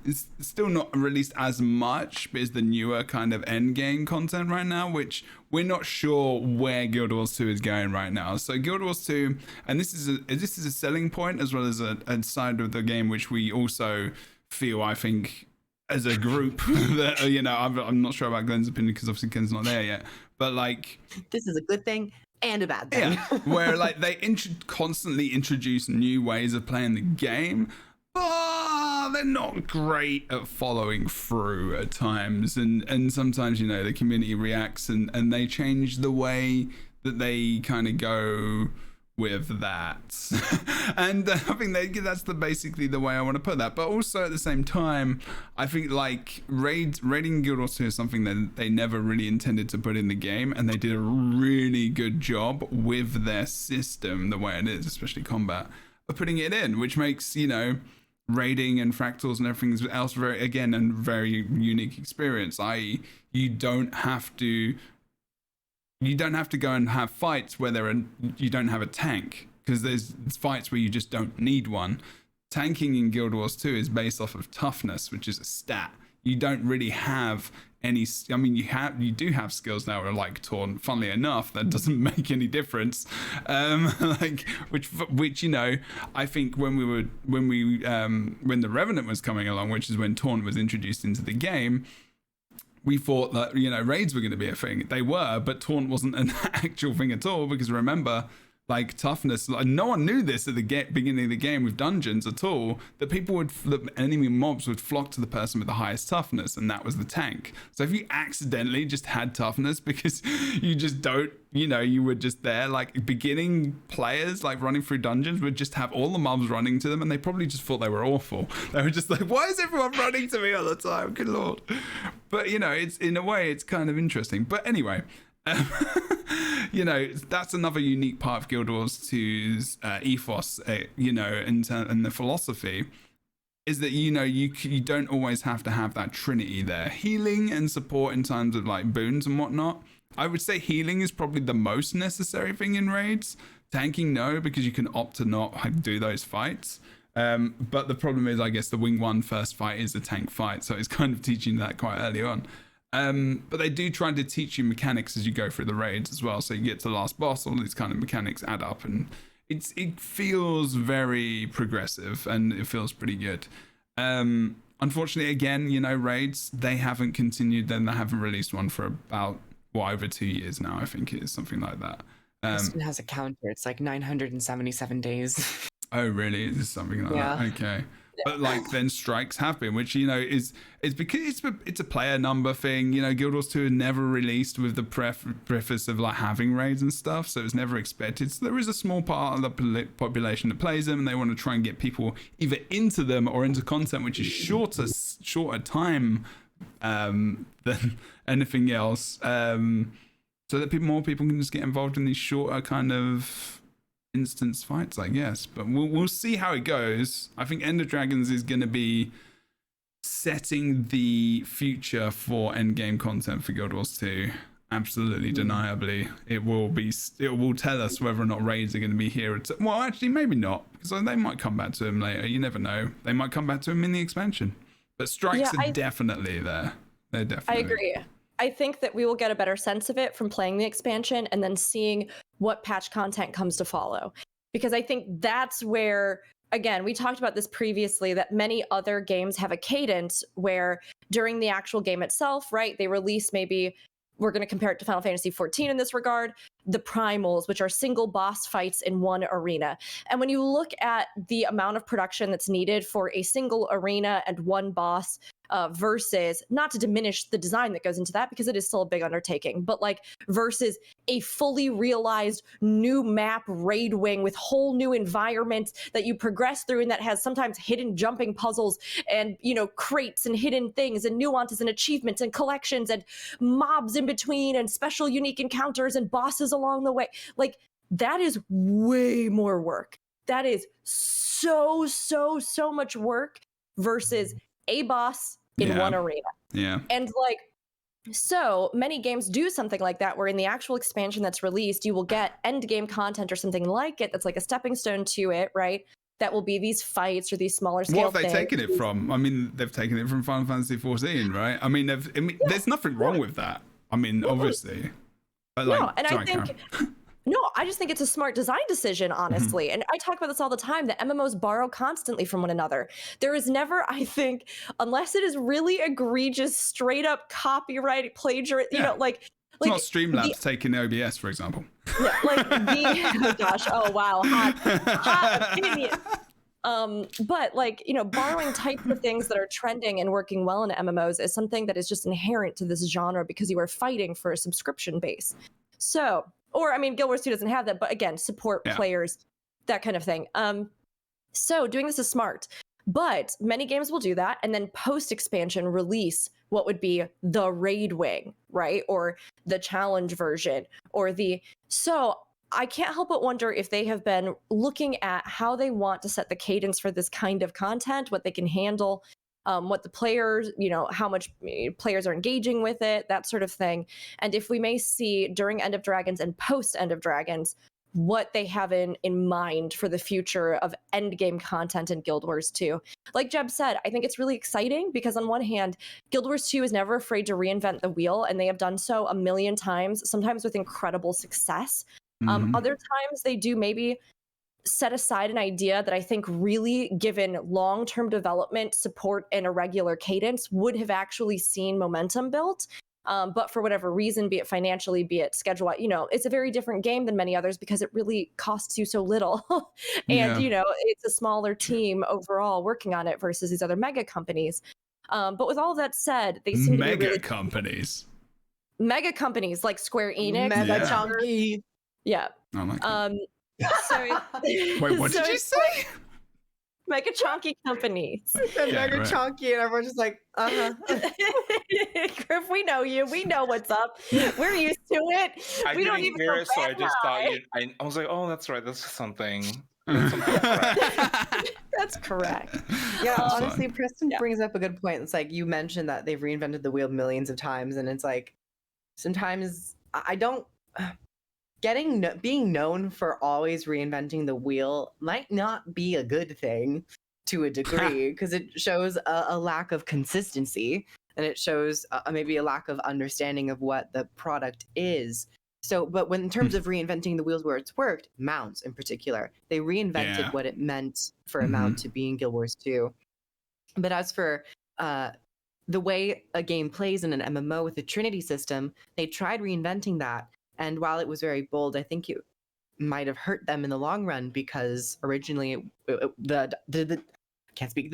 it's still not released as much, but is the newer kind of end game content right now, which we're not sure where Guild Wars 2 is going right now. So Guild Wars 2, and this is a selling point as well as a side of the game which we also feel, I think, as a group that I'm not sure about Glenn's opinion, because obviously Glenn's not there yet, but this is a good thing and a bad thing. Yeah, where they constantly introduce new ways of playing the game, but well, they're not great at following through at times, and sometimes, you know, the community reacts and they change the way that they kind of go with that. And I think that's basically the way I want to put that. But also at the same time, I think like raiding Guild Wars 2 is something that they never really intended to put in the game, and they did a really good job with their system, the way it is, especially combat, of putting it in, which makes, you know, raiding and fractals and everything else very unique experience. I.e., you don't have to go and have fights where you don't have a tank, because there's fights where you just don't need one. Tanking in Guild Wars 2 is based off of toughness, which is a stat. You don't really have any. I mean, you do have skills now that are like Taunt. Funnily enough, that doesn't make any difference. Which you know, I think when the Revenant was coming along, which is when Taunt was introduced into the game, we thought that, you know, raids were going to be a thing. They were, but Taunt wasn't an actual thing at all, because remember, like toughness, like, no one knew this at the beginning of the game with dungeons at all, that the enemy mobs would flock to the person with the highest toughness, and that was the tank. So if you accidentally just had toughness because you just don't, you know, you were just there, like beginning players like running through dungeons would just have all the mobs running to them, and they probably just thought they were awful. They were just like, why is everyone running to me all the time? Good lord. But you know, it's, in a way, it's kind of interesting. But anyway, you know, that's another unique part of Guild Wars 2's ethos, you know, and the philosophy is that, you know, you don't always have to have that trinity there. Healing and support in terms of like boons and whatnot. I would say healing is probably the most necessary thing in raids. Tanking, no, because you can opt to not do those fights. But the problem is, I guess the Wing 1 first fight is a tank fight, so it's kind of teaching that quite early on. But they do try to teach you mechanics as you go through the raids as well. So you get to the last boss, all these kind of mechanics add up, and it feels very progressive, and it feels pretty good. Unfortunately, again, you know, raids, they haven't continued, then they haven't released one for about, over 2 years now, I think it is, something like that. This one has a counter. It's like 977 days. Oh, really? Is this something like that? Okay. But like then strikes happen, which, you know, is because it's a player number thing. You know, Guild Wars 2 never released with the preface of like having raids and stuff, so it's never expected. So there is a small part of the population that plays them, and they want to try and get people either into them or into content which is shorter time than anything else, so that more people can just get involved in these shorter kind of instance fights, I guess. But we'll see how it goes. I think End of Dragons is going to be setting the future for endgame content for Guild Wars 2. Absolutely, deniably, it will tell us whether or not raids are going to be here. Well, actually, maybe not, because they might come back to him later. You never know. They might come back to him in the expansion. But strikes are definitely there. They're definitely. I agree. I think that we will get a better sense of it from playing the expansion and then seeing what patch content comes to follow. Because I think that's where, again, we talked about this previously, that many other games have a cadence where during the actual game itself, right, they release maybe, we're going to compare it to Final Fantasy XIV in this regard, the primals, which are single boss fights in one arena. And when you look at the amount of production that's needed for a single arena and one boss, versus, not to diminish the design that goes into that, because it is still a big undertaking, but like versus a fully realized new map raid wing with whole new environments that you progress through, and that has sometimes hidden jumping puzzles and, you know, crates and hidden things and nuances and achievements and collections and mobs in between and special unique encounters and bosses along the way. Like, that is way more work. That is so much work versus a boss in one arena. Yeah. And like, so many games do something like that, where in the actual expansion that's released, you will get end game content or something like it that's like a stepping stone to it, right? That will be these fights or these smaller scale What have they taken it from? I mean, they've taken it from Final Fantasy XIV, right? I mean, there's nothing wrong with that. I mean, obviously. But like, no, and I think... No, I just think it's a smart design decision, honestly. And I talk about this all the time, that MMOs borrow constantly from one another. There is never, I think, unless it is really egregious, straight up copyright plagiarism, you know, like... It's not Streamlabs taking OBS, for example. Yeah, like oh gosh, oh wow, hot opinion. But like, borrowing types of things that are trending and working well in MMOs is something that is just inherent to this genre because you are fighting for a subscription base. So, or I mean, Guild Wars 2 doesn't have that, but again, support players, that kind of thing. So doing this is smart, but many games will do that and then post expansion release what would be the raid wing, right? Or the challenge version or so I can't help but wonder if they have been looking at how they want to set the cadence for this kind of content, what they can handle, what the players, how much players are engaging with it, that sort of thing. And if we may see during End of Dragons and post End of Dragons, what they have in mind for the future of endgame content in Guild Wars 2. Like Jeb said, I think it's really exciting because on one hand, Guild Wars 2 is never afraid to reinvent the wheel, and they have done so a million times, sometimes with incredible success. Other times they do maybe set aside an idea that I think really, given long-term development, support, and a regular cadence, would have actually seen momentum built. But for whatever reason, be it financially, be it schedule, it's a very different game than many others because it really costs you so little. And, it's a smaller team overall working on it versus these other mega companies. But with all of that said, they seem to be really companies. Mega companies like Square Enix. Mega chunky. Yeah. Oh my God. So Wait, what did you say? Mega chunky companies. Mega chunky, and everyone's just like, Griff, we know you. We know what's up. We're used to it. I we don't didn't even hear it, so I bad just now. thought I was like, oh, that's right. That's something. That's correct. Yeah, That's honestly, fine. Preston brings up a good point. It's like you mentioned that they've reinvented the wheel millions of times, and it's like sometimes I don't. Being known for always reinventing the wheel might not be a good thing to a degree because it shows a lack of consistency and it shows maybe a lack of understanding of what the product is. So, but when in terms of reinventing the wheels where it's worked, mounts in particular, they reinvented what it meant for a mount to be in Guild Wars 2. But as for the way a game plays in an MMO with the Trinity system, they tried reinventing that. And while it was very bold, I think it might have hurt them in the long run because originally the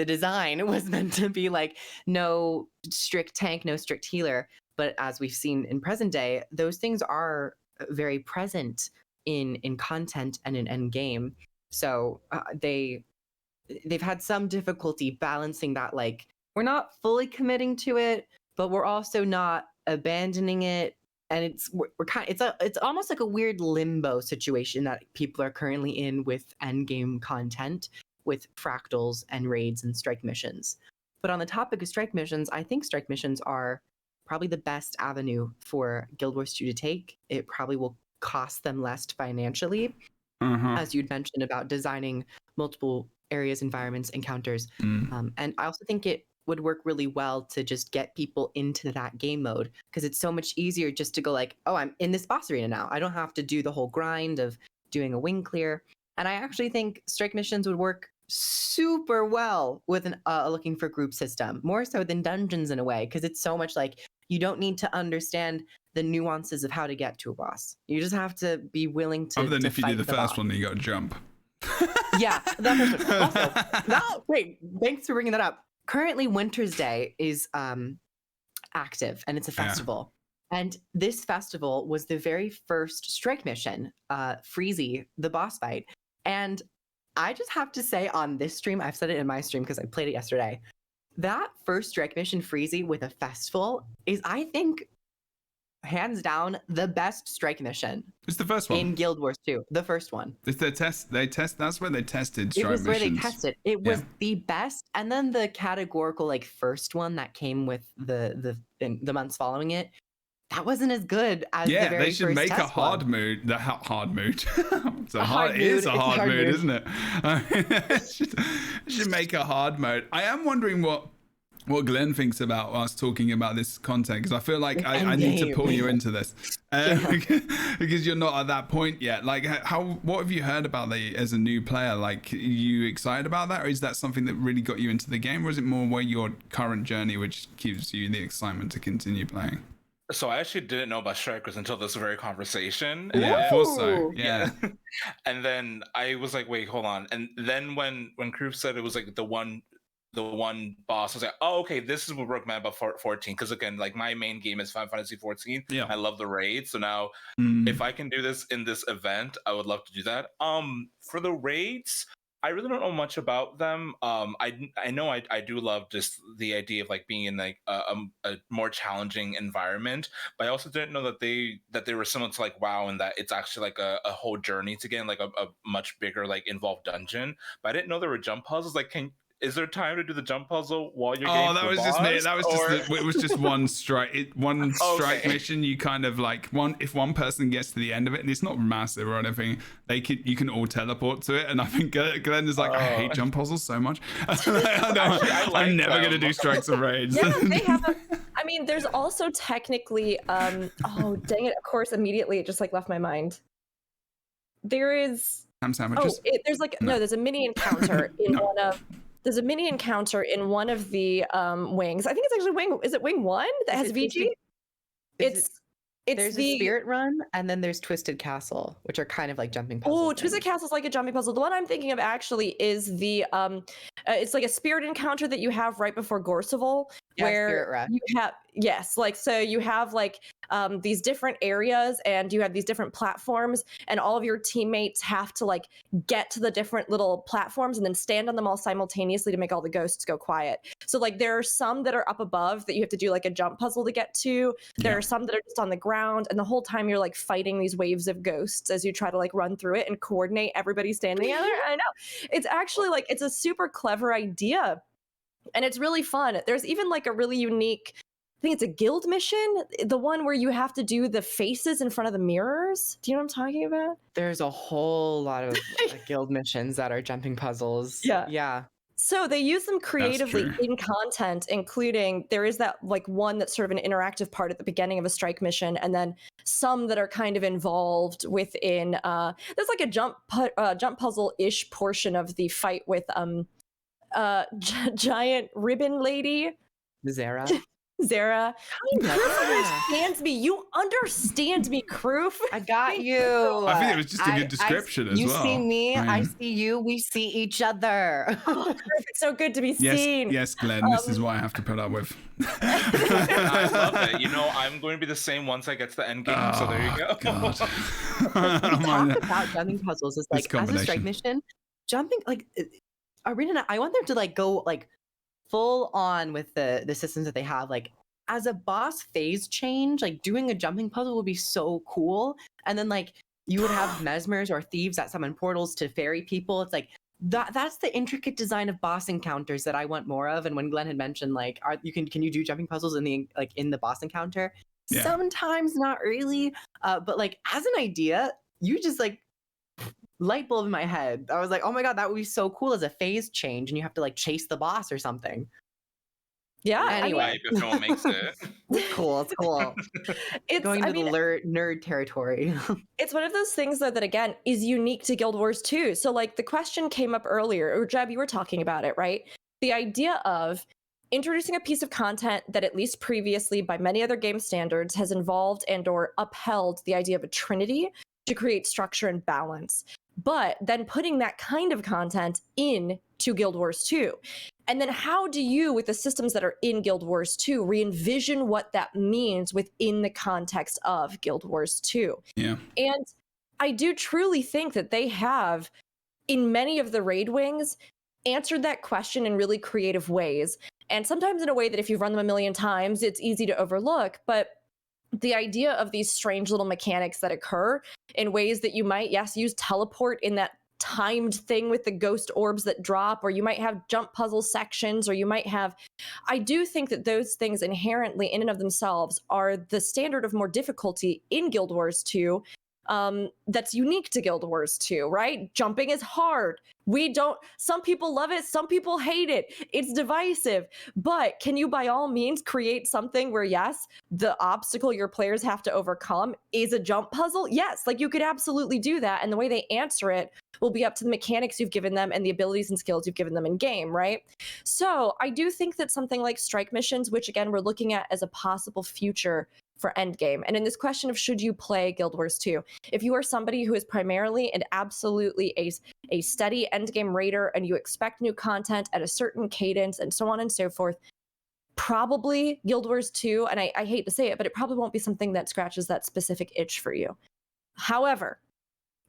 design was meant to be like no strict tank, no strict healer. But as we've seen in present day, those things are very present in content and in end game. So they've had some difficulty balancing that. Like we're not fully committing to it, but we're also not abandoning it. And it's almost like a weird limbo situation that people are currently in with endgame content, with fractals and raids and strike missions. But on the topic of strike missions, I think strike missions are probably the best avenue for Guild Wars 2 to take. It probably will cost them less financially, as you'd mentioned about designing multiple areas, environments, encounters. And I also think it would work really well to just get people into that game mode because it's so much easier just to go like, oh, I'm in this boss arena now. I don't have to do the whole grind of doing a wing clear. And I actually think strike missions would work super well with a looking for group system, more so than dungeons in a way, because it's so much like you don't need to understand the nuances of how to get to a boss. You just have to be willing to. Other than if you do the first boss. one, you got to jump. Yeah, that first one. Also, wait, thanks for bringing that up. Currently, Winter's Day is active, and it's a festival. And this festival was the very first strike mission, Freezy, the boss fight. And I just have to say on this stream, I've said it in my stream because I played it yesterday, that first strike mission, Freezy, with a festival is, I think, hands down, the best strike mission. It's the first one. In Guild Wars 2, the first one. It's their test. That's where they tested strike missions. It was where they tested. It was the best. And then the categorical like first one that came with the months following it, that wasn't as good as the very first. They should make a hard mood. The hard mood. It is a hard mood, isn't it? It should make a hard mode. I am wondering what Glenn thinks about us talking about this content, because I feel like I need to pull you into this because you're not at that point yet. Like, what have you heard about as a new player? Like, are you excited about that, or is that something that really got you into the game, or is it more where your current journey which gives you the excitement to continue playing? So I actually didn't know about strikers until this very conversation. Yeah, I thought so. Ooh. Yeah. And then I was like, wait, hold on. And then when Kroof said it was like the one boss, I was like, oh, okay, this is what broke my about 14. Because again, like my main game is Final Fantasy 14. Yeah. I love the raid. So now Mm. if I can do this in this event, I would love to do that. For the raids, I really don't know much about them. I know I do love just the idea of like being in like a more challenging environment, but I also didn't know that they were similar to like WoW, and that it's actually like a whole journey to get in like a much bigger like involved dungeon. But I didn't know there were jump puzzles. Like, is there time to do the jump puzzle while you're getting Oh, that to the was just me. boss, That was or- just it was just one strike. One strike Okay. mission. You kind of like if one person gets to the end of it, and it's not massive or anything, you can all teleport to it. And I think Glenn is like, I hate jump puzzles so much. I like I'm never gonna them. do strikes and raids. Yeah, they have I mean, there's also technically, oh, dang it, of course, immediately it just like left my mind. There is, Ham sandwiches. there's like, no, there's a mini encounter in No. there's a mini encounter in one of the wings. I think it's actually is it wing 1 that has Is it- VG? It's There's the a Spirit Run, and then there's Twisted Castle, which are kind of like jumping puzzles. Oh, Twisted Castle's like a jumping puzzle. The one I'm thinking of actually is the it's like a spirit encounter that you have right before Gorseval, Yeah, Spirit where Rush. you have like so you have like these different areas and you have these different platforms, and all of your teammates have to like get to the different little platforms and then stand on them all simultaneously to make all the ghosts go quiet. So like there are some that are up above that you have to do like a jump puzzle to get to. There Yeah. are some that are just on the ground, and the whole time you're like fighting these waves of ghosts as you try to like run through it and coordinate everybody standing together. I know. It's actually like it's a super clever idea. And it's really fun. There's even like a really unique, I think it's a guild mission, the one where you have to do the faces in front of the mirrors. Do you know what I'm talking about? There's a whole lot of guild missions that are jumping puzzles. Yeah. Yeah. So they use them creatively true. in content, including there is that like one that's sort of an interactive part at the beginning of a strike mission, and then some that are kind of involved within. There's like a jump puzzle-ish portion of the fight with giant ribbon lady Zara. Zara. You understands me. You understand me, Kroof. I got you. I think it was just a good description as you well. see me, I Yeah. see you, we see each other. Oh, Kroof, it's so good to be Yes, seen. yes, Glenn. This is what I have to put up with. I love it. You know, I'm going to be the same once I get to the end game. So there you go. God. Talk about jumping puzzles is This like as a strike combination. mission, jumping like Arena. I want them to like go like full on with the systems that they have. Like as a boss phase change, like doing a jumping puzzle would be so cool. And then like you would have mesmers or thieves that summon portals to ferry people. It's like that's the intricate design of boss encounters that I want more of. And when Glenn had mentioned like can you do jumping puzzles in the boss encounter? Yeah. Sometimes not really. But like as an idea, you just like light bulb in my head. I was like, oh my god, that would be so cool as a phase change, and you have to like chase the boss or something. Yeah. Anyway. Hype if no one makes it. It's cool. It's cool. It's Going I into mean, the nerd territory. it's one of those things though that again is unique to Guild Wars 2. So like the question came up earlier, or Jeb, you were talking about it, right? The idea of introducing a piece of content that at least previously by many other game standards has involved and or upheld the idea of a trinity to create structure and balance, but then putting that kind of content in to Guild Wars 2. And then how do you, with the systems that are in Guild Wars 2, re-envision what that means within the context of Guild Wars 2? Yeah. And I do truly think that they have, in many of the raid wings, answered that question in really creative ways. And sometimes in a way that if you've run them a million times, it's easy to overlook. But the idea of these strange little mechanics that occur in ways that you might, yes, use teleport in that timed thing with the ghost orbs that drop, or you might have jump puzzle sections, or you might have, I do think that those things inherently in and of themselves are the standard of more difficulty in Guild Wars 2. That's unique to Guild Wars 2, right? Jumping is hard. Some people love it, some people hate it. It's divisive. But can you by all means create something where, yes, the obstacle your players have to overcome is a jump puzzle? Yes, like you could absolutely do that. And the way they answer it will be up to the mechanics you've given them and the abilities and skills you've given them in game, right? So I do think that something like strike missions, which again we're looking at as a possible future for Endgame, and in this question of should you play Guild Wars 2, if you are somebody who is primarily and absolutely a steady Endgame raider and you expect new content at a certain cadence and so on and so forth, probably Guild Wars 2, and I hate to say it, but it probably won't be something that scratches that specific itch for you. However,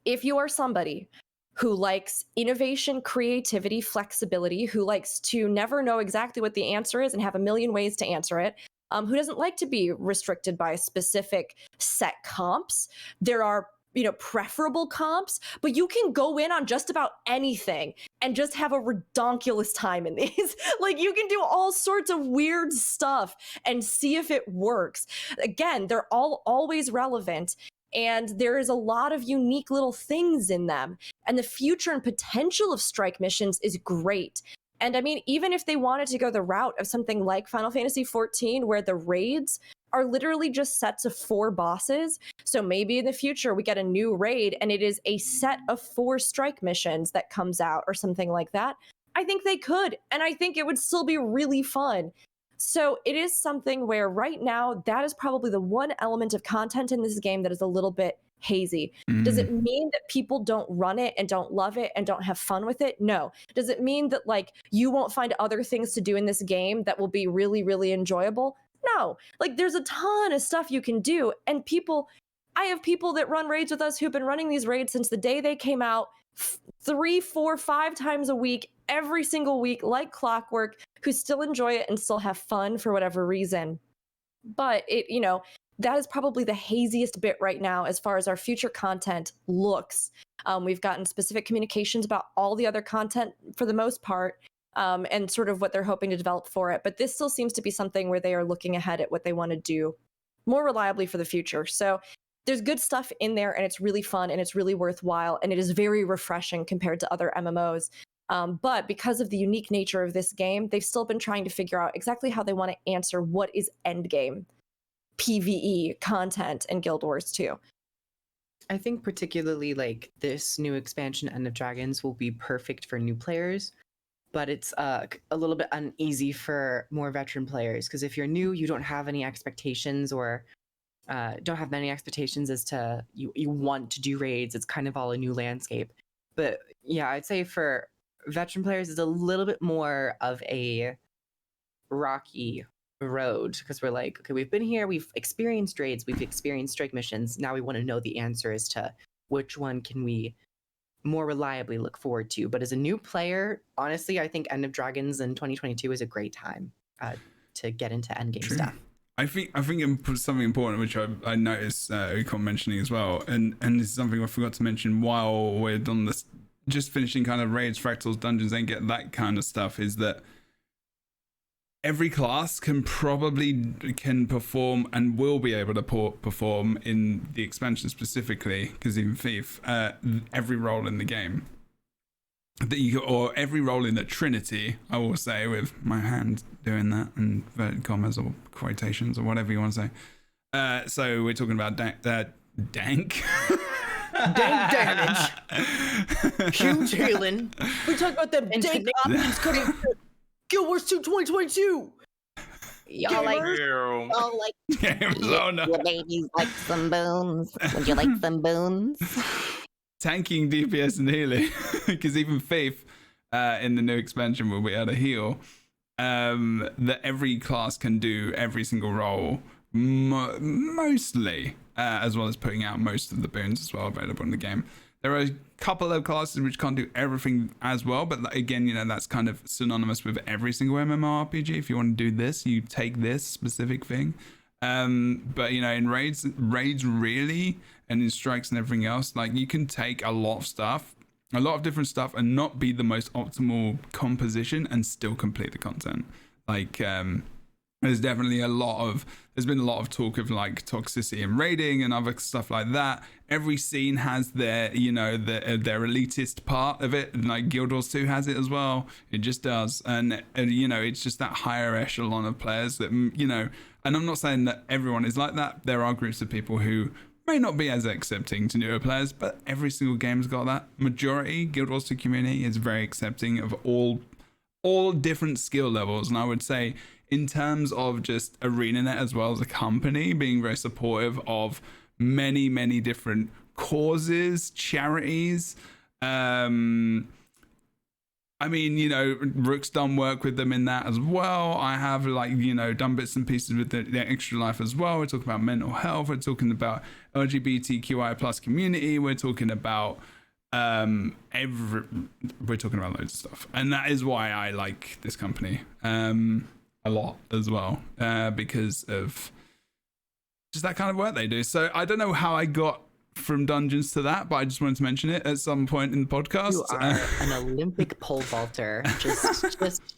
if you are somebody who likes innovation, creativity, flexibility, who likes to never know exactly what the answer is and have a million ways to answer it, who doesn't like to be restricted by specific set comps, there are preferable comps, but you can go in on just about anything and just have a redonkulous time in these. Like, you can do all sorts of weird stuff and see if it works. Again, they're all always relevant, and there is a lot of unique little things in them. And the future and potential of strike missions is great. And I mean, even if they wanted to go the route of something like Final Fantasy XIV, where the raids are literally just sets of 4 bosses. So maybe in the future we get a new raid and it is a set of 4 strike missions that comes out or something like that. I think they could, and I think it would still be really fun. So it is something where right now that is probably the one element of content in this game that is a little bit hazy. Does it mean that people don't run it and don't love it and don't have fun with it? No. Does it mean that like you won't find other things to do in this game that will be really, really enjoyable? No. Like, there's a ton of stuff you can do, and I have people that run raids with us who've been running these raids since the day they came out, 3, 4, 5 times a week, every single week, like clockwork, who still enjoy it and still have fun for whatever reason. But that is probably the haziest bit right now as far as our future content looks. We've gotten specific communications about all the other content for the most part, and sort of what they're hoping to develop for it. But this still seems to be something where they are looking ahead at what they want to do more reliably for the future. So there's good stuff in there, and it's really fun, and it's really worthwhile, and it is very refreshing compared to other MMOs. But because of the unique nature of this game, they've still been trying to figure out exactly how they want to answer what is endgame PVE content in Guild Wars 2. I think particularly like this new expansion, End of Dragons, will be perfect for new players, but it's a little bit uneasy for more veteran players, because if you're new, you don't have any expectations or don't have many expectations as to you want to do raids. It's kind of all a new landscape. But yeah, I'd say for veteran players, it's a little bit more of a rocky road, because we're like, okay, we've been here, we've experienced raids, we've experienced strike missions. Now we want to know the answer as to which one can we more reliably look forward to. But as a new player, honestly, I think End of Dragons in 2022 is a great time to get into endgame stuff. I think something important which I noticed Ukon mentioning as well, and this is something I forgot to mention while we're on this, just finishing kind of raids, fractals, dungeons, and get that kind of stuff, is that every class can perform and will be able to perform in the expansion specifically, because even Thief, every role in the game or every role in the Trinity, I will say, with my hand doing that and inverted commas or quotations or whatever you want to say. So we're talking about dank Dank damage. Huge healing. We talk about them dank options coming to Guild Wars 2 2022. Y'all like your babies like some bones. Would you like some bones? Tanking DPS and healing, because even Faith in the new expansion will be able to heal. That every class can do every single role mostly, as well as putting out most of the boons as well available in the game. There are a couple of classes which can't do everything as well, but again, that's kind of synonymous with every single MMORPG. If you want to do this, you take this specific thing. But in raids really, and in strikes and everything else, like, you can take a lot of different stuff and not be the most optimal composition and still complete the content. Like, there's been a lot of talk of like toxicity in raiding and other stuff like that. Every scene has their their elitist part of it, and like Guild Wars 2 has it as well. It just does, and it's just that higher echelon of players that and I'm not saying that everyone is like that. There are groups of people who may not be as accepting to newer players, but every single game's got that. Majority Guild Wars 2 community is very accepting of all different skill levels, and I would say in terms of just ArenaNet as well as a company being very supportive of many different causes, charities. I mean, you know, Rook's done work with them in that as well. I have, like, you know, done bits and pieces with the Extra Life as well. We're talking about mental health. We're talking about LGBTQI plus community. We're talking about we're talking about loads of stuff, and that is why I like this company a lot as well, because of just that kind of work they do. So I don't know how I got from dungeons to that, but I just wanted to mention it at some point in the podcast. You are an Olympic pole vaulter, just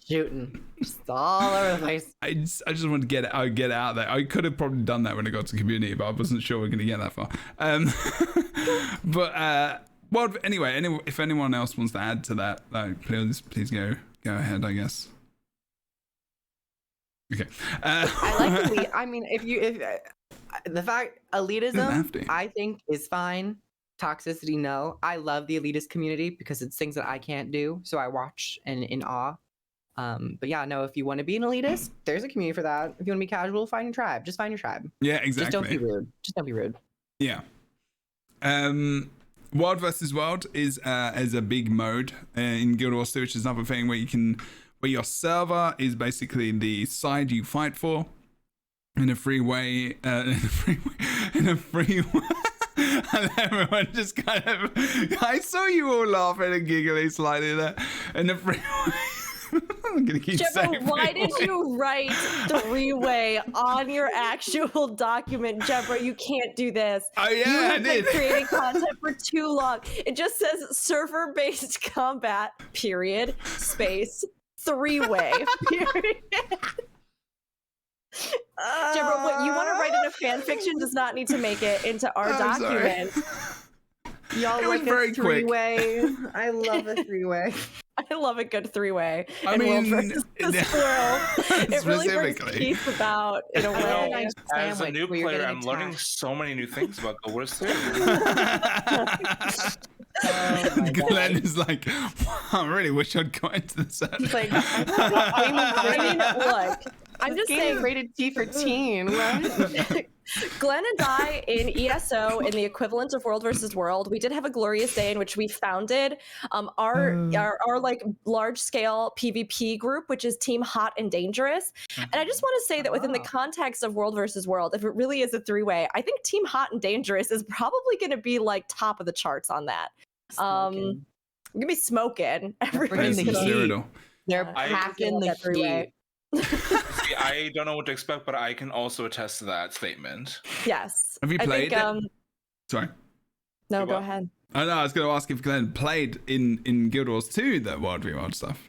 shooting, just all over the place. I just wanted to get it out there. I could have probably done that when I got to community, but I wasn't sure we are going to get that far. Well, anyway, if anyone else wants to add to that, please go ahead, I guess. Okay. I like elite. I mean, if the fact elitism, I think is fine. Toxicity, no. I love the elitist community because it's things that I can't do, so I watch and in awe. But yeah, no. If you want to be an elitist, there's a community for that. If you want to be casual, find your tribe. Just find your tribe. Yeah, exactly. Just don't be rude. Just don't be rude. Yeah. World versus World is a big mode in Guild Wars 2, which is another thing where your server is basically the side you fight for in a free way, and everyone just kind of, I saw you all laughing and giggling slightly there. In a free way. I'm gonna keep saying Jebro, why did you write three-way on your actual document? Jebro, you can't do this. Oh yeah, you have I did. been creating content for too long. It just says server-based combat, period, space, three-way, period. Jebro, what you want to write in a fan fiction does not need to make it into our document. Y'all like a three-way. I love a three-way. I love a good three-way. I mean, World versus the squirrel. It really brings peace about in a way. As a new player, I'm learning so many new things about Guild Wars 2. Glenn is like, wow, I really wish I'd got into this. He's like, I mean, look, I'm just saying, rated T for teen, right? Glenn and I in ESO, in the equivalent of World versus World, we did have a glorious day in which we founded our like large scale PvP group, which is Team Hot and Dangerous. And I just want to say that within the context of World versus World, if it really is a three-way, I think Team Hot and Dangerous is probably going to be like top of the charts on that. We're gonna be smoking. Everybody's They're packing the heat. See, I don't know what to expect, but I can also attest to that statement. Yes. Have you played it? Sorry. No, go ahead. I know. I was going to ask if Glenn played in Guild Wars 2 the World v World stuff.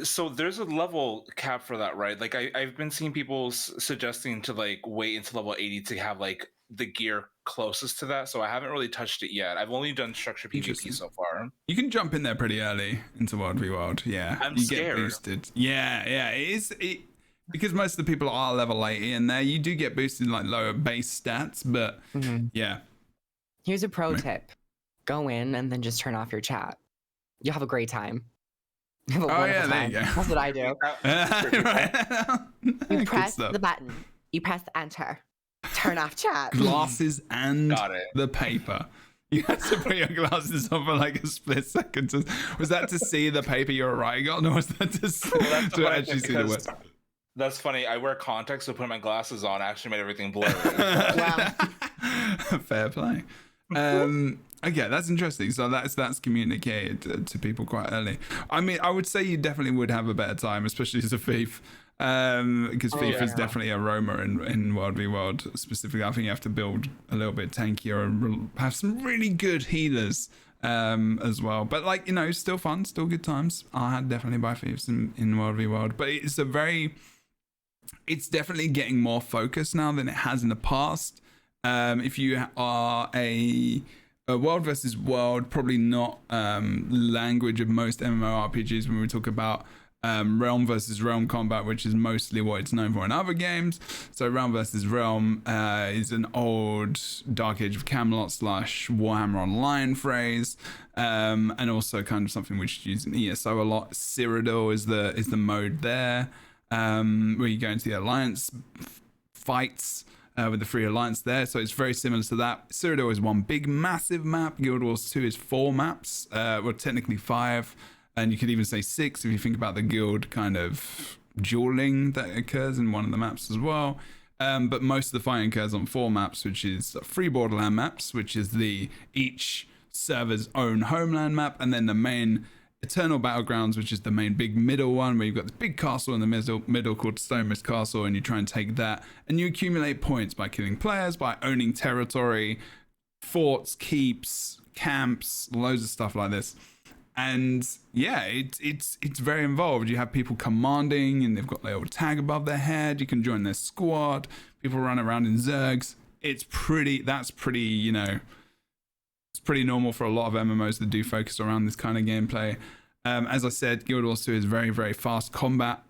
So there's a level cap for that, right? Like I've been seeing people suggesting to like wait until level 80 to have like the gear closest to that. So I haven't really touched it yet. I've only done structured PvP so far. You can jump in there pretty early into World v World. Yeah, I'm get scared. boosted. Yeah. Because most of the people are level 80 in there. You do get boosted in like lower base stats, but yeah. Here's a pro tip: go in and then just turn off your chat. You'll have a great time. Have a wonderful time. There you go. That's what I do. You press the button. You press enter. Turn off chat. Glasses and the paper. You had to put your glasses on for like a split second. Was that to see the paper you were writing on, or was that to actually see the words? That's funny. I wear contacts, so putting my glasses on actually made everything blurry. Wow. Fair play. Okay, that's interesting. So that's communicated to people quite early. I mean, I would say you definitely would have a better time, especially as a thief. Because thief is definitely a roamer in World v World specifically. I think you have to build a little bit tankier and have some really good healers as well. But like, you know, still fun, still good times. I had definitely buy thieves in World v World, but it's definitely getting more focused now than it has in the past. If you are a World versus World, probably not language of most MMORPGs when we talk about realm versus realm combat, which is mostly what it's known for in other games. So realm versus realm is an old Dark Age of Camelot / Warhammer Online phrase, and also kind of something which is used in ESO a lot. Cyrodiil is the mode there, where you go into the alliance fights with the free alliance there. So it's very similar to that. Cyrodiil is one big massive map. Guild Wars 2 is 4 maps, well technically 5. And you could even say 6 if you think about the guild kind of dueling that occurs in one of the maps as well. But most of the fighting occurs on 4 maps, which is 3 Borderland maps, which is each server's own homeland map, and then the main Eternal Battlegrounds, which is the main big middle one, where you've got this big castle in the middle called Stonemist Castle, and you try and take that, and you accumulate points by killing players, by owning territory, forts, keeps, camps, loads of stuff like this. And yeah, it's very involved. You have people commanding, and they've got their little tag above their head. You can join their squad. People run around in zergs. It's pretty, you know, it's pretty normal for a lot of MMOs that do focus around this kind of gameplay. As I said, Guild Wars 2 is very, very fast combat.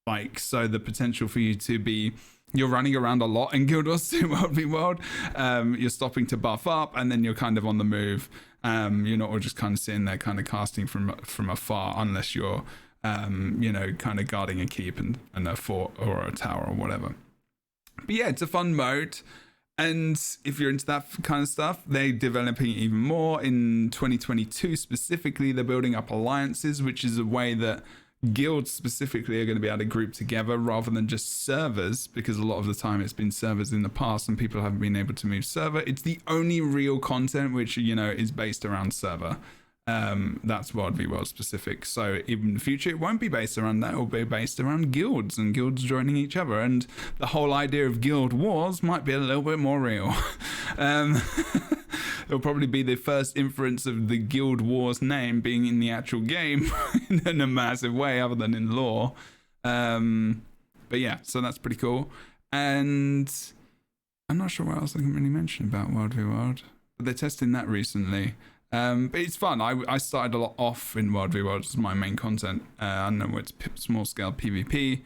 Like, so the potential for you to be, you're running around a lot in Guild Wars 2 World v World. You're stopping to buff up, and then you're kind of on the move. You're not all just kind of sitting there kind of casting from afar, unless you're you know, kind of guarding a keep and a fort or a tower or whatever. But yeah, it's a fun mode, and if you're into that kind of stuff, they're developing it even more. In 2022 specifically, they're building up alliances, which is a way that guilds specifically are going to be able to group together rather than just servers, because a lot of the time it's been servers in the past and people haven't been able to move server. It's the only real content which, you know, is based around server. That's World v World specific. So in the future, it won't be based around that. It will be based around guilds and guilds joining each other. And the whole idea of guild wars might be a little bit more real. It'll probably be the first inference of the Guild Wars name being in the actual game in a massive way, other than in lore. But yeah, so that's pretty cool. And I'm not sure what else I can really mention about World v World, but they're testing that recently. But it's fun. I started a lot off in World v World as my main content. I know it's small scale PvP.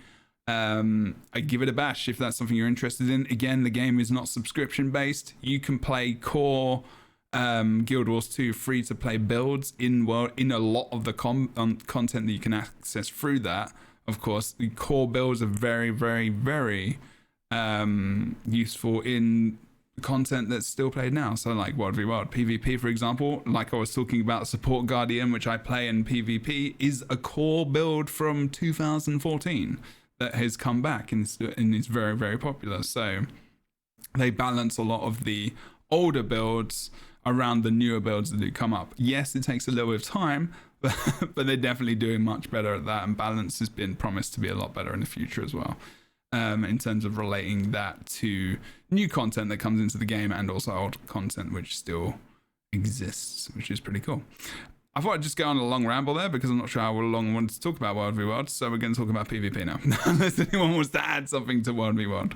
I give it a bash if that's something you're interested in. Again, the game is not subscription based. You can play core Guild Wars 2 free to play builds in a lot of the content that you can access through that. Of course, the core builds are very, very, very useful in content that's still played now. So like World v World PvP, for example, like I was talking about, Support Guardian, which I play in PvP, is a core build from 2014 that has come back and is very, very popular. So they balance a lot of the older builds around the newer builds that do come up. Yes, it takes a little bit of time, but they're definitely doing much better at that, and balance has been promised to be a lot better in the future as well, in terms of relating that to new content that comes into the game and also old content which still exists, which is pretty cool. I thought I'd just go on a long ramble there because I'm not sure how long I wanted to talk about World v World, so we're going to talk about PvP now. Unless anyone wants to add something to World v World.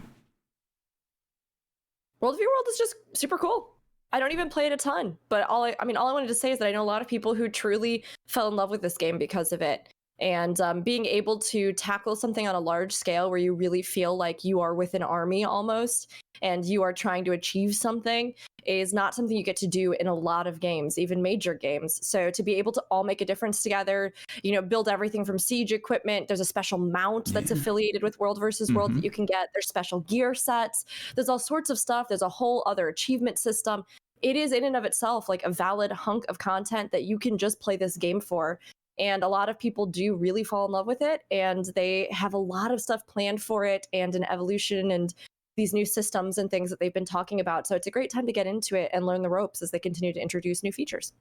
World v World is just super cool. I don't even play it a ton, but all I wanted to say is that I know a lot of people who truly fell in love with this game because of it. And being able to tackle something on a large scale where you really feel like you are with an army almost, and you are trying to achieve something, is not something you get to do in a lot of games, even major games. So to be able to all make a difference together, you know, build everything from siege equipment. There's a special mount that's affiliated with World versus World that you can get. There's special gear sets. There's all sorts of stuff. There's a whole other achievement system. It is in and of itself like a valid hunk of content that you can just play this game for. And a lot of people do really fall in love with it, and they have a lot of stuff planned for it and an evolution and these new systems and things that they've been talking about. So it's a great time to get into it and learn the ropes as they continue to introduce new features.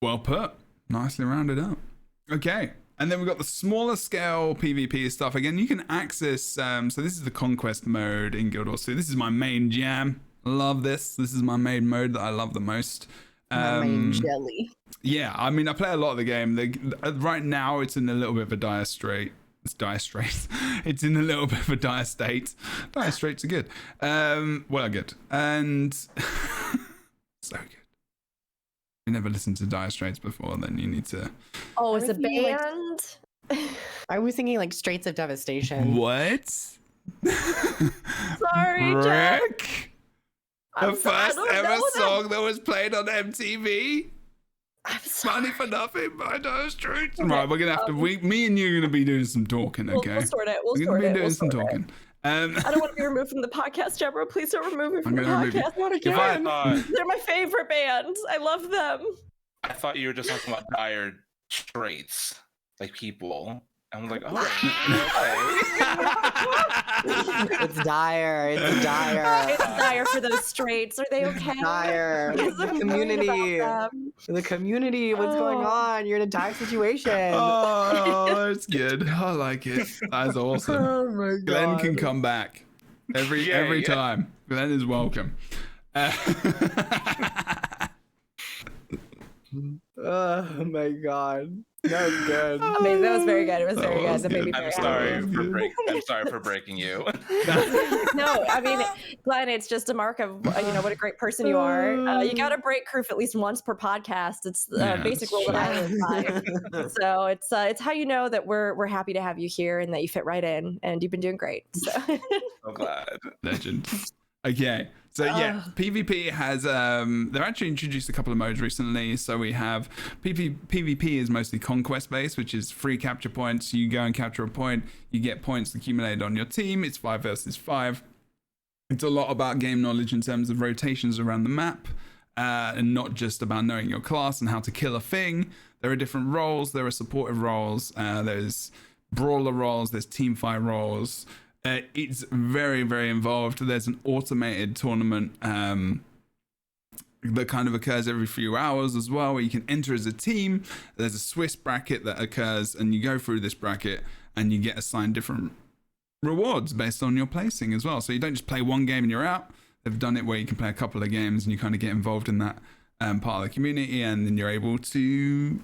Well put. Nicely rounded up. Okay. And then we've got the smaller scale PvP stuff. Again, you can access, so this is the Conquest mode in Guild Wars 2. This is my main jam. Love this. This is my main mode that I love the most. Jelly. Yeah, I mean, I play a lot of the game. Right now, it's in a little bit of a dire strait. It's dire straits. It's in a little bit of a dire state. Dire straits are good. Well, good. And so good. you've never listened to Dire Straits before, then you need to. Oh, it's a Everything, like, band. I was thinking like Straits of Devastation. What? Sorry, Jack. Rick? I'm The so- I first don't ever know that. song that was played on MTV? I'm sorry. Money for Nothing by Dire Straits. Right, we're gonna have to. Me and you are gonna be doing some talking, okay? We'll sort it. We'll We're sort gonna it. be doing We'll some sort it. talking. I don't want to be removed from the podcast, Jebro. Please don't remove me from the I'm gonna remove you. podcast. Not If I- again. They're my favorite band. I love them. I thought you were just talking about dire straits, like people. I'm like, oh, It's dire. It's dire. It's dire for those straights. Are they okay? Dire. Because The I'm worried community. about them. The community. What's going Oh. on? You're in a dire situation. Oh, that's good. I like it. That's awesome. Oh my god. Glenn can come back every Yeah. time. Glenn is welcome. Oh my god. That was good. Amazing. That was very good. It was very Oh, good. that's That made me good. very I'm sorry for breaking you. No, I mean, Glenn, it's just a mark of what a great person you are. You got to break proof at least once per podcast. It's the Yeah, basic that's rule that I live by. So it's how you know that we're happy to have you here and that you fit right in, and you've been doing great. So So glad. Legend. Okay. So yeah, PvP has they've actually introduced a couple of modes recently. So we have PvP is mostly conquest based, which is free capture points. You go and capture a point, you get points accumulated on your team. It's 5 versus 5. It's a lot about game knowledge in terms of rotations around the map, and not just about knowing your class and how to kill a thing. There are different roles. There are supportive roles. There's brawler roles. There's team fight roles. It's very, very involved. There's an automated tournament that kind of occurs every few hours as well, where you can enter as a team. There's a Swiss bracket that occurs, and you go through this bracket and you get assigned different rewards based on your placing as well. So you don't just play one game and you're out. They've done it where you can play a couple of games and you kind of get involved in that part of the community, and then you're able to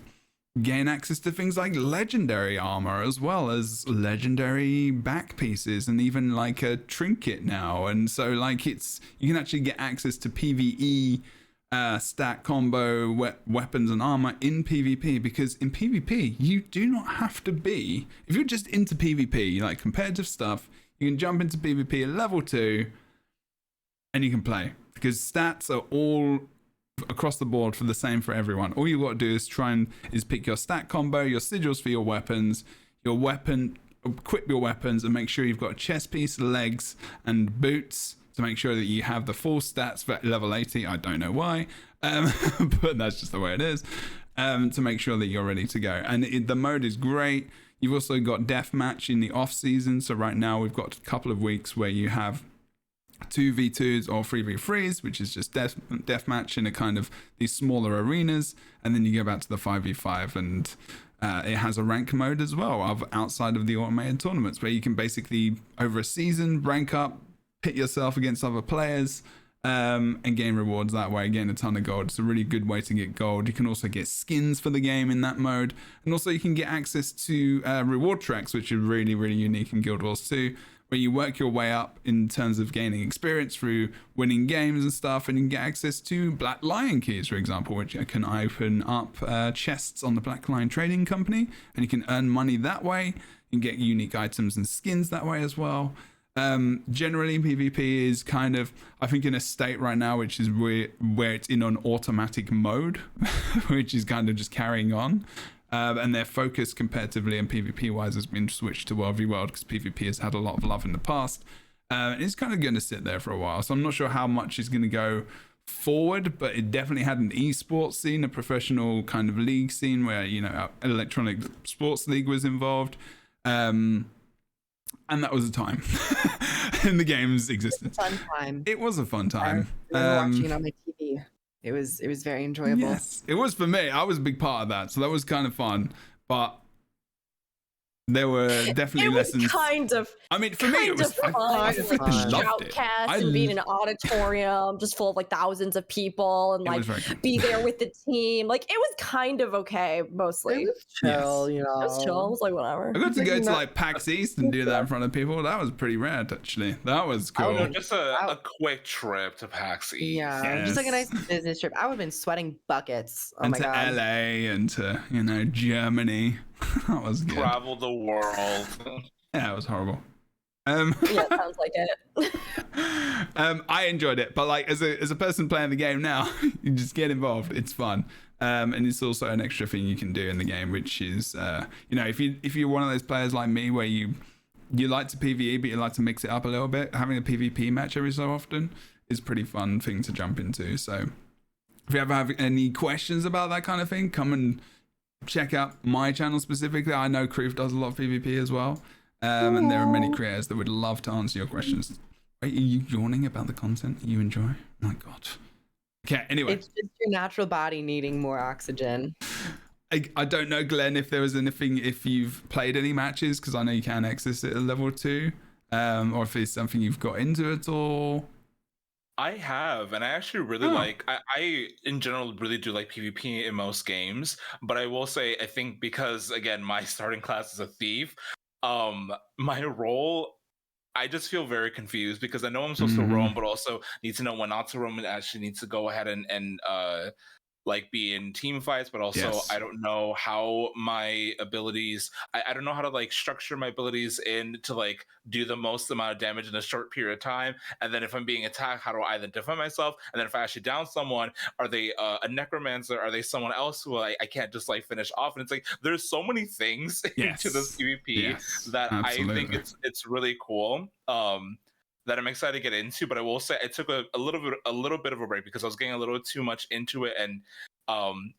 gain access to things like legendary armor as well as legendary back pieces and even like a trinket now. And so like you can actually get access to PVE stat combo weapons and armor in PvP, because in PvP you do not have to be, if you're just into PvP like competitive stuff, you can jump into PvP at level 2 and you can play, because stats are all across the board for the same for everyone. All you got to do is pick your stat combo, your sigils for your weapons, equip your weapons, and make sure you've got a chest piece, legs, and boots to make sure that you have the full stats for level 80. I don't know why, but that's just the way it is. To make sure that you're ready to go. And the mode is great. You've also got deathmatch in the off season. So right now we've got a couple of weeks where you have 2v2s or 3v3s, which is just deathmatch in a kind of these smaller arenas, and then you go back to the 5v5, and it has a rank mode as well outside of the automated tournaments, where you can basically over a season rank up, pit yourself against other players, and gain rewards that way, gain a ton of gold. It's a really good way to get gold. You can also get skins for the game in that mode, and also you can get access to reward tracks, which are really, really unique in Guild Wars 2, where you work your way up in terms of gaining experience through winning games and stuff, and you can get access to Black Lion keys, for example, which can open up chests on the Black Lion Trading Company, and you can earn money that way. You can get unique items and skins that way as well. Generally, PvP is kind of, I think, in a state right now which is where it's in an automatic mode, which is kind of just carrying on. And their focus competitively and PvP wise has been switched to World v World, because PvP has had a lot of love in the past. And it's kind of going to sit there for a while. So I'm not sure how much is going to go forward, but it definitely had an esports scene, a professional kind of league scene where, an electronic sports league was involved. And that was a time in the game's existence. Fun time. It was a fun time. I remember watching it on my TV. It was very enjoyable. Yes, it was for me. I was a big part of that, so that was kind of fun. But there were definitely It was lessons. kind of. I mean, for me, it was fun. I Kind of flipping fun. loved it. Shoutcast and being in an auditorium just full of like thousands of people and It like was very cool. be there with the team. Like it was kind of okay mostly. It was chill, you know. It was chill. It was like whatever. I got to go to Not- like PAX East and do that in front of people. That was pretty rad, actually. That was cool. No, just a quick trip to PAX East. Yeah, just like a nice Yes. business trip. I would have been sweating buckets. Oh and my to god. LA and to Germany. That was good. Travel the world. Yeah, it was horrible. Yeah, it sounds like it. I enjoyed it, but like as a person playing the game now, you just get involved. It's fun, and it's also an extra thing you can do in the game, which is if you're one of those players like me where you like to PvE but you like to mix it up a little bit, having a PvP match every so often is a pretty fun thing to jump into. So if you ever have any questions about that kind of thing, come and check out my channel specifically. I know Kroof does a lot of PvP as well. And there are many creators that would love to answer your questions. Are you yawning about the content you enjoy? My God. Okay, anyway. It's just your natural body needing more oxygen. I don't know, Glenn, if there was anything, if you've played any matches, because I know you can access it at level 2, or if it's something you've got into at all. I have, and I actually really like. I in general really do like PvP in most games, but I will say I think because again my starting class is a thief, my role. I just feel very confused because I know I'm supposed to roam, but also need to know when not to roam and actually need to go ahead and like be in team fights, but also Yes. I don't know how my abilities. I don't know how to like structure my abilities in to like do the most amount of damage in a short period of time. And then if I'm being attacked, how do I then defend myself? And then if I actually down someone, are they a necromancer? Are they someone else who I can't just like finish off? And it's like there's so many things into this PvP Yes, that I absolutely. think it's really cool. That I'm excited to get into, but I will say I took a little bit of a break because I was getting a little too much into it, and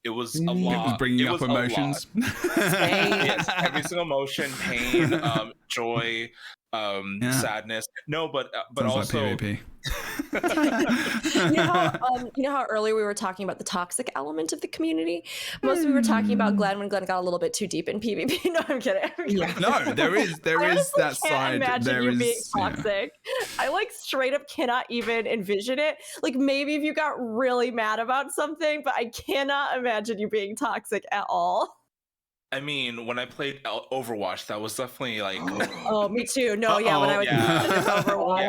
it was a lot. It was bringing up a lot. emotions. Yes, every single emotion, pain, joy, sadness. No, but Sounds also like PvP. You know how earlier we were talking about the toxic element of the community? Most we were talking about Glenn when Glenn got a little bit too deep in PvP. No, I'm kidding. No, there is I honestly that can't side. imagine There you is being toxic. I like straight up cannot even envision it. Like maybe if you got really mad about something, but I cannot imagine you being toxic at all. I mean, when I played Overwatch, that was definitely like. Oh, me too. No, yeah, when I was Overwatch.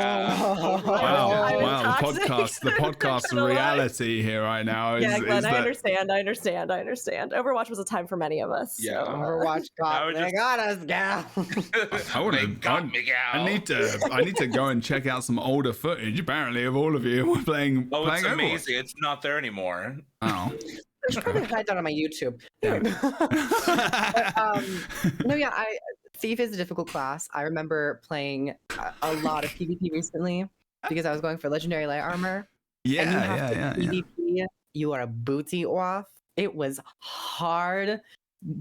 Wow, I was toxic. the podcast Not gonna lie. reality here right now is, Yeah, Glenn, is I that understand. Overwatch was a time for many of us. Yeah. So, Overwatch Now got us, gal. I wanna- They got me, gal. I need to go and check out some older footage apparently of all of you playing. Oh, it's playing Overwatch. amazing! It's not there anymore. Oh. There's probably hide that on my YouTube. But, no, yeah, Thief is a difficult class. I remember playing a lot of PvP recently because I was going for Legendary Light Armor. And you have to PvP, you are a booty off. It was hard.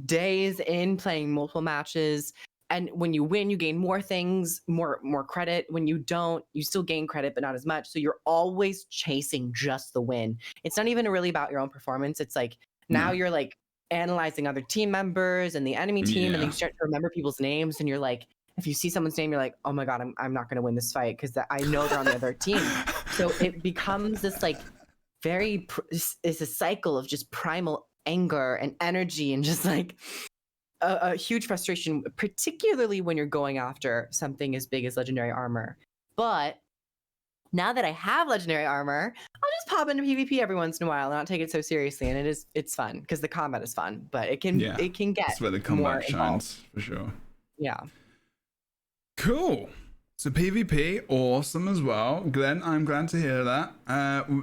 Days in playing multiple matches. And when you win, you gain more things, more credit. When you don't, you still gain credit, but not as much. So you're always chasing just the win. It's not even really about your own performance. It's like now you're like analyzing other team members and the enemy team, and then you start to remember people's names. And you're like, if you see someone's name, you're like, oh my God, I'm not going to win this fight because I know they're on the other team. So it becomes this like it's a cycle of just primal anger and energy and just like a huge frustration, particularly when you're going after something as big as legendary armor. But now that I have legendary armor, I'll just pop into PvP every once in a while and not take it so seriously. And it's fun because the combat is fun, but it can get That's where the combat shines for sure. Yeah. Cool. So PvP, awesome as well. Glenn, I'm glad to hear that.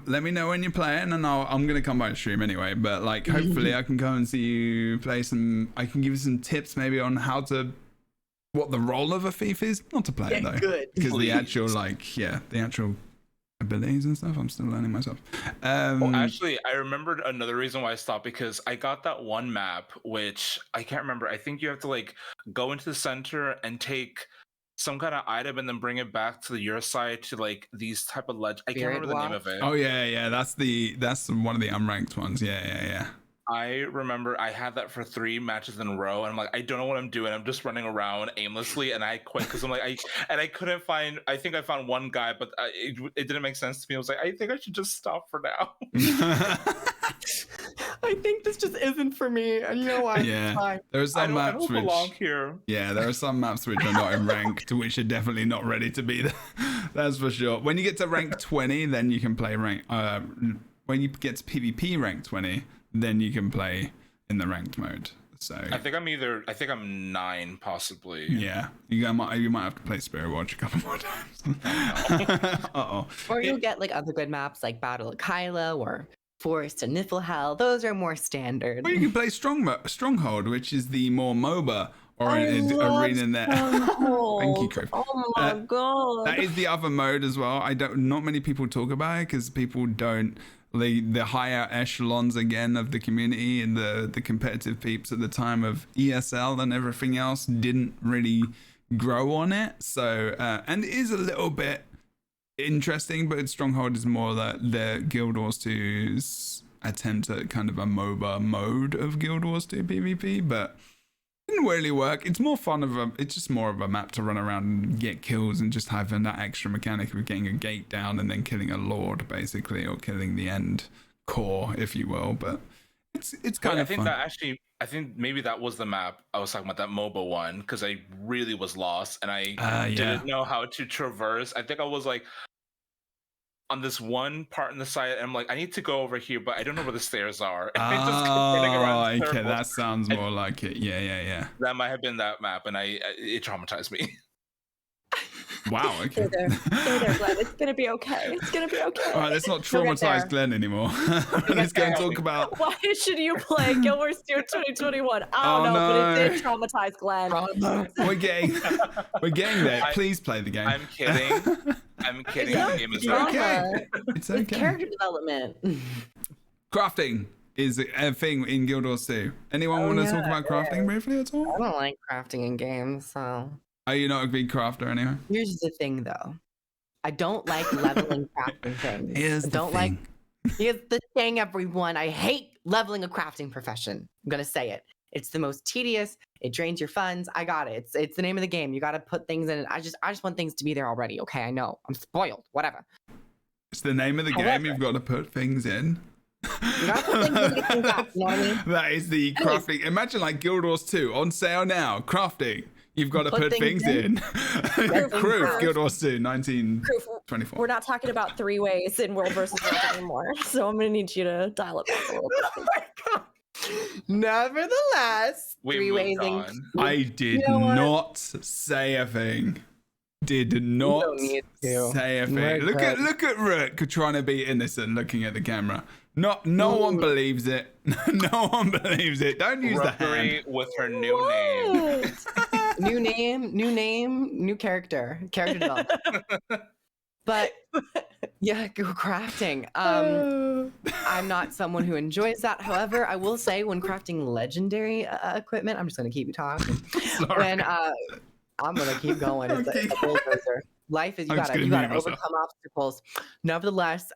Let me know when you're playing, and I'm gonna come by the stream anyway. But like, hopefully, I can go and see you play some. I can give you some tips maybe on what the role of a thief is. Not to play it though, good. because the actual the actual abilities and stuff. I'm still learning myself. Well, actually, I remembered another reason why I stopped because I got that one map, which I can't remember. I think you have to like go into the center and take some kind of item and then bring it back to your side to like these type of I can't remember the name of it. Oh yeah, that's one of the unranked ones. Yeah. I remember I had that for 3 matches in a row, and I'm like, I don't know what I'm doing. I'm just running around aimlessly, and I quit because I'm like, I couldn't find. I think I found one guy, but it didn't make sense to me. I was like, I think I should just stop for now. I think this just isn't for me, and you know what? Yeah. It's fine. There are some I maps don't belong which. here. Yeah, there are some maps which are not in ranked, which are definitely not ready to be there. That's for sure. When you get to rank 20, then you can play rank. When you get to PvP rank 20, then you can play in the ranked mode. So I think I'm 9 possibly. yeah, you might have to play Spirit Watch a couple more times. Uh-oh. Or you'll get like other good maps like Battle of Kylo or Forest to Niflhel. Those are more standard. Or you can play Stronghold, which is the more MOBA arena there. Thank you, Crave. Oh my god. That is the other mode as well. Not many people talk about it because people don't. The higher echelons again of the community and the competitive peeps at the time of ESL and everything else didn't really grow on it. So and it is a little bit interesting, but Stronghold is more that the Guild Wars 2's attempt at kind of a MOBA mode of Guild Wars 2 PvP, but didn't really work. It's more fun it's just more of a map to run around and get kills and just having that extra mechanic of getting a gate down and then killing a lord basically, or killing the end core, if you will. But it's kind of fun. I think maybe that was the map I was talking about, that MOBA one, because I really was lost and I didn't know how to traverse. I think I was like on this one part in the site, and I'm like, I need to go over here, but I don't know where the stairs are. And I just kept running around in okay, circles. that sounds more like it. Yeah. That might have been that map, and it traumatized me. Wow, okay. Stay there, Glenn. It's gonna be okay. It's gonna be okay. All right, let's not You'll get traumatize there. Glenn anymore. Let's go and talk about. Why should you play Guild Wars 2 2021? I don't know, but it did traumatize Glenn. We're getting there. Please play the game. I'm kidding. I'm kidding. It's The game is It's over. okay. It's It's okay. character development. Crafting is a thing in Guild Wars 2. Anyone want to talk about crafting briefly at all? I don't like crafting in games, so. Are you not a big crafter anyway? Here's the thing, though. I don't like leveling crafting things. Here's I the don't thing. Here's the thing, everyone. I hate leveling a crafting profession. I'm gonna say it. It's the most tedious. It drains your funds. I got it. It's the name of the game. You got to put things in it. I just want things to be there already. Okay, I know. I'm spoiled. Whatever. It's the name of the game. However- You've got to put things in. You gotta put things in to get things out. You know what I mean? That is the crafting. Imagine like Guild Wars 2 on sale now. Crafting. You've got to Put put things things in. Proof. Proof. Guild Wars 2, Proof. 1924. We're not talking about 3 ways in World versus World anymore, so I'm gonna need you to dial it back a little bit. Nevertheless, We 3 ways moved in. on. I did You know what? not say a thing. Did not don't need to. say a thing. Right, Look at Rook trying to be innocent, looking at the camera. No one believes it. No one believes it. Don't use the hand. Rookery with her new name. New name, new character development. But yeah, go crafting. I'm not someone who enjoys that. However, I will say when crafting legendary equipment, I'm just gonna keep talking. Sorry. When I'm gonna keep going. It's Okay. a bulldozer. Life is you I'm just gotta gonna mute myself. overcome obstacles. Nevertheless,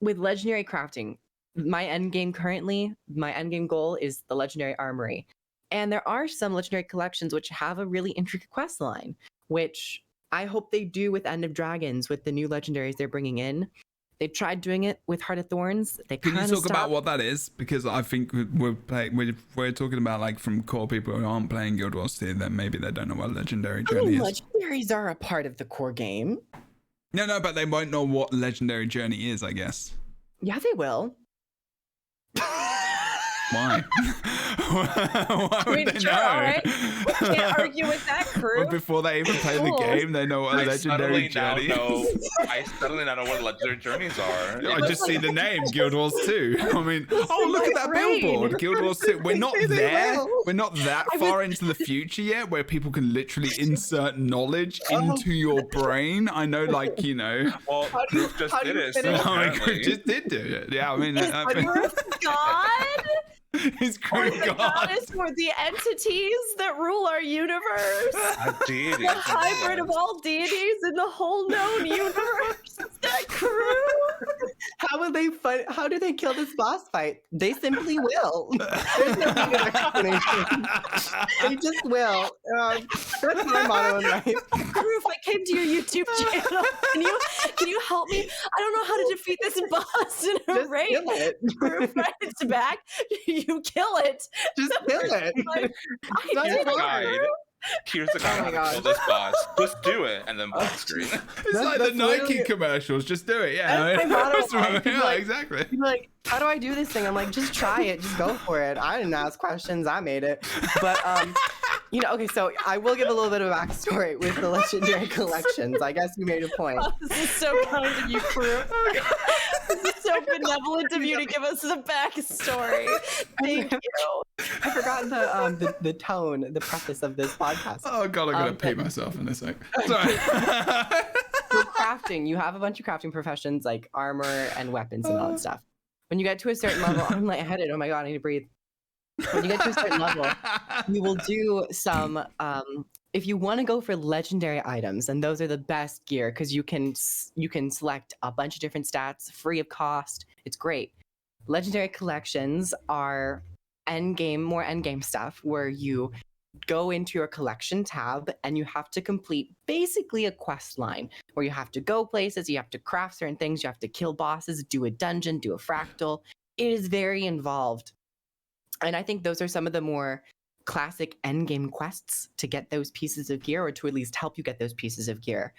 with legendary crafting, my end game goal is the legendary armory. And there are some legendary collections which have a really intricate quest line, which I hope they do with End of Dragons with the new legendaries they're bringing in. They tried doing it with Heart of Thorns. They Can kind you of talk about what that is? Because I think we're talking about like from core people who aren't playing Guild Wars 2, then maybe they don't know what Legendary Journey is. Legendaries are a part of the core game. No, but they won't know what Legendary Journey is, I guess. Yeah, they will. Why? Why would they Sure, know? all right. We can't argue with that, crew. Well, before they even play the Cool. game, they know what a Legendary Journey is. I suddenly now know what legendary journeys are. I just see the name Guild Wars 2. I mean, oh, look at that brain. billboard, Guild Wars 2. We're not there. will. We're not that far into the future yet where people can literally insert knowledge into your brain. I know, like, you know. Well, Proof just how do did you it. finish So Oh my apparently- God, just did do it. Yeah, I mean, God? his Or crew the god. goddess or the entities that rule our universe? A deity. The hybrid of all deities in the whole known universe. Is that crew? How How do they kill this boss fight? They simply will. There's no good explanation. They just will. That's my motto in life. Proof, I came to your YouTube channel. Can you help me? I don't know how to defeat this boss in a Just raid. kill it. Proof, it's back. You kill it. Just kill it. Like, I Here's did the it. guide. Here's the guide Oh my how to God. kill this boss. Just do it, and then black screen. It's like the that's Nike literally- commercials. Just do it. Yeah. That's my motto in life. Yeah, Like- exactly. People are like, how do I do this thing? I'm like, just try it. Just go for it. I didn't ask questions. I made it. But, okay, so I will give a little bit of backstory with the legendary collections. I guess you made a point. This is so kind of you, Proof. This is so benevolent of you to give us the backstory. Thank you. I forgot the tone, the preface of this podcast. Oh god, I'm gonna pee myself in a sec. Sorry. For crafting, you have a bunch of crafting professions like armor and weapons and all that stuff. When you get to a certain level, I'm lightheaded. Oh my god, I need to breathe. When you get to a certain level, you will do some. If you want to go for legendary items, and those are the best gear because you can select a bunch of different stats free of cost. It's great. Legendary collections are more endgame stuff where you go into your collection tab and you have to complete basically a quest line where you have to go places, you have to craft certain things, you have to kill bosses, do a dungeon, do a fractal. It is very involved. And I think those are some of the more classic endgame quests to get those pieces of gear, or to at least help you get those pieces of gear.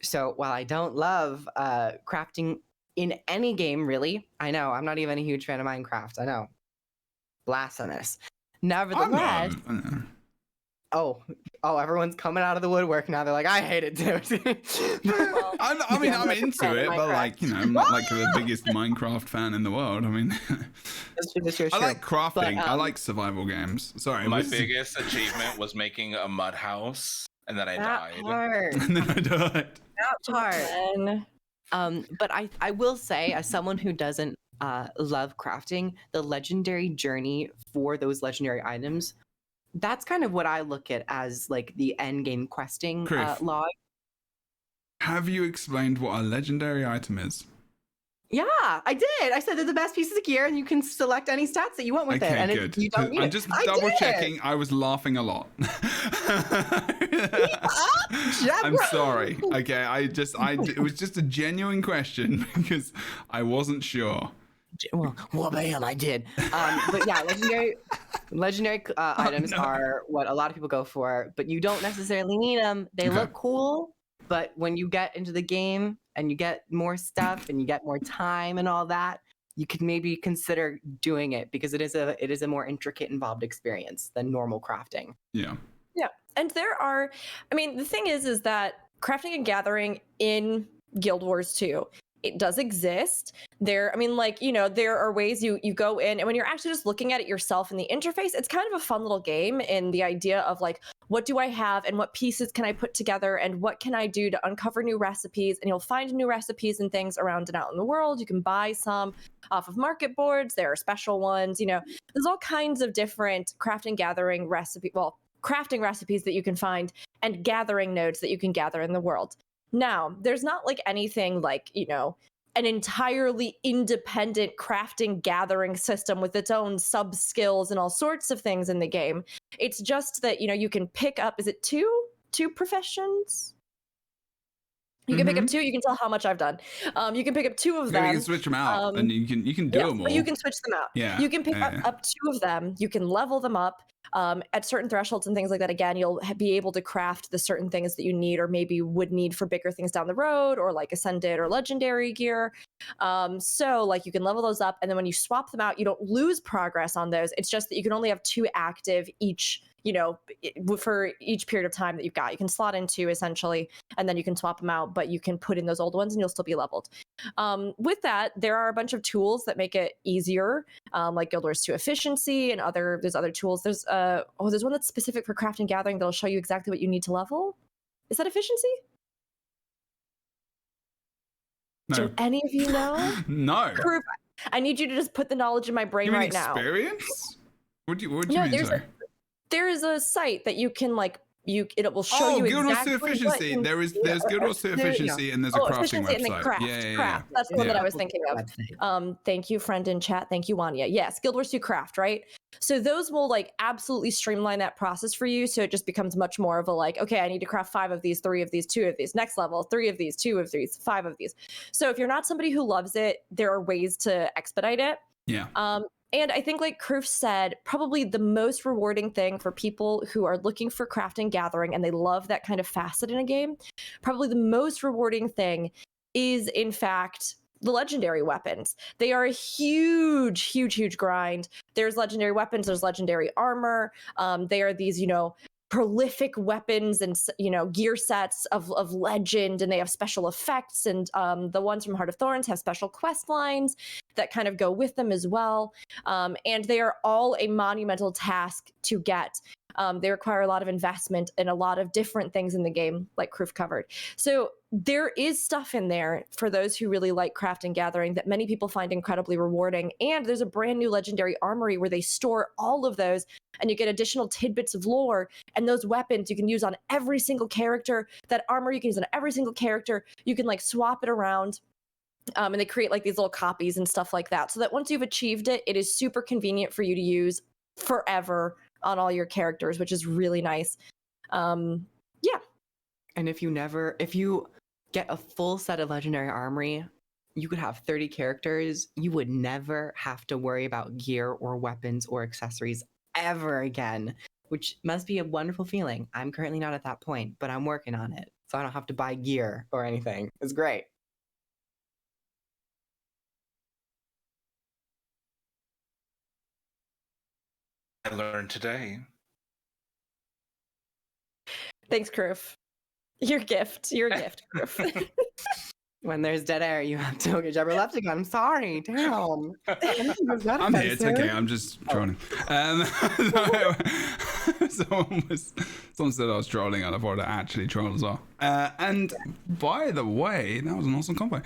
So while I don't love crafting in any game, really, I know, I'm not even a huge fan of Minecraft, I know. Blasphemous. Nevertheless, oh, everyone's coming out of the woodwork now. They're like, I hate it too. I mean, I'm into it, but like, you know, I'm not like the biggest Minecraft fan in the world. I mean, I like crafting. I like survival games. Sorry, My biggest achievement was making a mud house, and then I that died. part. And then I died. That part. And But I will say, as someone who doesn't love crafting, the legendary journey for those legendary items, that's kind of what I look at as like the end game questing Criff. log. Have you explained what a legendary item is? Yeah, I did. I said they're the best pieces of gear, and you can select any stats that you want with it. Okay, And good. you don't need I'm it. just I double did. checking. I was laughing a lot. I'm Jebro. sorry. Okay, it was just a genuine question because I wasn't sure. Well, bam, I did. But yeah, legendary items are what a lot of people go for, but you don't necessarily need them. They Okay. look cool, but when you get into the game and you get more stuff and you get more time and all that, you could maybe consider doing it because it is a more intricate, involved experience than normal crafting. Yeah. And the thing is that crafting and gathering in Guild Wars 2, it does exist. There are ways you go in, and when you're actually just looking at it yourself in the interface, it's kind of a fun little game in the idea of like, what do I have and what pieces can I put together and what can I do to uncover new recipes? And you'll find new recipes and things around and out in the world. You can buy some off of market boards. There are special ones, there's all kinds of different crafting crafting recipes that you can find and gathering nodes that you can gather in the world. Now, there's not like anything like, an entirely independent crafting gathering system with its own sub skills and all sorts of things in the game. It's just that, you can pick up, is it two professions? You can pick up two. You can tell how much I've done. You can pick up two of them. You can switch them out, and you can do them all. You can switch them out. Yeah, You can pick up two of them. You can level them up at certain thresholds and things like that. Again, you'll be able to craft the certain things that you need or maybe would need for bigger things down the road, or like ascended or legendary gear. So like you can level those up, and then when you swap them out, you don't lose progress on those. It's just that you can only have two active each, for each period of time that you've got. You can slot in two essentially, and then you can swap them out, but you can put in those old ones and you'll still be leveled. With that, there are a bunch of tools that make it easier, like Guild Wars 2 efficiency and there's other tools. There's one that's specific for crafting and gathering that'll show you exactly what you need to level. Is that efficiency? No. Do any of you know? No. Proof. I need you to just put the knowledge in my brain You mean right now. experience? What do you No, mean, sorry? there is a site that you can like it will show you Guild Wars exactly 2 efficiency. what There's Guild Wars 2 efficiency and there's a crafting efficiency and then website. craft. Craft. Yeah. That's the one Yeah. that I was thinking of. Website. Thank you, friend in chat. Thank you, Wanya. Yes, Guild Wars 2 Craft, right? So those will like absolutely streamline that process for you. So it just becomes much more of a like, okay, I need to craft 5 of these, 3 of these, 2 of these. Next level, 3 of these, 2 of these, 5 of these. So if you're not somebody who loves it, there are ways to expedite it. Yeah. And I think, like Kroof said, probably the most rewarding thing for people who are looking for crafting gathering and they love that kind of facet in a game, probably the most rewarding thing is, in fact, the legendary weapons. They are a huge, huge, huge grind. There's legendary weapons, there's legendary armor. They are these, prolific weapons and gear sets of legend, and they have special effects, and the ones from Heart of Thorns have special quest lines that kind of go with them as well, and they are all a monumental task to get. They require a lot of investment and a lot of different things in the game, like Kroof covered. So there is stuff in there for those who really like craft and gathering that many people find incredibly rewarding. And there's a brand new legendary armory where they store all of those, and you get additional tidbits of lore. And those weapons you can use on every single character. That armor you can use on every single character. You can like swap it around. And they create like these little copies and stuff like that, so that once you've achieved it, it is super convenient for you to use forever on all your characters, which is really nice. And if you get a full set of legendary armory, you could have 30 characters. You would never have to worry about gear or weapons or accessories ever again, which must be a wonderful feeling. I'm currently not at that point, but I'm working on it, so I don't have to buy gear or anything. It's great. I learned today. thanks, Kroof. Your gift, Kroof. When there's dead air, you have to get Jebro left again. I'm sorry. Damn. I'm here. It's okay. I'm just trolling. Someone said I was trolling, and I thought I actually trolled as well. And by the way, that was an awesome combo.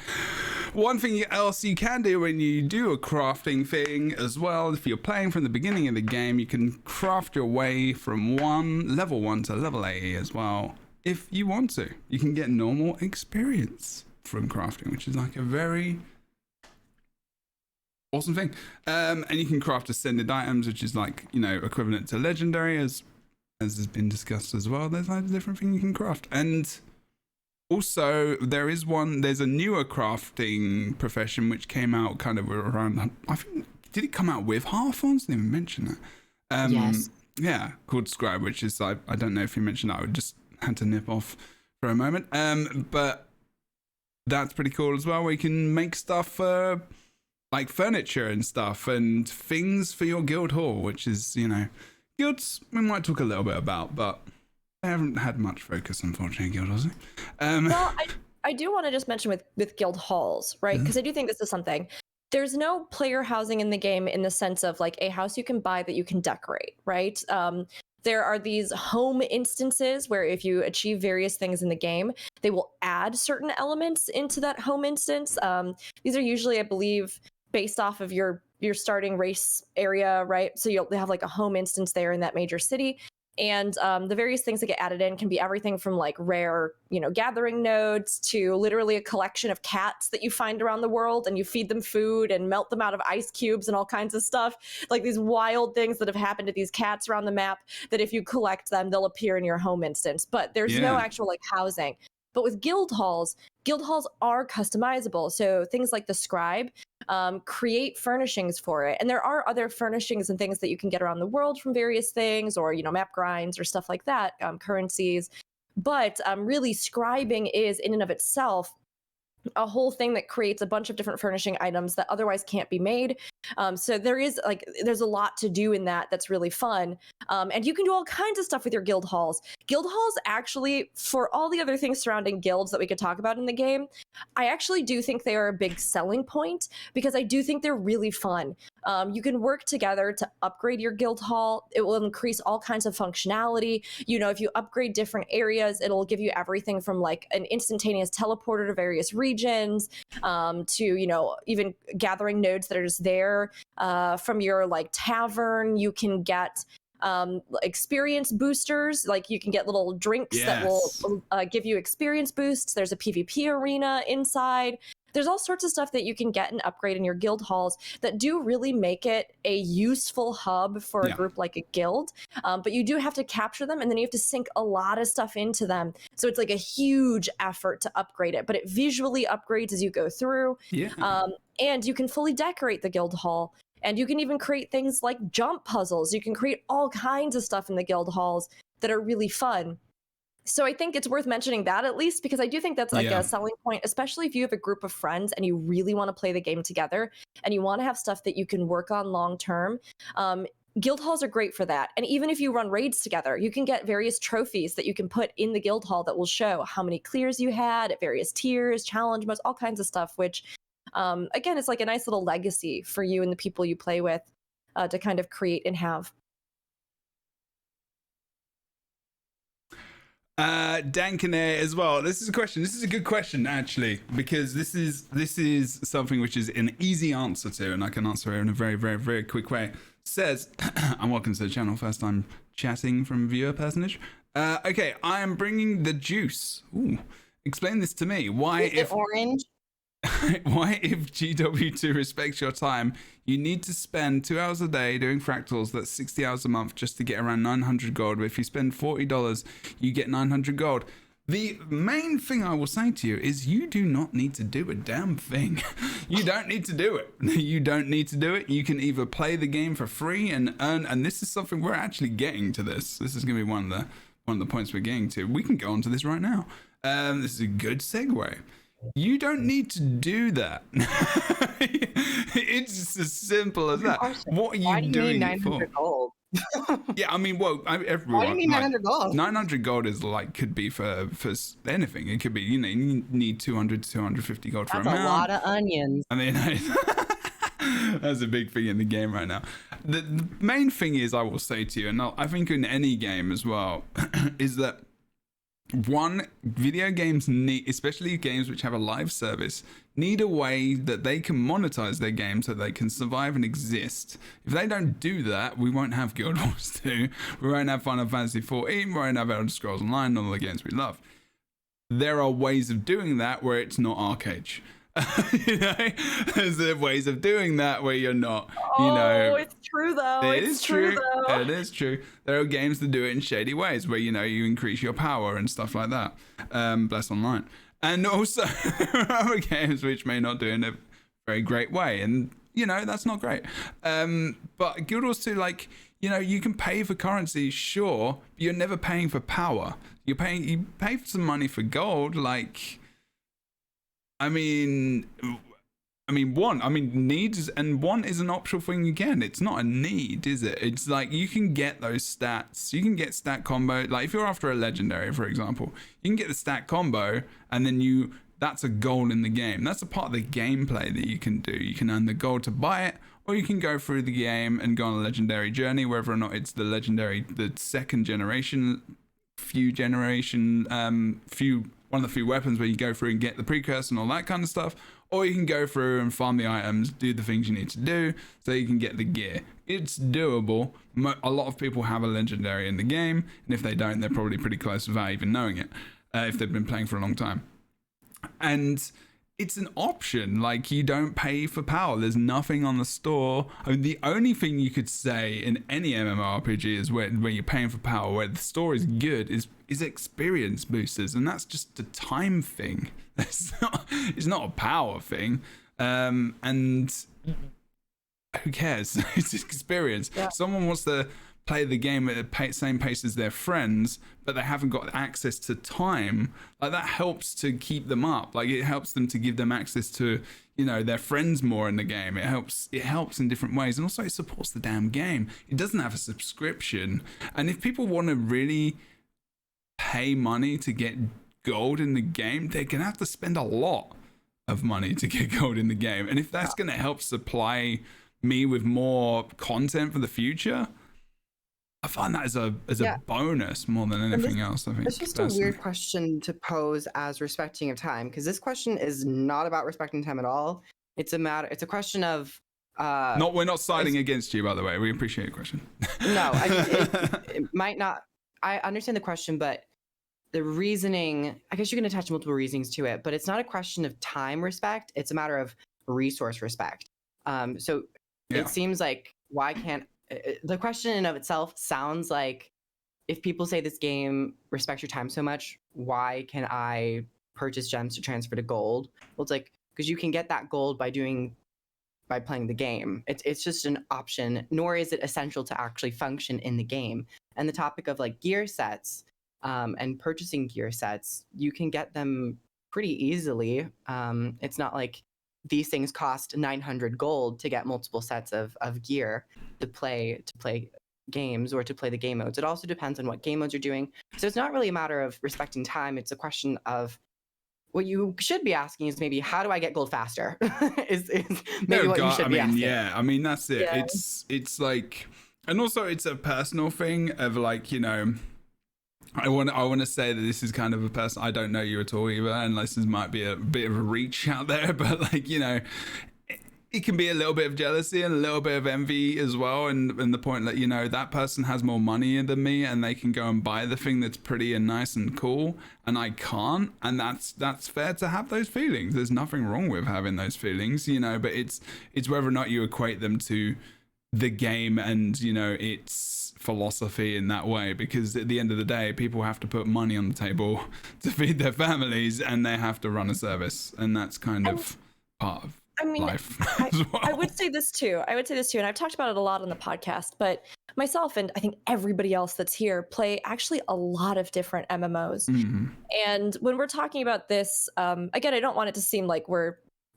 One thing else you can do when you do a crafting thing as well, if you're playing from the beginning of the game, you can craft your way from level 1 to level 80 as well. If you want to, you can get normal experience from crafting, which is like a very awesome thing. And you can craft ascended items, which is like, equivalent to legendary, as has been discussed as well. There's like different things you can craft. And also there's a newer crafting profession which came out kind of around, I think, did it come out with Hearthorns? Didn't even mention that. Yes. Yeah, called Scribe, which is, I don't know if you mentioned that, I just had to nip off for a moment. But that's pretty cool as well, where you can make stuff like furniture and stuff and things for your guild hall, which is, guilds we might talk a little bit about, but I haven't had much focus, unfortunately, in guild halls. Well, I do want to just mention with guild halls, right? Because I do think this is something. There's no player housing in the game in the sense of like a house you can buy that you can decorate, right? There are these home instances where if you achieve various things in the game, they will add certain elements into that home instance. These are usually, I believe, based off of your starting race area, right? So you'll have like a home instance there in that major city. And the various things that get added in can be everything from like rare, gathering nodes to literally a collection of cats that you find around the world, and you feed them food and melt them out of ice cubes and all kinds of stuff. Like these wild things that have happened to these cats around the map that if you collect them, they'll appear in your home instance. But there's no actual like housing. But with guild halls are customizable. So things like the Scribe create furnishings for it. And there are other furnishings and things that you can get around the world from various things, or, map grinds or stuff like that, currencies. But really, scribing is in and of itself a whole thing that creates a bunch of different furnishing items that otherwise can't be made. So there's a lot to do in that that's really fun. And you can do all kinds of stuff with your guild halls. Guild halls actually, for all the other things surrounding guilds that we could talk about in the game, I actually do think they are a big selling point, because I do think they're really fun. You can work together to upgrade your guild hall. It will increase all kinds of functionality. If you upgrade different areas, it'll give you everything from like an instantaneous teleporter to various regions, to, even gathering nodes that are just there. From your like tavern, you can get experience boosters. Like you can get little drinks that will give you experience boosts. There's a PvP arena inside. There's all sorts of stuff that you can get and upgrade in your guild halls that do really make it a useful hub for a group like a guild. But you do have to capture them, and then you have to sink a lot of stuff into them. So it's like a huge effort to upgrade it, but it visually upgrades as you go through. And you can fully decorate the guild hall. And you can even create things like jump puzzles. You can create all kinds of stuff in the guild halls that are really fun. So I think it's worth mentioning that at least, because I do think that's like a selling point, especially if you have a group of friends and you really want to play the game together and you want to have stuff that you can work on long term. Guild halls are great for that. And even if you run raids together, you can get various trophies that you can put in the guild hall that will show how many clears you had at various tiers, challenge modes, all kinds of stuff, which again, it's like a nice little legacy for you and the people you play with to kind of create and have. Dankanair as well. This is a question. This is a good question actually, because this is something which is an easy answer to, and I can answer it in a very, very, very quick way. Says, I'm welcome to the channel. First time chatting from viewer personage. Okay, I am bringing the juice. Ooh, explain this to me. Why Is it orange? Why, if GW2 respects your time, you need to spend 2 hours a day doing fractals, that's 60 hours a month, just to get around 900 gold. But if you spend $40, you get 900 gold. The main thing I will say to you is you do not need to do a damn thing. You don't need to do it. You don't need to do it. You can either play the game for free and earn, and this is something we're actually getting to this. This is going to be one of the points we're getting to. We can go on to this right now. This is a good segue. You don't need to do that. It's just as simple as that. What are you doing it for? Gold? Yeah, I mean, well, everyone. Why do you need 900 gold? 900 gold is like, could be for anything. It could be, you know, you need 200 to 250 gold for a mount. That's a lot of onions. I mean, that's a big thing in the game right now. The main thing is, I will say to you, and I think in any game as well, is that one, video games need, especially games which have a live service, need a way that they can monetize their game so they can survive and exist. If they don't do that, we won't have Guild Wars 2, we won't have Final Fantasy 14, we won't have Elder Scrolls Online, all the games we love. There are ways of doing that where it's not arcade. You know, there's ways of doing that where you're not, you know. Oh, it's true though. It is true. It is true. There are games that do it in shady ways where, you know, you increase your power and stuff like that. Bless Online. And also there are other games which may not do it in a very great way, and you know, that's not great. But Guild Wars 2, like, you know, you can pay for currency, sure, but you're never paying for power. You pay for some money for gold, like, I mean, needs, and one is an optional thing again. It's not a need, is it? It's like you can get those stats. You can get stat combo. Like if you're after a legendary, for example, you can get the stat combo, and then that's a goal in the game. That's a part of the gameplay that you can do. You can earn the gold to buy it, or you can go through the game and go on a legendary journey, whether or not it's the legendary, the second generation, one of the few weapons where you go through and get the precursor and all that kind of stuff, or you can go through and farm the items, do the things you need to do so you can get the gear. It's doable. A lot of people have a legendary in the game, and if they don't, they're probably pretty close without even knowing it, if they've been playing for a long time. And it's an option. Like, you don't pay for power. There's nothing on the store. I mean, the only thing you could say in any MMORPG is where you're paying for power, where the store is good, is experience boosters, and that's just a time thing. It's not a power thing. And who cares? It's experience. Yeah. Someone wants to play the game at the same pace as their friends, but they haven't got access to time. Like, that helps to keep them up. Like, it helps them to give them access to, you know, their friends more in the game. It helps in different ways, and also it supports the damn game. It doesn't have a subscription, and if people want to really pay money to get gold in the game, they're gonna have to spend a lot of money to get gold in the game. And if that's gonna help supply me with more content for the future, I find that as a bonus more than anything else. I think it's just a weird question to pose as respecting of time, because this question is not about respecting time at all. It's a question of We're not siding against you, by the way. We appreciate your question. No, it might not. I understand the question, but the reasoning, I guess you can attach multiple reasonings to it, but it's not a question of time respect. It's a matter of resource respect. So it seems like, why can't, the question in of itself sounds like, if people say this game respects your time so much, why can I purchase gems to transfer to gold? Well, it's like, because you can get that gold by playing the game. It's just an option, nor is it essential to actually function in the game. And the topic of like gear sets and purchasing gear sets, you can get them pretty easily. It's not like these things cost 900 gold to get multiple sets of gear to play games or to play the game modes. It also depends on what game modes you're doing. So it's not really a matter of respecting time. It's a question of, what you should be asking is maybe, how do I get gold faster? is maybe what you should be asking. Yeah, I mean, that's it. Yeah. It's like, and also it's a personal thing of like, you know, I want to say that this is kind of a person, I don't know you at all either, unless this might be a bit of a reach out there, but like, you know, it can be a little bit of jealousy and a little bit of envy as well, and the point that, you know, that person has more money than me and they can go and buy the thing that's pretty and nice and cool and I can't, and that's fair to have those feelings. There's nothing wrong with having those feelings, you know, but it's whether or not you equate them to the game and, you know, its philosophy in that way, because at the end of the day, people have to put money on the table to feed their families and they have to run a service, and that's kind of part of life as well. I would say this too, and I've talked about it a lot on the podcast, but myself and I think everybody else that's here play actually a lot of different MMOs. Mm-hmm. And when we're talking about this, again, I don't want it to seem like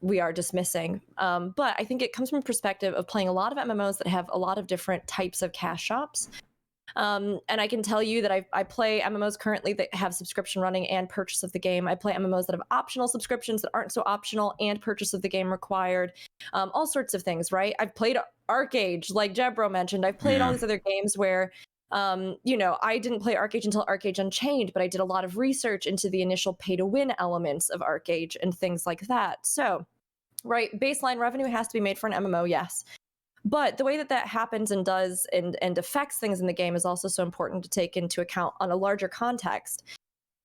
we are dismissing, but I think it comes from a perspective of playing a lot of MMOs that have a lot of different types of cash shops. And I can tell you that I play MMOs currently that have subscription running and purchase of the game. I play MMOs that have optional subscriptions that aren't so optional and purchase of the game required. All sorts of things, right? I've played Arcade, like Jebro mentioned. I've played all these other games where, you know, I didn't play Arcade until Arcade Unchained, but I did a lot of research into the initial pay-to-win elements of Arcade and things like that. So, right, baseline revenue has to be made for an MMO, yes. But the way that happens and does and affects things in the game is also so important to take into account on a larger context.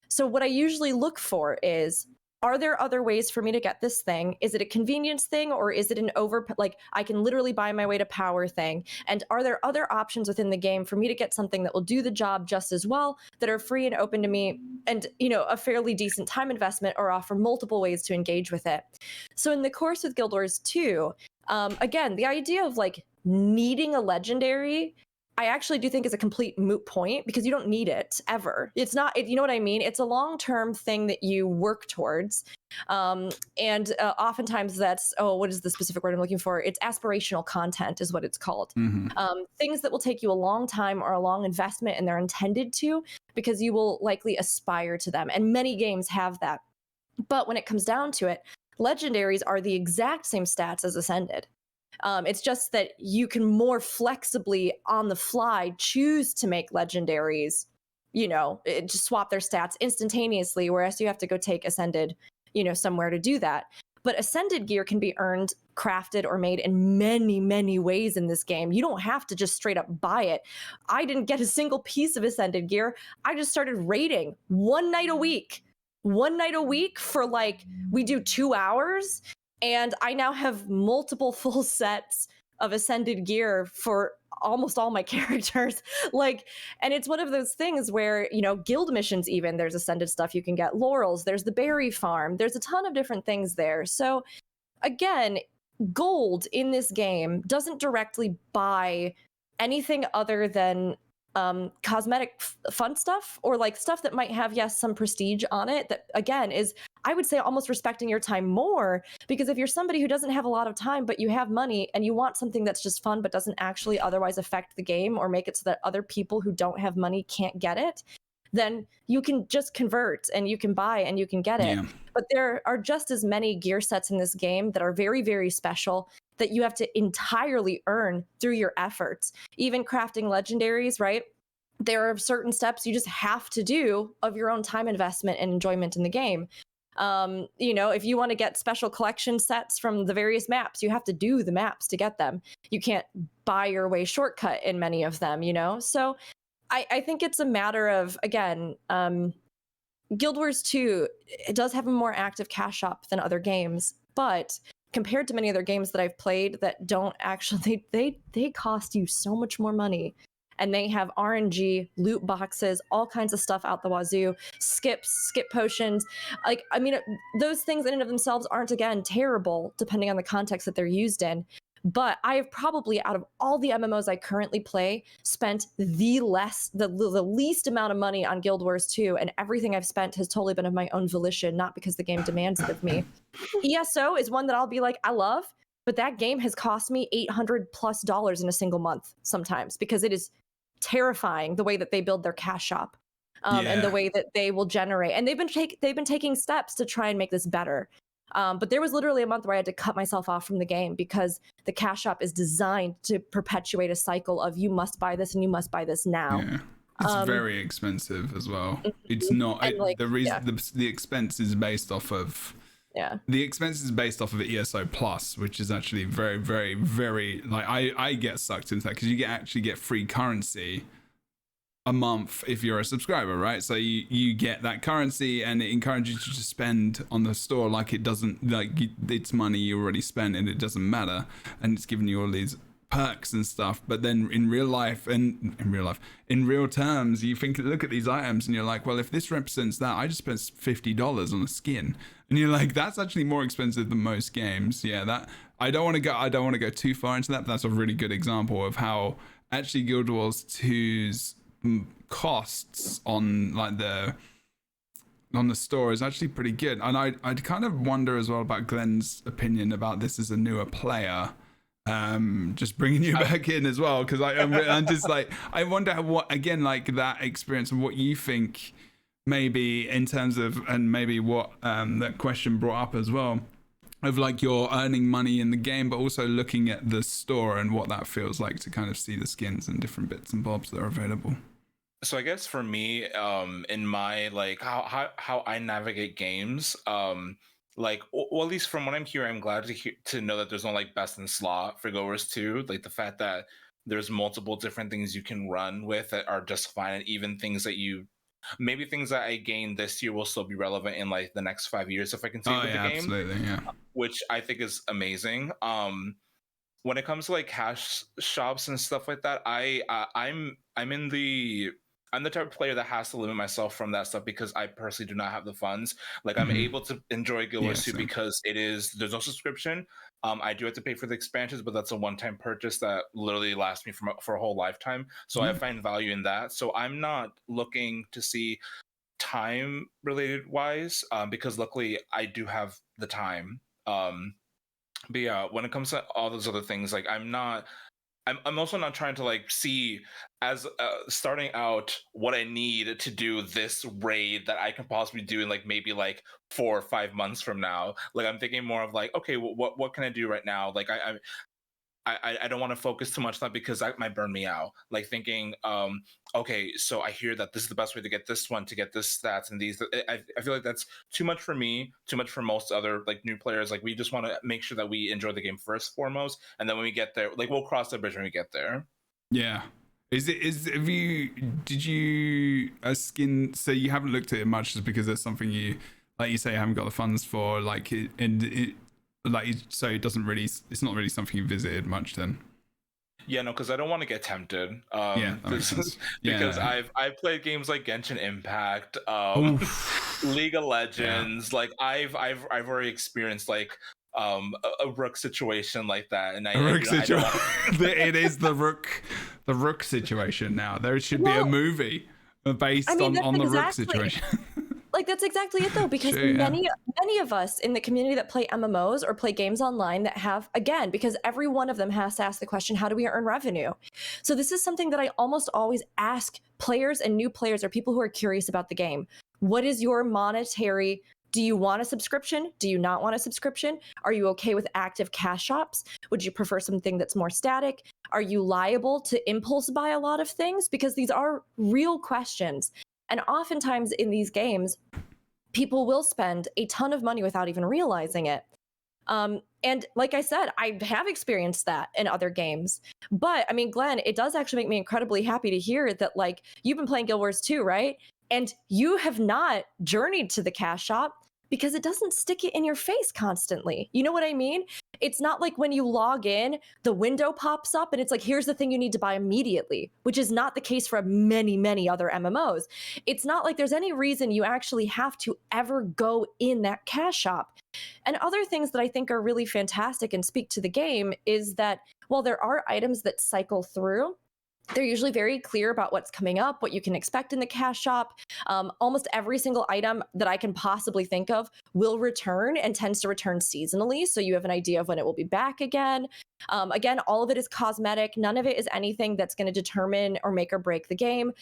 So what I usually look for is, are there other ways for me to get this thing? Is it a convenience thing, or is it an like I can literally buy my way to power thing? And are there other options within the game for me to get something that will do the job just as well, that are free and open to me, and, you know, a fairly decent time investment, or offer multiple ways to engage with it? So in the course with Guild Wars 2, again, the idea of like needing a legendary, I actually do think is a complete moot point, because you don't need it ever. It's not, you know what I mean? It's a long-term thing that you work towards. And oftentimes that's, what is the specific word I'm looking for? It's aspirational content is what it's called. Mm-hmm. Things that will take you a long time or a long investment, and they're intended to, because you will likely aspire to them. And many games have that. But when it comes down to it, legendaries are the exact same stats as Ascended. It's just that you can more flexibly on the fly choose to make legendaries, you know, just swap their stats instantaneously, whereas you have to go take Ascended, you know, somewhere to do that. But Ascended gear can be earned, crafted, or made in many, many ways in this game. You don't have to just straight up buy it. I didn't get a single piece of Ascended gear. I just started raiding one night a week for like, we do 2 hours. And I now have multiple full sets of Ascended gear for almost all my characters. Like, and it's one of those things where, you know, guild missions, even there's Ascended stuff you can get, laurels, there's the berry farm, there's a ton of different things there. So again, gold in this game doesn't directly buy anything other than cosmetic fun stuff, or like stuff that might have, yes, some prestige on it, that again is, I would say, almost respecting your time more. Because if you're somebody who doesn't have a lot of time but you have money and you want something that's just fun but doesn't actually otherwise affect the game or make it so that other people who don't have money can't get it, then you can just convert and you can buy and you can get it. But there are just as many gear sets in this game that are very, very special, that you have to entirely earn through your efforts. Even crafting legendaries, right? There are certain steps you just have to do of your own time investment and enjoyment in the game. You know, if you want to get special collection sets from the various maps, you have to do the maps to get them. You can't buy your way shortcut in many of them, you know? So I think it's a matter of, again, Guild Wars 2, it does have a more active cash shop than other games, but compared to many other games that I've played that don't actually, they cost you so much more money. And they have RNG, loot boxes, all kinds of stuff out the wazoo, skip potions. Like, I mean, those things in and of themselves aren't, again, terrible, depending on the context that they're used in. But I have probably, out of all the MMOs I currently play, spent the least amount of money on Guild Wars 2, and everything I've spent has totally been of my own volition, not because the game demands it of me. ESO is one that I'll be like, I love, but that game has cost me $800+ in a single month sometimes, because it is terrifying the way that they build their cash shop, and the way that they will generate. And they've been taking steps to try and make this better. But there was literally a month where I had to cut myself off from the game because the cash shop is designed to perpetuate a cycle of you must buy this and you must buy this now. Yeah. It's very expensive as well. It's not the reason the expense is based off of the expense is based off of ESO Plus, which is actually very, very, very, like, I get sucked into that because you actually get free currency a month if you're a subscriber, right? So you get that currency and it encourages you to spend on the store like it doesn't, like it's money you already spent and it doesn't matter, and it's giving you all these perks and stuff. But then in real terms, you look at these items and you're like, well, if this represents that, I just spent $50 on a skin, and you're like, that's actually more expensive than most games. Yeah, that I don't want to go too far into that, but that's a really good example of how actually Guild Wars 2's costs on like the store is actually pretty good. And I'd kind of wonder as well about Glenn's opinion about this as a newer player. Just bringing you back in as well, because I'm just like, I wonder what, again, like that experience and what you think maybe in terms of, and maybe what that question brought up as well, of like you're earning money in the game but also looking at the store and what that feels like to kind of see the skins and different bits and bobs that are available. So I guess for me, in my like how I navigate games, like, well, at least from what I'm hearing, I'm glad to know that there's no like best in slot for Guild Wars 2. Like the fact that there's multiple different things you can run with that are just fine, and even things that things that I gained this year will still be relevant in like the next 5 years if I continue with the game. Absolutely, yeah. Which I think is amazing. When it comes to like cash shops and stuff like that, I'm the type of player that has to limit myself from that stuff because I personally do not have the funds. Like I'm able to enjoy Guild Wars 2 because there's no subscription. I do have to pay for the expansions, but that's a one-time purchase that literally lasts me for a whole lifetime. So I find value in that. So I'm not looking to see time related wise, because luckily I do have the time. But yeah, when it comes to all those other things, like I'm also not trying to like see as starting out what I need to do this raid that I can possibly do in like maybe like 4 or 5 months from now. Like I'm thinking more of like, okay, what can I do right now? Like I don't want to focus too much on that because that might burn me out. Like thinking, okay, so I hear that this is the best way to get this one, to get this stats and these. I feel like that's too much for me, too much for most other like new players. Like we just want to make sure that we enjoy the game first, foremost, and then when we get there, like we'll cross the bridge when we get there. Yeah. Did you a skin? So you haven't looked at it much just because there's something you, like you say, haven't got the funds for. Like so it doesn't really, it's not really something you visited much then. Yeah, no, because I don't want to get tempted. That makes sense. Because I've played games like Genshin Impact, League of Legends. Like I've already experienced like a Rook situation like that, and it is the Rook situation now. There should be a movie based on the Rook situation. Like that's exactly it though, because many of us in the community that play MMOs or play games online that have, again, because every one of them has to ask the question, how do we earn revenue? So this is something that I almost always ask players and new players or people who are curious about the game. What is your monetary? Do you want a subscription? Do you not want a subscription? Are you okay with active cash shops? Would you prefer something that's more static? Are you liable to impulse buy a lot of things? Because these are real questions. And oftentimes in these games, people will spend a ton of money without even realizing it. And like I said, I have experienced that in other games. But I mean, Glenn, it does actually make me incredibly happy to hear that, like, you've been playing Guild Wars 2, right? And you have not journeyed to the cash shop because it doesn't stick it in your face constantly. You know what I mean? It's not like when you log in, the window pops up and it's like, here's the thing you need to buy immediately, which is not the case for many, many other MMOs. It's not like there's any reason you actually have to ever go in that cash shop. And other things that I think are really fantastic and speak to the game is that while there are items that cycle through, they're usually very clear about what's coming up, what you can expect in the cash shop. Almost every single item that I can possibly think of will return and tends to return seasonally. So you have an idea of when it will be back again. Again, all of it is cosmetic. None of it is anything that's going to determine or make or break the game.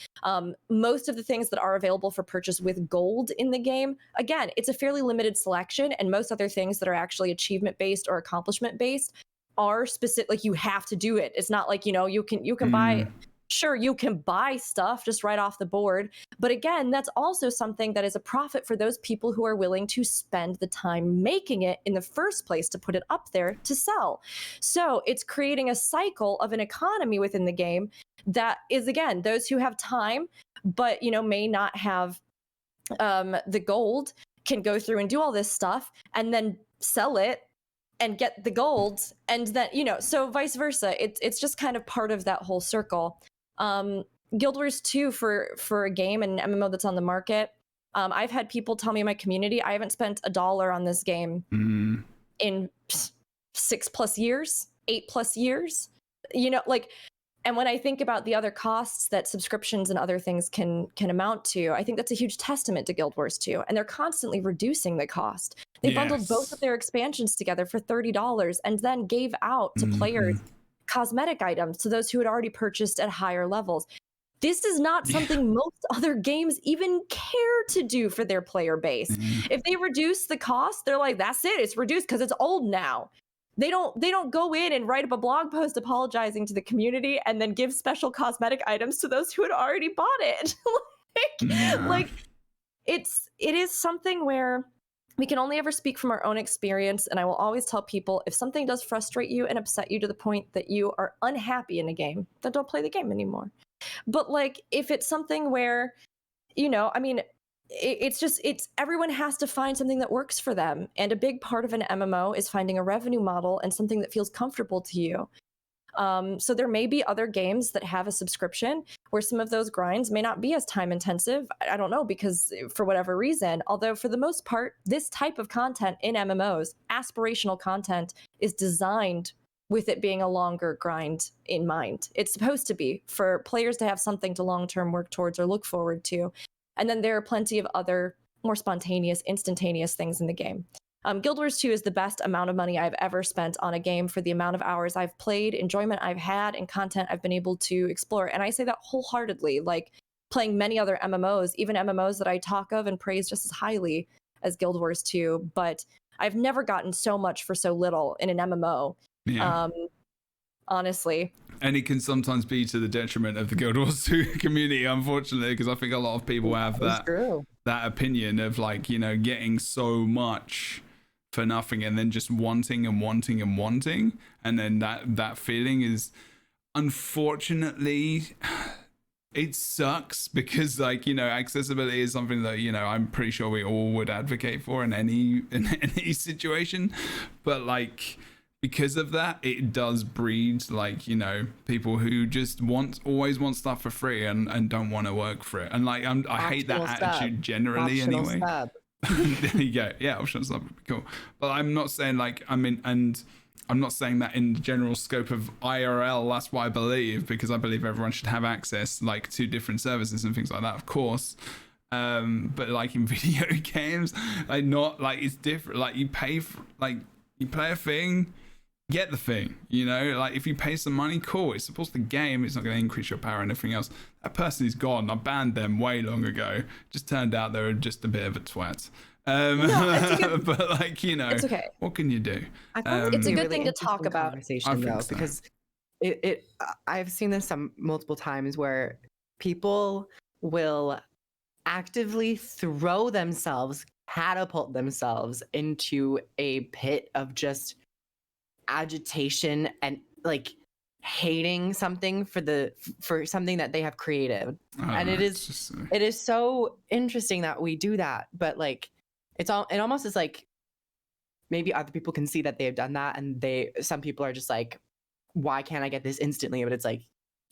Most of the things that are available for purchase with gold in the game, again, it's a fairly limited selection. And most other things that are actually achievement based or accomplishment based are specific, like you have to do it. It's not like, you know, you can buy, sure, you can buy stuff just right off the board. But again, that's also something that is a profit for those people who are willing to spend the time making it in the first place to put it up there to sell. So it's creating a cycle of an economy within the game that is, again, those who have time, but, you know, may not have the gold can go through and do all this stuff and then sell it and get the gold, and then, you know, so vice versa. It's just kind of part of that whole circle. Guild Wars 2 for a game and an MMO that's on the market, I've had people tell me in my community I haven't spent $1 on this game in 6+ years, 8+ years. You know, like, and when I think about the other costs that subscriptions and other things can amount to, I think that's a huge testament to Guild Wars 2. And they're constantly reducing the cost. They bundled both of their expansions together for $30 and then gave out to players cosmetic items to those who had already purchased at higher levels. This is not something most other games even care to do for their player base. If they reduce the cost, they're like, that's it, it's reduced because it's old now. They don't go in and write up a blog post apologizing to the community and then give special cosmetic items to those who had already bought it. Like it is something where we can only ever speak from our own experience. And I will always tell people, if something does frustrate you and upset you to the point that you are unhappy in a game, then don't play the game anymore. But like, if it's something where, you know, I mean, it's everyone has to find something that works for them. And a big part of an MMO is finding a revenue model and something that feels comfortable to you. So there may be other games that have a subscription where some of those grinds may not be as time intensive. I don't know, because for whatever reason, although for the most part, this type of content in MMOs, aspirational content, is designed with it being a longer grind in mind. It's supposed to be for players to have something to long-term work towards or look forward to. And then there are plenty of other more spontaneous, instantaneous things in the game. Guild Wars 2 is the best amount of money I've ever spent on a game for the amount of hours I've played, enjoyment I've had, and content I've been able to explore. And I say that wholeheartedly, like playing many other MMOs, even MMOs that I talk of and praise just as highly as Guild Wars 2. But I've never gotten so much for so little in an MMO. Yeah. Honestly. And it can sometimes be to the detriment of the Guild Wars 2 community, unfortunately, because I think a lot of people have that opinion of, like, you know, getting so much for nothing and then just wanting and wanting and wanting. And then that feeling is, unfortunately, it sucks because, like, you know, accessibility is something that, you know, I'm pretty sure we all would advocate for in any situation. But, like, because of that, it does breed, like, you know, people who just always want stuff for free and don't want to work for it. And, like, I hate that attitude generally anyway. There you go. Yeah, optional sub would be cool. But I'm not saying, like, I mean, and I'm not saying that in the general scope of IRL, that's what I believe, because I believe everyone should have access, like, to different services and things like that, of course. But, like, in video games, like, not, like, it's different. Like, you pay for, like, you play a thing, get the thing, you know, like, if you pay some money, cool, it supports the game, it's not going to increase your power and everything else. That person is gone. I banned them way long ago. Just turned out they were just a bit of a twat. But, like, you know, it's okay. What can you do? I thought it's a good thing to talk about. Though, so. Because I've seen this multiple times where people will actively throw themselves catapult themselves into a pit of just agitation and like hating something for something that they have created. And it is so interesting that we do that, but like it almost is like maybe other people can see that they have done that, and some people are just like, why can't I get this instantly? But it's like,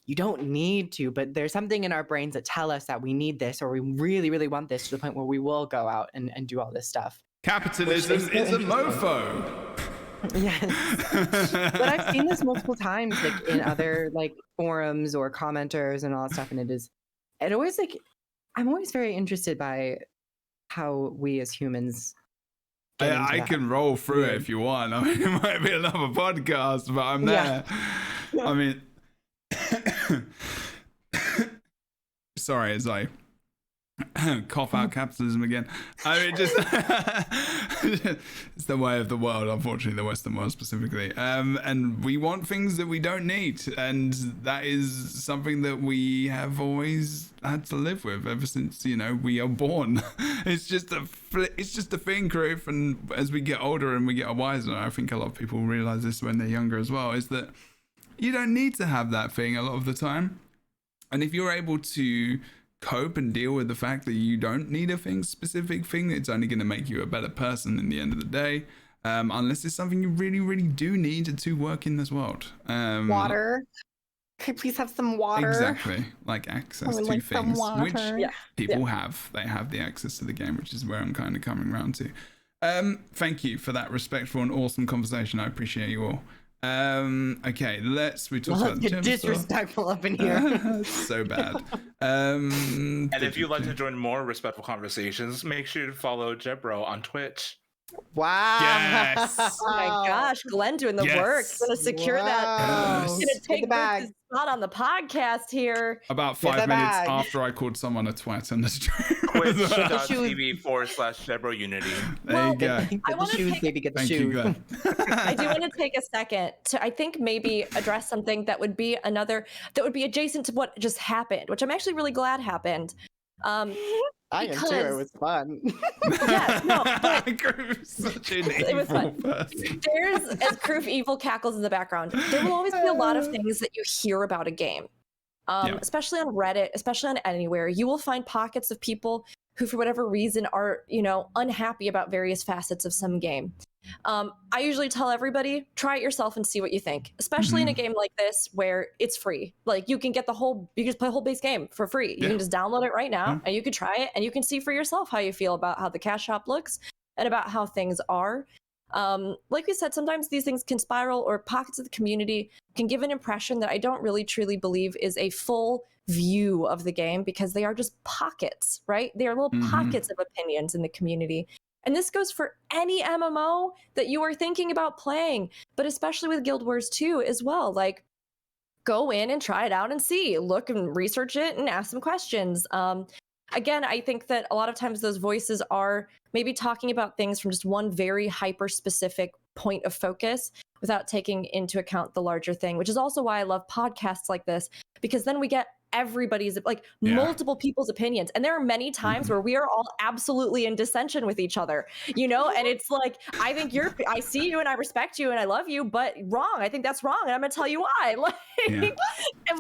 you don't need to, but there's something in our brains that tell us that we need this, or we really, really want this, to the point where we will go out and do all this stuff. Capitalism is a mofo. Yes. But I've seen this multiple times, like in other like forums or commenters and all that stuff. And it always like, I'm always very interested by how we as humans I can roll through it if you want. I mean, it might be another podcast, but I'm there. Yeah. I mean, sorry, as I cough out capitalism again. I mean, just it's the way of the world, unfortunately, the Western world specifically. And we want things that we don't need, and that is something that we have always had to live with ever since we are born. It's just a thing, Griff. And as we get older and we get wiser, I think a lot of people realize this when they're younger as well, is that you don't need to have that thing a lot of the time. And if you're able to cope and deal with the fact that you don't need a specific thing, it's only going to make you a better person in the end of the day, unless it's something you really, really do need to work in this world. Water. Can I please have some water? Exactly, like access to like things, which people Yeah. have. They have the access to the game, which is where I'm kind of coming around to. Thank you for that respectful and awesome conversation. I appreciate you all. Okay, we talked about Get disrespectful up in here. so bad. And if you'd like to join more respectful conversations, make sure to follow Jebro on Twitch. Wow. Yes. Oh my gosh, Glenn doing the work. He's gonna secure that. He's gonna take the bag. Bruce's spot on the podcast here. About Get 5 that minutes bag. after I called someone a twat on the stream. Twitch.tv/Jebro-Unity. There you go. Get I the wanna shoes, take- baby. Get the Thank shoes. you, Glenn. I do want to take a second to, I think, maybe address something that would be adjacent to what just happened, which I'm actually really glad happened. I am too. It Because- was fun. Yeah, no, but Such an It was evil fun. person. there's, as Proof Evil cackles in the background, there will always be a lot of things that you hear about a game. Yeah. Especially on Reddit, especially on anywhere. You will find pockets of people who, for whatever reason, are, unhappy about various facets of some game. I usually tell everybody, try it yourself and see what you think, especially in a game like this where it's free. Like you can play the whole base game for free. You can just download it right now and you can try it and you can see for yourself how you feel about how the cash shop looks and about how things are. Like we said, sometimes these things can spiral, or pockets of the community can give an impression that I don't really truly believe is a full view of the game, because they are just pockets, right? They are little pockets of opinions in the community. And this goes for any MMO that you are thinking about playing, but especially with Guild Wars 2 as well. Like, go in and try it out and see, look and research it and ask some questions. Again, I think that a lot of times those voices are maybe talking about things from just one very hyper specific point of focus without taking into account the larger thing, which is also why I love podcasts like this, because then we get everybody's, like, multiple people's opinions. And there are many times where we are all absolutely in dissension with each other, and it's like, I see you and I respect you and I love you, but wrong. I think that's wrong. And I'm going to tell you why. Like, and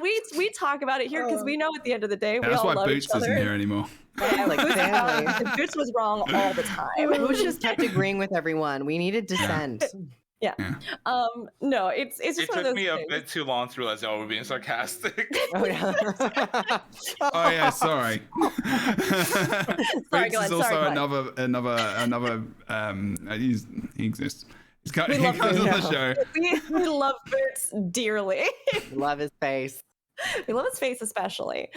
we talk about it here because we know at the end of the day, we That's all why love Boots each other. isn't here anymore. Like family. Boots was wrong all the time. Boots just kept agreeing with everyone. We needed dissent. No, it's just It one of took those me a things. bit too long to realize that we're being sarcastic. Oh yeah. Oh yeah, sorry. Sorry, Boots Glenn, is also sorry, another. He exists. He comes love on Boots. the show. We love Boots dearly. Love his face. We love his face especially.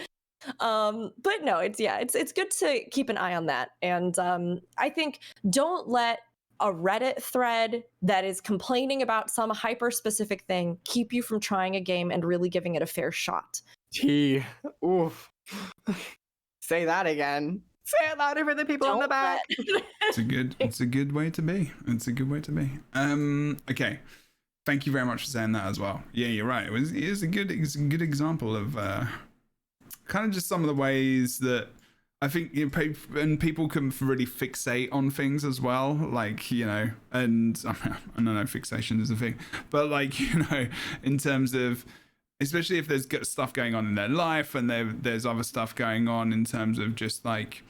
But no, it's good to keep an eye on that. And I think don't let a Reddit thread that is complaining about some hyper specific thing keep you from trying a game and really giving it a fair shot. T. Oof. Say that again. Say it louder for the people in the back. It's a good way to be. It's a good way to be. Okay. Thank you very much for saying that as well. Yeah, you're right. It is a good example of kind of just some of the ways that I think and people can really fixate on things as well, like, you know, and I don't know, fixation is a thing, but like, you know, in terms of, especially if there's stuff going on in their life and there's other stuff going on in terms of just like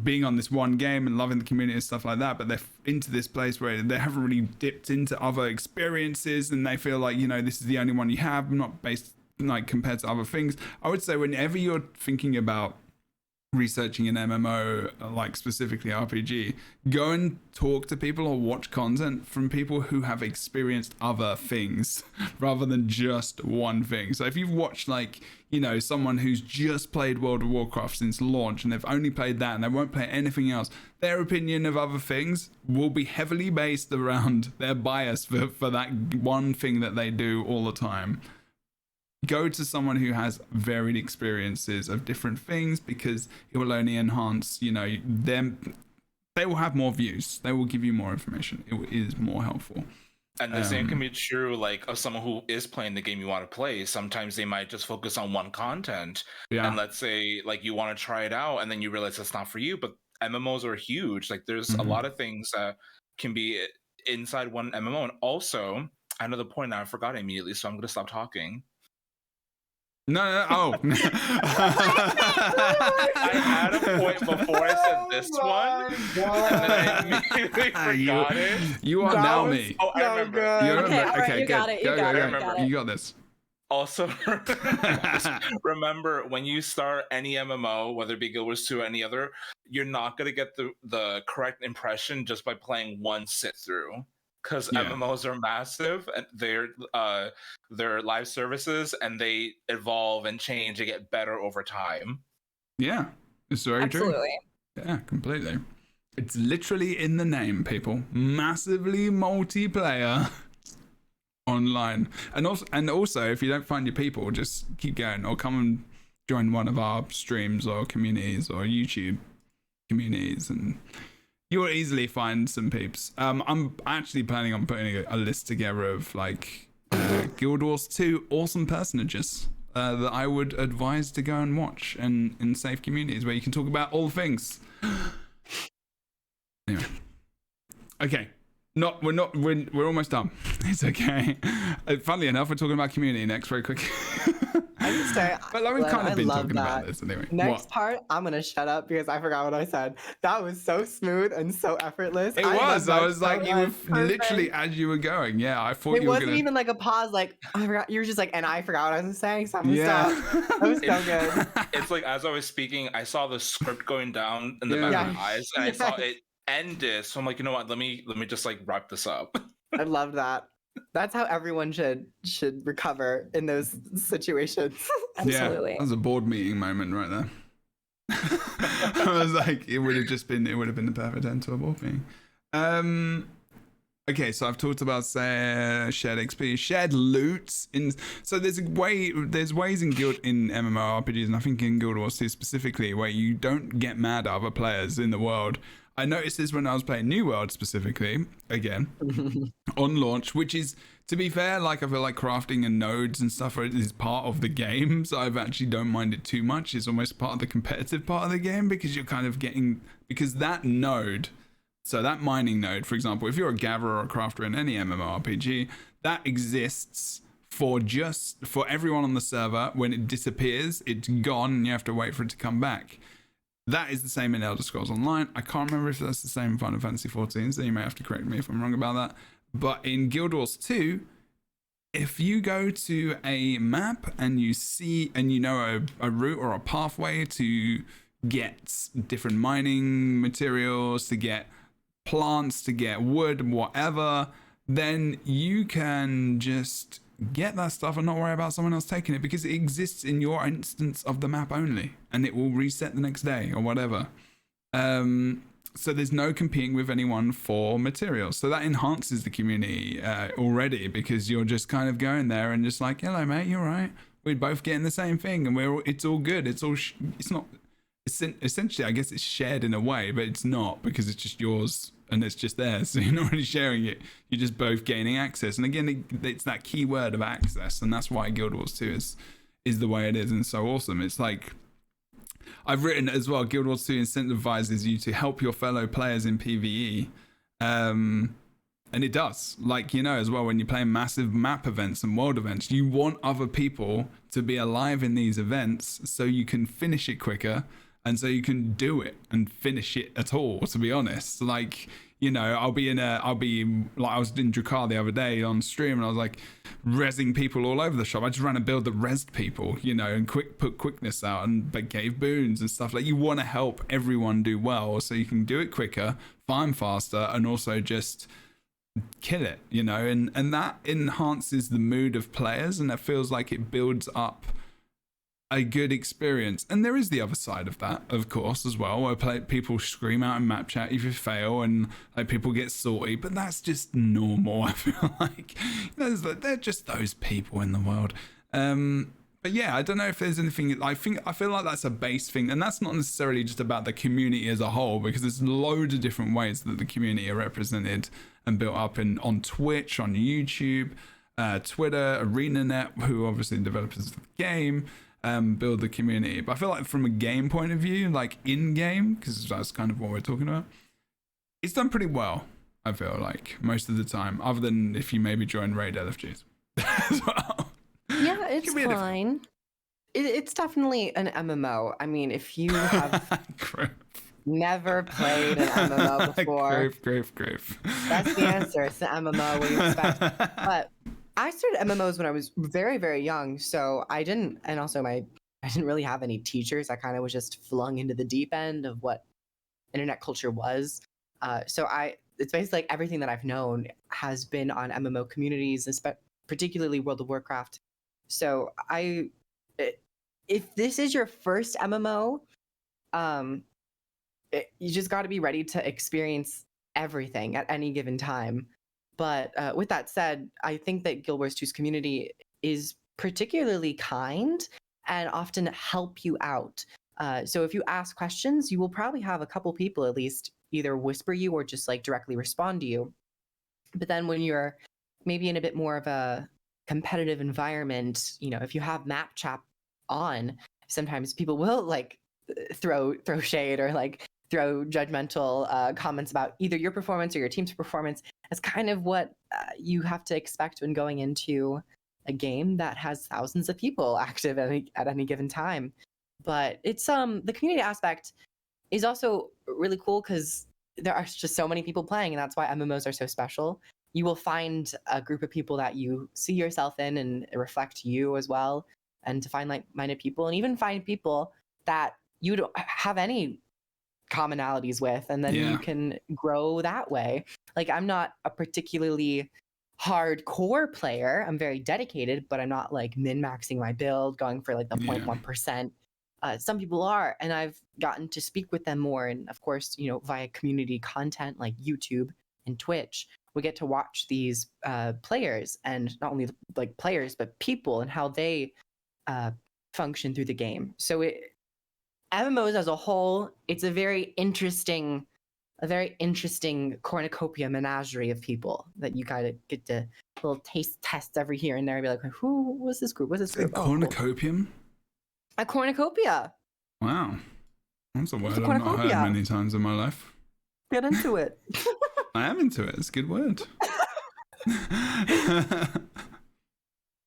being on this one game and loving the community and stuff like that, but they're into this place where they haven't really dipped into other experiences and they feel like, you know, this is the only one you have, not based like compared to other things. I would say whenever you're thinking about researching an MMO, like specifically RPG, go and talk to people or watch content from people who have experienced other things rather than just one thing. So if you've watched, like, you know, someone who's just played World of Warcraft since launch and they've only played that and they won't play anything else, their opinion of other things will be heavily based around their bias for that one thing that they do all the time. Go to someone who has varied experiences of different things, because it will only enhance, you know, them. They will have more views. They will give you more information. It is more helpful. And the same can be true, like, of someone who is playing the game you want to play. Sometimes they might just focus on one content. Yeah. And let's say, like, you want to try it out and then you realize it's not for you. But MMOs are huge. Like, there's a lot of things that can be inside one MMO. And also, another point now I forgot immediately, so I'm going to stop talking. Oh. I had a point before I said this one, and then I immediately forgot it. You are now me. Oh, I remember. You remember? Okay, all right, you good. got it, you Go, got go, it, go. you got it. You got this. Also, remember, when you start any MMO, whether it be Guild Wars 2 or any other, you're not going to get the correct impression just by playing one sit through. Because MMOs are massive, and they're live services, and they evolve and change and get better over time. Yeah, it's very true. Absolutely. Yeah, completely. It's literally in the name, people. Massively multiplayer online, and also, if you don't find your people, just keep going, or come and join one of our streams or communities or YouTube communities, and you will easily find some peeps. I'm actually planning on putting a list together of like Guild Wars 2 awesome personages that I would advise to go and watch, and in safe communities where you can talk about all things. Anyway, okay. We're almost done. It's okay. Funnily enough, we're talking about community next very quick. I just say, But like, we've kind of been talking that. about this anyway. Next part, I'm gonna shut up because I forgot what I said. That was so smooth and so effortless. It was. I was like, you were literally as you were going. Yeah, I thought it you were wasn't gonna... even like a pause. Like I forgot. You were just like, and I forgot what I was saying. So I'm gonna Yeah. stop. That was so good. It's like, as I was speaking, I saw the script going down in the back of my eyes, and I saw it ended. So I'm like, you know what? Let me just like wrap this up. I loved that. That's how everyone should recover in those situations. Absolutely. Yeah, that was a board meeting moment right there. I was like, it would have been the perfect end to a board meeting. Okay, so I've talked about shared XP, shared loot. So there's ways in MMORPGs, and I think in Guild Wars 2 specifically, where you don't get mad at other players in the world. I noticed this when I was playing New World specifically, again, on launch, which is, to be fair, like, I feel like crafting and nodes and stuff is part of the game, so I actually don't mind it too much. It's almost part of the competitive part of the game, because you're kind of because that node, so that mining node, for example, if you're a gatherer or a crafter in any MMORPG, that exists for everyone on the server. When it disappears, it's gone, and you have to wait for it to come back. That is the same in Elder Scrolls Online. I can't remember if that's the same in Final Fantasy XIV, so you may have to correct me if I'm wrong about that. But in Guild Wars 2, if you go to a map and you see, and you know a route or a pathway to get different mining materials, to get plants, to get wood, whatever, then you can just get that stuff and not worry about someone else taking it, because it exists in your instance of the map only, and it will reset the next day or whatever. So there's no competing with anyone for materials, so that enhances the community already, because you're just kind of going there and just like, hello mate, you're right, we're both getting the same thing, and it's all good. It's not essentially, I guess it's shared in a way, but it's not, because it's just yours and it's just there, so you're not really sharing it, you're just both gaining access. And again, it's that key word of access, and that's why Guild Wars 2 is the way it is and so awesome. It's like, I've written as well, Guild Wars 2 incentivizes you to help your fellow players in PvE. And it does. Like, you know, as well, when you're playing massive map events and world events, you want other people to be alive in these events so you can finish it quicker and so you can do it and finish it at all, to be honest. Like, you know, I was in Drakkar the other day on stream and I was like rezzing people all over the shop. I just ran a build that rezzed people, you know, and put quickness out and gave boons and stuff. Like, you want to help everyone do well so you can do it quicker, farm faster, and also just kill it, you know, and that enhances the mood of players, and it feels like it builds up a good experience. And there is the other side of that, of course, as well, where people scream out in map chat if you fail, and like people get salty, but that's just normal. I feel like they're just those people in the world. But yeah, I don't know if there's anything. I feel like that's a base thing, and that's not necessarily just about the community as a whole, because there's loads of different ways that the community are represented and built up on Twitch, on YouTube, Twitter, ArenaNet, who obviously developers of the game, build the community. But I feel like from a game point of view, like in-game, because that's kind of what we're talking about, it's done pretty well, I feel like, most of the time, other than if you maybe join Raid LFGs as well. Yeah, it's fine. It's definitely an MMO. I mean, if you have never played an MMO before, grave. That's the answer. It's the MMO. What do you expect? But I started MMOs when I was very, very young, so I didn't really have any teachers. I kind of was just flung into the deep end of what internet culture was. It's basically like everything that I've known has been on MMO communities, particularly World of Warcraft. So if this is your first MMO, you just got to be ready to experience everything at any given time. But with that said, I think that Guild Wars 2's community is particularly kind and often help you out. So if you ask questions, you will probably have a couple people at least either whisper you or just like directly respond to you. But then when you're maybe in a bit more of a competitive environment, you know, if you have map chat on, sometimes people will like throw shade or like throw judgmental comments about either your performance or your team's performance. That's kind of what you have to expect when going into a game that has thousands of people active at any given time. But it's the community aspect is also really cool because there are just so many people playing, and that's why MMOs are so special. You will find a group of people that you see yourself in and reflect you as well, and to find like-minded people, and even find people that you don't have any commonalities with, and then you can grow that way. Like, I'm not a particularly hardcore player. I'm very dedicated, but I'm not like min-maxing my build, going for like the 0.1%. Some people are, and I've gotten to speak with them more. And of course, you know, via community content like YouTube and Twitch, we get to watch these players, and not only like players, but people and how they function through the game. So MMOs as a whole, it's a very interesting cornucopia menagerie of people that you gotta get to little taste tests every here and there and be like, who was this group? What's this group? Cornucopium? A cornucopia. Wow. That's a word I've not heard many times in my life. Get into it. I am into it. It's a good word.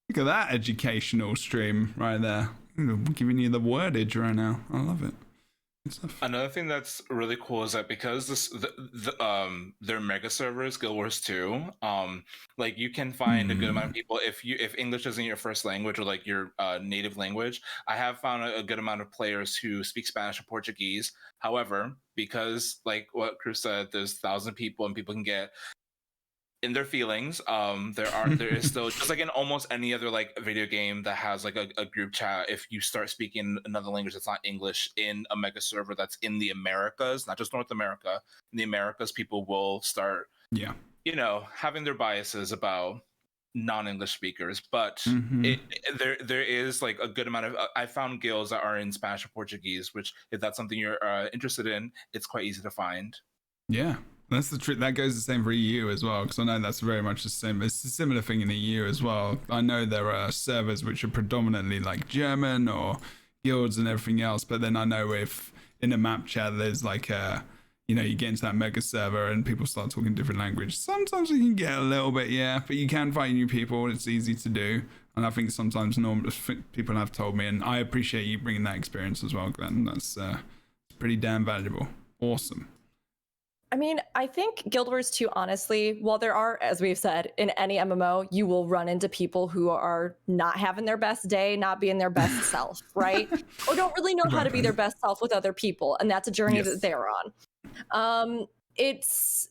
Look at that educational stream right there. I'm giving you the wordage right now. I love it. Good stuff. Another thing that's really cool is that because their mega servers, Guild Wars 2, like you can find a good amount of people if English isn't your first language or like your native language. I have found a good amount of players who speak Spanish or Portuguese. However, because like what Cruz said, there's 1,000 people and people can get in their feelings. There is still, just like in almost any other like video game that has like a group chat, if you start speaking another language that's not English in a mega server that's in the Americas, not just North America, in the Americas, people will start you know, having their biases about non-English speakers. But there is like a good amount of I found guilds that are in Spanish or Portuguese, which if that's something you're interested in, it's quite easy to find. That's the trick. That goes the same for EU as well, because I know that's very much the same. It's a similar thing in EU as well. I know there are servers which are predominantly like German or, guilds and everything else. But then I know if in a map chat there's like you know, you get into that mega server and people start talking different language. Sometimes you can get a little bit, yeah, but you can find new people. It's easy to do. And I think sometimes people have told me, and I appreciate you bringing that experience as well, Glenn. That's pretty damn valuable. Awesome. I mean, I think Guild Wars 2, honestly, while there are, as we've said, in any MMO, you will run into people who are not having their best day, not being their best self, right? Or don't really know how to be their best self with other people. And that's a journey that they're on. It's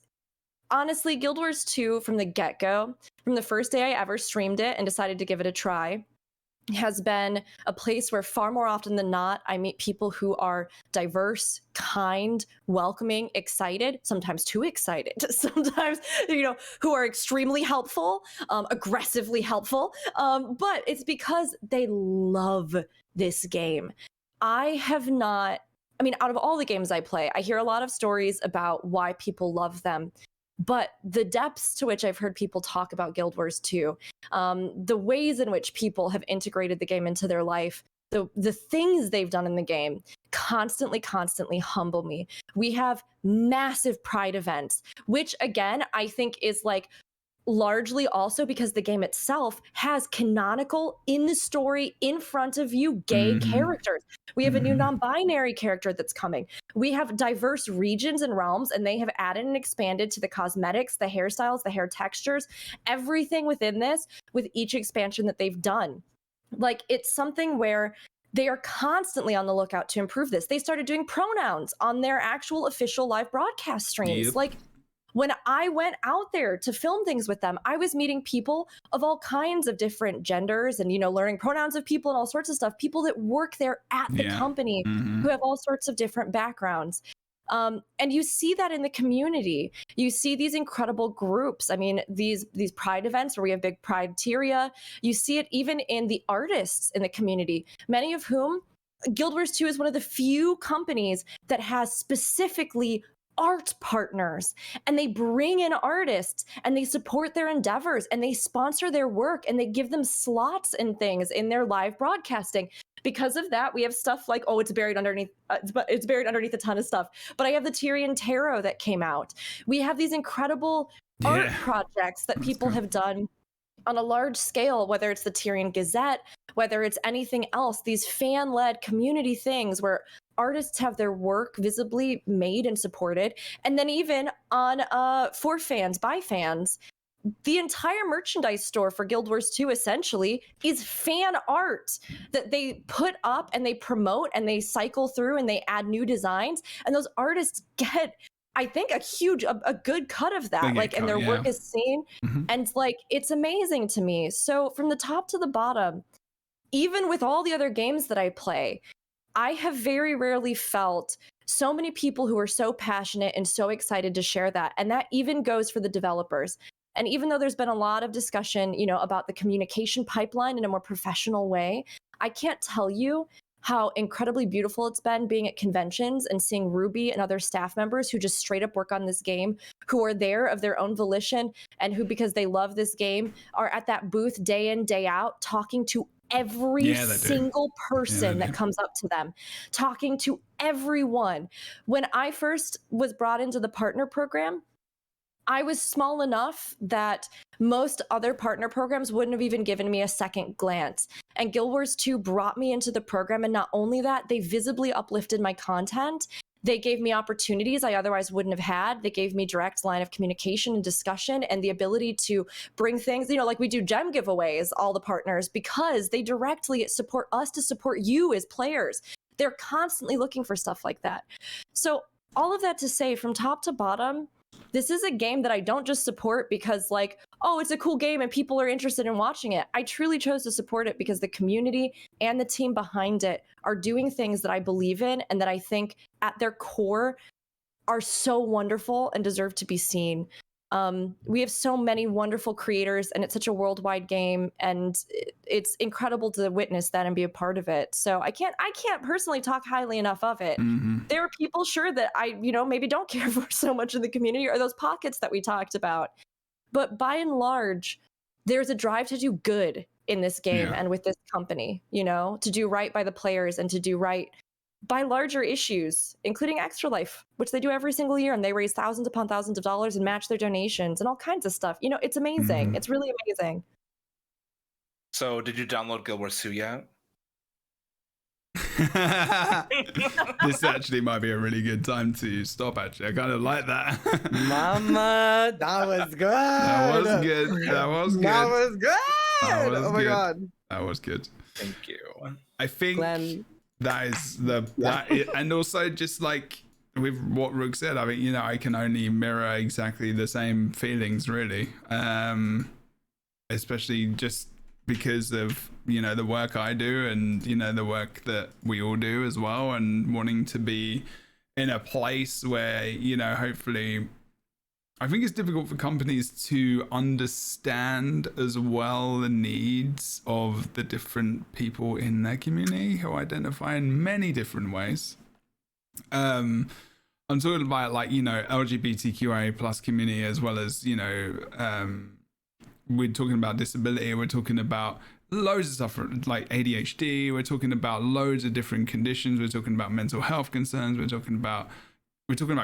honestly, Guild Wars 2 from the get-go, from the first day I ever streamed it and decided to give it a try, has been a place where far more often than not, I meet people who are diverse, kind, welcoming, excited, sometimes too excited, sometimes, you know, who are extremely helpful, aggressively helpful. But it's because they love this game. I mean, out of all the games I play, I hear a lot of stories about why people love them. But the depths to which I've heard people talk about Guild Wars 2, the ways in which people have integrated the game into their life, the things they've done in the game constantly humble me. We have massive pride events, which again, I think is like largely also because the game itself has canonical in the story in front of you gay characters. We have a new non-binary character that's coming. We have diverse regions and realms, and they have added and expanded to the cosmetics, the hairstyles, the hair textures, everything within this with each expansion that they've done. Like, it's something where they are constantly on the lookout to improve this. They started doing pronouns on their actual official live broadcast streams. Like, when I went out there to film things with them, I was meeting people of all kinds of different genders and, you know, learning pronouns of people and all sorts of stuff, people that work there at the company who have all sorts of different backgrounds. And you see that in the community. You see these incredible groups. I mean, these pride events where we have big pride teria. You see it even in the artists in the community, many of whom Guild Wars 2 is one of the few companies that has specifically art partners, and they bring in artists and they support their endeavors and they sponsor their work and they give them slots and things in their live broadcasting. Because of that, we have stuff like, it's buried underneath a ton of stuff, but I have the Tyrian Tarot that came out. We have these incredible art projects that people have done on a large scale, whether it's the Tyrian Gazette, whether it's anything else, these fan-led community things where artists have their work visibly made and supported. And then even on for fans, by fans, the entire merchandise store for Guild Wars 2 essentially is fan art that they put up and they promote and they cycle through and they add new designs. And those artists get, I think, a good cut of that, like, and their work is seen. And like, it's amazing to me. So from the top to the bottom, even with all the other games that I play, I have very rarely felt so many people who are so passionate and so excited to share that. And that even goes for the developers. And even though there's been a lot of discussion, you know, about the communication pipeline in a more professional way, I can't tell you how incredibly beautiful it's been being at conventions and seeing Ruby and other staff members who just straight up work on this game, who are there of their own volition and who, because they love this game, are at that booth day in, day out, talking to every single person that comes up to them, talking to everyone. When I first was brought into the partner program, I was small enough that most other partner programs wouldn't have even given me a second glance. And Guild Wars 2 brought me into the program. And not only that, they visibly uplifted my content. They gave me opportunities I otherwise wouldn't have had. They gave me direct line of communication and discussion and the ability to bring things, you know, like we do gem giveaways, all the partners, because they directly support us to support you as players. They're constantly looking for stuff like that. So all of that to say, from top to bottom, this is a game that I don't just support because, like, oh, it's a cool game and people are interested in watching it. I truly chose to support it because the community and the team behind it are doing things that I believe in and that I think at their core are so wonderful and deserve to be seen. We have so many wonderful creators and it's such a worldwide game, and it's incredible to witness that and be a part of it. So I can't personally talk highly enough of it. There are people, sure, that I, you know, maybe don't care for so much in the community, or those pockets that we talked about. But by and large, there's a drive to do good in this game Yeah. and with this company, you know, to do right by the players and to do right by larger issues, including Extra Life, which they do every single year, and they raise thousands upon thousands of dollars and match their donations and all kinds of stuff. You know, it's amazing. Mhm. It's really amazing. So, did you download Guild Wars 2 yet? This actually might be a really good time to stop. Actually, I kind of like that. Mama, that was good. That was good. That was good. That was good. That was Oh my good. god. That was good. Thank you. I think Glenn. that is and also just like with what Rook said, I mean, you know, I can only mirror exactly the same feelings, really. Especially just because of, you know, the work I do and, you know, the work that we all do as well, and wanting to be in a place where, you know, hopefully, I think it's difficult for companies to understand as well the needs of the different people in their community who identify in many different ways. I'm talking about, like, you know, LGBTQIA plus community, as well as, you know, we're talking about disability, we're talking about loads of stuff like ADHD, we're talking about loads of different conditions, we're talking about mental health concerns, we're talking about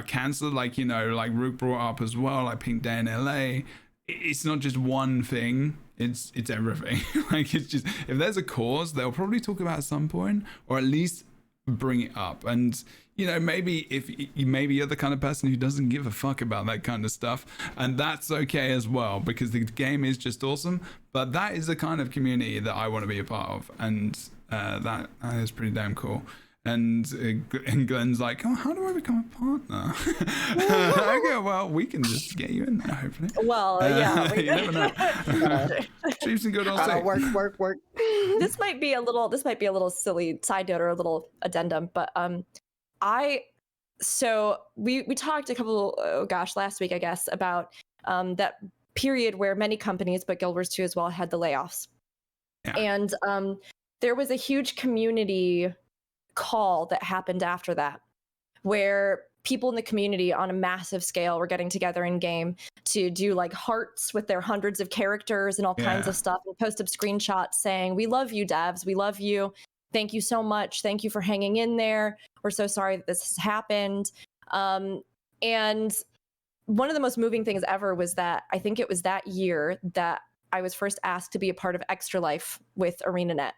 cancer, like, you know, like Rook brought up as well, like Pink Day in LA. It's not just one thing, it's everything. Like, it's just, if there's a cause, they'll probably talk about it at some point, or at least bring it up. And, you know, maybe if maybe you're the kind of person who doesn't give a fuck about that kind of stuff, and that's okay as well, because the game is just awesome. But that is the kind of community that I want to be a part of, and that is pretty damn cool. And Glenn's like, oh, how do I become a partner? I go, well, we can just get you in there, hopefully. Well, yeah. You never know. Chiefs and good old Work. This might be a little silly side note or a little addendum, but we talked a couple, last week, I guess, about that period where many companies, but Guild Wars 2 as well, had the layoffs. Yeah. And there was a huge community call that happened after that, where people in the community on a massive scale were getting together in game to do like hearts with their hundreds of characters and all kinds of stuff, and post up screenshots saying, we love you, devs, we love you, thank you so much, thank you for hanging in there, we're so sorry that this has happened. And one of the most moving things ever was that I think it was that year that I was first asked to be a part of Extra Life with ArenaNet.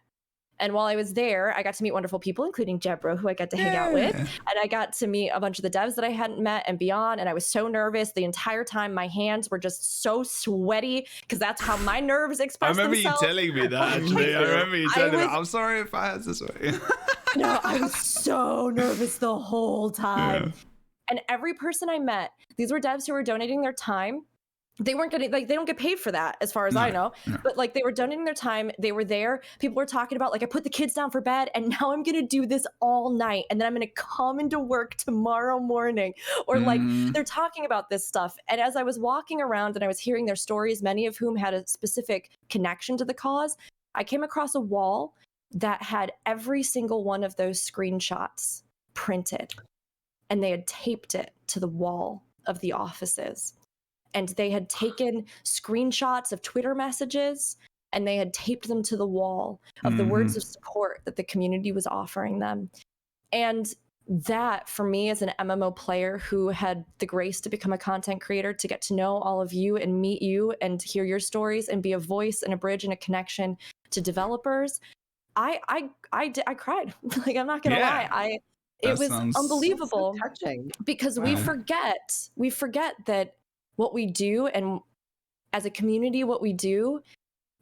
And while I was there, I got to meet wonderful people, including Jebro, who I got to hang out with. And I got to meet a bunch of the devs that I hadn't met and beyond. And I was so nervous the entire time. My hands were just so sweaty, because that's how my nerves express themselves. I remember you telling me that, actually. I remember you telling me. I'm sorry if I had this way. No, I was so nervous the whole time. Yeah. And every person I met, these were devs who were donating their time. They weren't getting, like, they don't get paid for that, as far as I know. But like, they were donating their time. They were there. People were talking about, like, I put the kids down for bed, and now I'm going to do this all night, and then I'm going to come into work tomorrow morning. Or like, they're talking about this stuff. And as I was walking around and I was hearing their stories, many of whom had a specific connection to the cause, I came across a wall that had every single one of those screenshots printed, and they had taped it to the wall of the offices. And they had taken screenshots of Twitter messages, and they had taped them to the wall of the words of support that the community was offering them. And that, for me, as an MMO player who had the grace to become a content creator, to get to know all of you and meet you and hear your stories and be a voice and a bridge and a connection to developers, I cried. Like, I'm not gonna lie. It was unbelievable, so touching, because we forget that what we do, and as a community, what we do,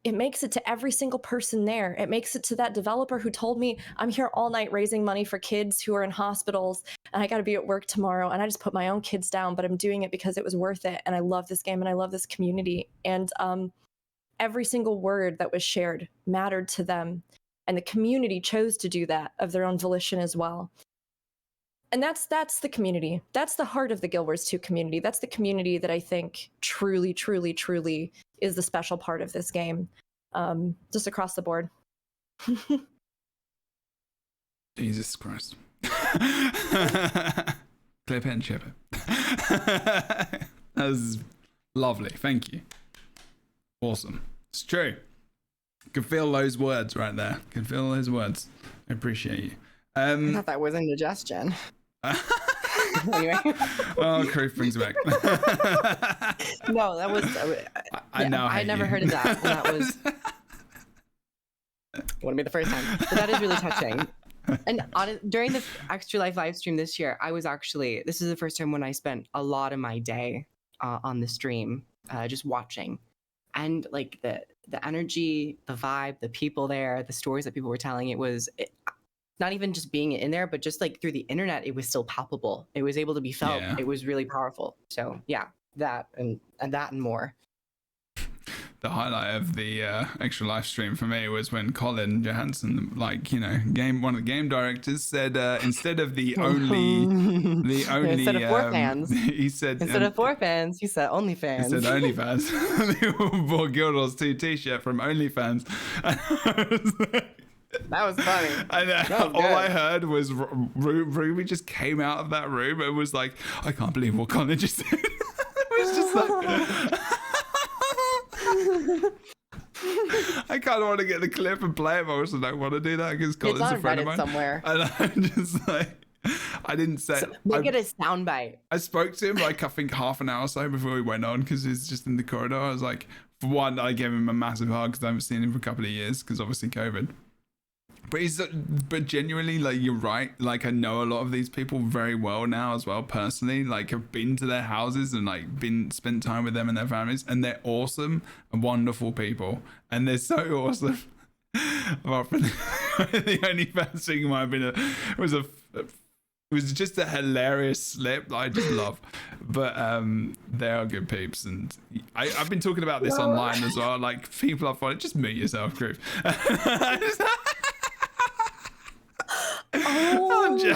it makes it to every single person there. It makes it to that developer who told me, I'm here all night raising money for kids who are in hospitals, and I got to be at work tomorrow, and I just put my own kids down, but I'm doing it because it was worth it, and I love this game, and I love this community. And every single word that was shared mattered to them, and the community chose to do that of their own volition as well. And that's the community. That's the heart of the Guild Wars 2 community. That's the community that I think truly, truly, truly is the special part of this game, just across the board. Jesus Christ. Clear pen, Shepard. That was lovely. Thank you. Awesome. It's true. Can feel those words right there. Can feel those words. I appreciate you. I thought that was indigestion. Anyway. Oh, Crave brings it back. No, that was. I know. I never heard of that. And that was. Wouldn't be the first time, but that is really touching. And during the Extra Life live stream this year, I was actually. This is the first time when I spent a lot of my day on the stream, just watching, and like the energy, the vibe, the people there, the stories that people were telling. It was. Not even just being in there, but just like through the internet, it was still palpable. It was able to be felt. Yeah. It was really powerful. So yeah, that and more. The highlight of the extra live stream for me was when Colin Johansson, like, you know, one of the game directors, said instead of the only instead of 4 fans, he said instead of 4 fans, he said OnlyFans. He said OnlyFans. They bought Guild Wars 2 t-shirt from OnlyFans. That was funny. And all I heard was Ruby just came out of that room and was like, I can't believe what Colin just said. It was just like... I kind of want to get the clip and play it, but I also don't want to do that because Colin's a friend of mine. Somewhere. And I'm just like... I didn't say... So make it a soundbite. I spoke to him like I think half an hour or so before we went on because he's just in the corridor. I was like, for one, I gave him a massive hug because I haven't seen him for a couple of years because obviously COVID. But genuinely, like, you're right. Like, I know a lot of these people very well now as well, personally. Like, I've been to their houses and like spent time with them and their families, and they're awesome and wonderful people, and they're so awesome. Apart from the only bad thing might have been it was just a hilarious slip that I just love. But they are good peeps, and I've been talking about this online as well. Like, people are funny. Just mute yourself, Groove. Oh my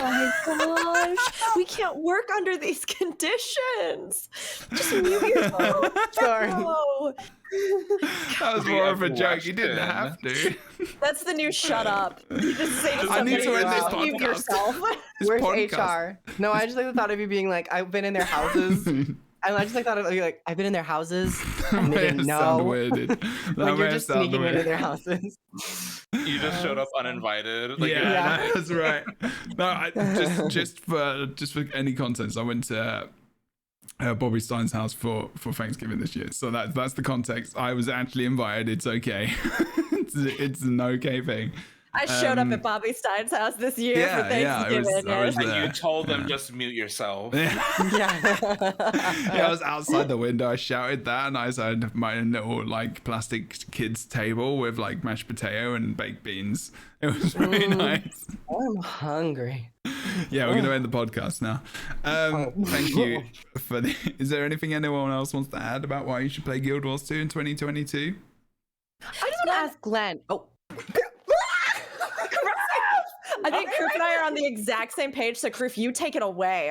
gosh. We can't work under these conditions. Just mute yourself. Sorry. No. That was more of a joke. You didn't have to. That's the new shut up. You just say to I need somebody, to end this "Just mute podcast." yourself. This Where's podcast. HR? No, I just like the thought of you being like, I've been in their houses. And I just like thought of you like, I've been in their houses and they didn't know. Weird, dude. That Like may you're have just sounded sneaking weird. into their houses. You just showed up uninvited. Like, Yeah, that's right. No, just for any context, I went to Bobby Stein's house for Thanksgiving this year. So that's the context. I was actually invited. It's okay. it's an okay thing. I showed up at Bobby Stein's house this year for Thanksgiving. I was and there. you told them just mute yourself. Yeah. Yeah. I was outside the window. I shouted that, and I had my little like plastic kids table with like mashed potato and baked beans. It was really nice. I'm hungry. Yeah, we're gonna end the podcast now. Thank you for the. Is there anything anyone else wants to add about why you should play Guild Wars 2 in 2022? I just want to ask Glenn. Oh. I think Kroof and I are on the exact same page, so Kroof, you take it away.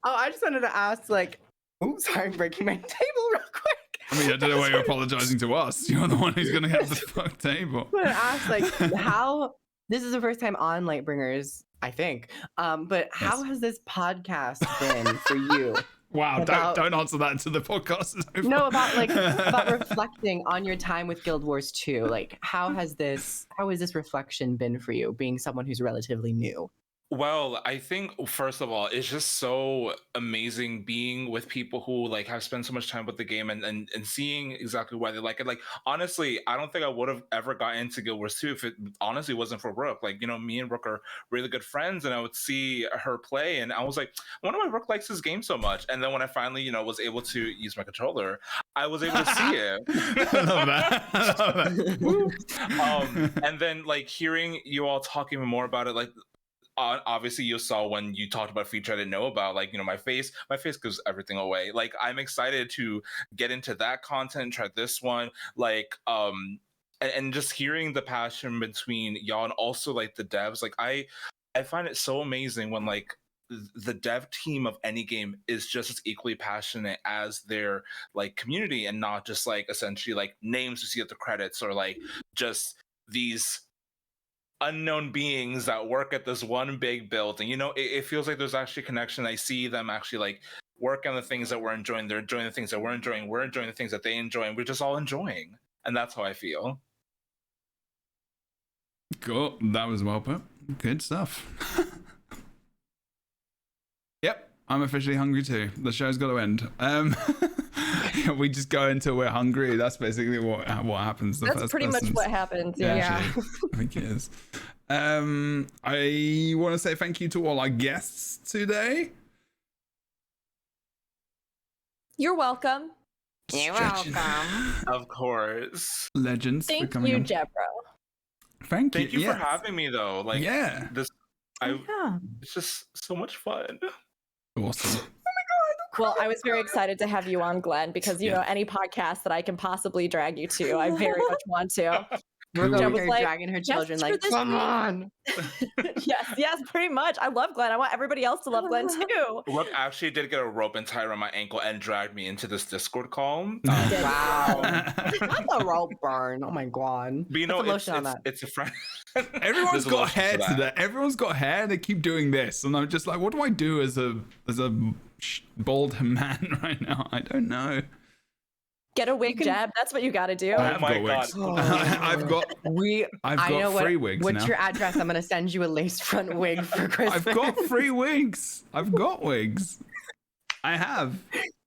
Oh, I just wanted to ask, like, oh, sorry, I'm breaking my table real quick. I mean, I don't know why you're apologizing to us. You're the one who's gonna have the fuck table. I want to ask, like, how this is the first time on LightBringers, I think. But how has this podcast been for you? Wow, About- don't answer that until the podcast is over. No, about reflecting on your time with Guild Wars 2. Like, how has this reflection been for you, being someone who's relatively new? Well, I think first of all, it's just so amazing being with people who like have spent so much time with the game and seeing exactly why they like it. Like, honestly, I don't think I would have ever gotten into Guild Wars 2 if it honestly wasn't for Rook. Like, you know, me and Rook are really good friends, and I would see her play, and I was like, I wonder why Rook likes this game so much. And then when I finally, you know, was able to use my controller, I was able to see it. I love that. I love that. And then like hearing you all talking more about it, like obviously you saw when you talked about a feature I didn't know about, like, you know, my face gives everything away. Like, I'm excited to get into that content, try this one, like and just hearing the passion between y'all and also like the devs. Like, I find it so amazing when like the dev team of any game is just as equally passionate as their like community, and not just like essentially like names you see at the credits, or like just these unknown beings that work at this one big building. You know, it feels like there's actually a connection. I see them actually like work on the things that we're enjoying. They're enjoying the things that we're enjoying. We're enjoying the things that they enjoy, and we're just all enjoying. And that's how I feel. Cool. That was well put. Good stuff. Yep, I'm officially hungry too. The show's got to end. We just go until we're hungry. That's basically what happens. The That's first pretty much person's- what happens. Yeah, Yeah. actually, I think it is. I want to say thank you to all our guests today. You're welcome. You're Stretching. welcome. Of course. Legends. for Thank coming you, on. Jebro. Thank you. Thank you yes. for having me though. Like Yeah. this Yeah. it's just so much fun. Awesome. Well, I was very excited to have you on, Glenn, because you Yeah. know any podcast that I can possibly drag you to, I very much want to. We're Who over was here like, dragging her children for like, this come week." on. yes, pretty much. I love Glenn. I want everybody else to love Glenn too. Rook actually did get a rope and tie around my ankle and dragged me into this Discord call. Wow. Not the rope burn. Oh my god. But you Put know, the lotion on that. it's a friend. Everyone's There's a got lotion hair for that. today. Everyone's got hair. They keep doing this, and I'm just like, what do I do as a bald man right now? I don't know. Get a wig jab. That's what you got to do. Oh I've my got wigs. God. I've got I know what, free wigs what's now. your address? I'm gonna send you a lace front wig for Christmas. I've got free wigs. I've got wigs. I have.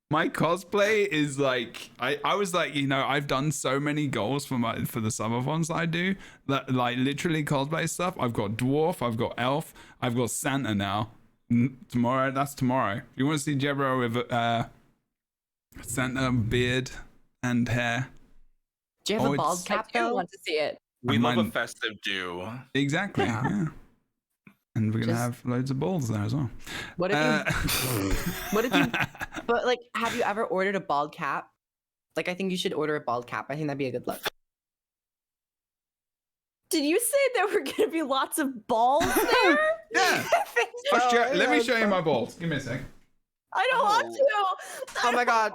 My cosplay is like I was like, you know, I've done so many goals for the summer ones that I do, that like literally cosplay stuff. I've got dwarf, I've got elf, I've got Santa now. Tomorrow, that's tomorrow. You want to see Jebro with Santa beard and hair? Do you have Oh, a bald it's- cap I do though? want to see it. We And love a mine- festive do. Exactly. Yeah. Yeah. And we're gonna Just- have loads of balls there as well. What if you? What if you? But like, have you ever ordered a bald cap? Like, I think you should order a bald cap. I think that'd be a good look. Did you say there were going to be lots of balls there? Yeah. Let me show you my balls. Give me a sec. I don't want to. Oh my god.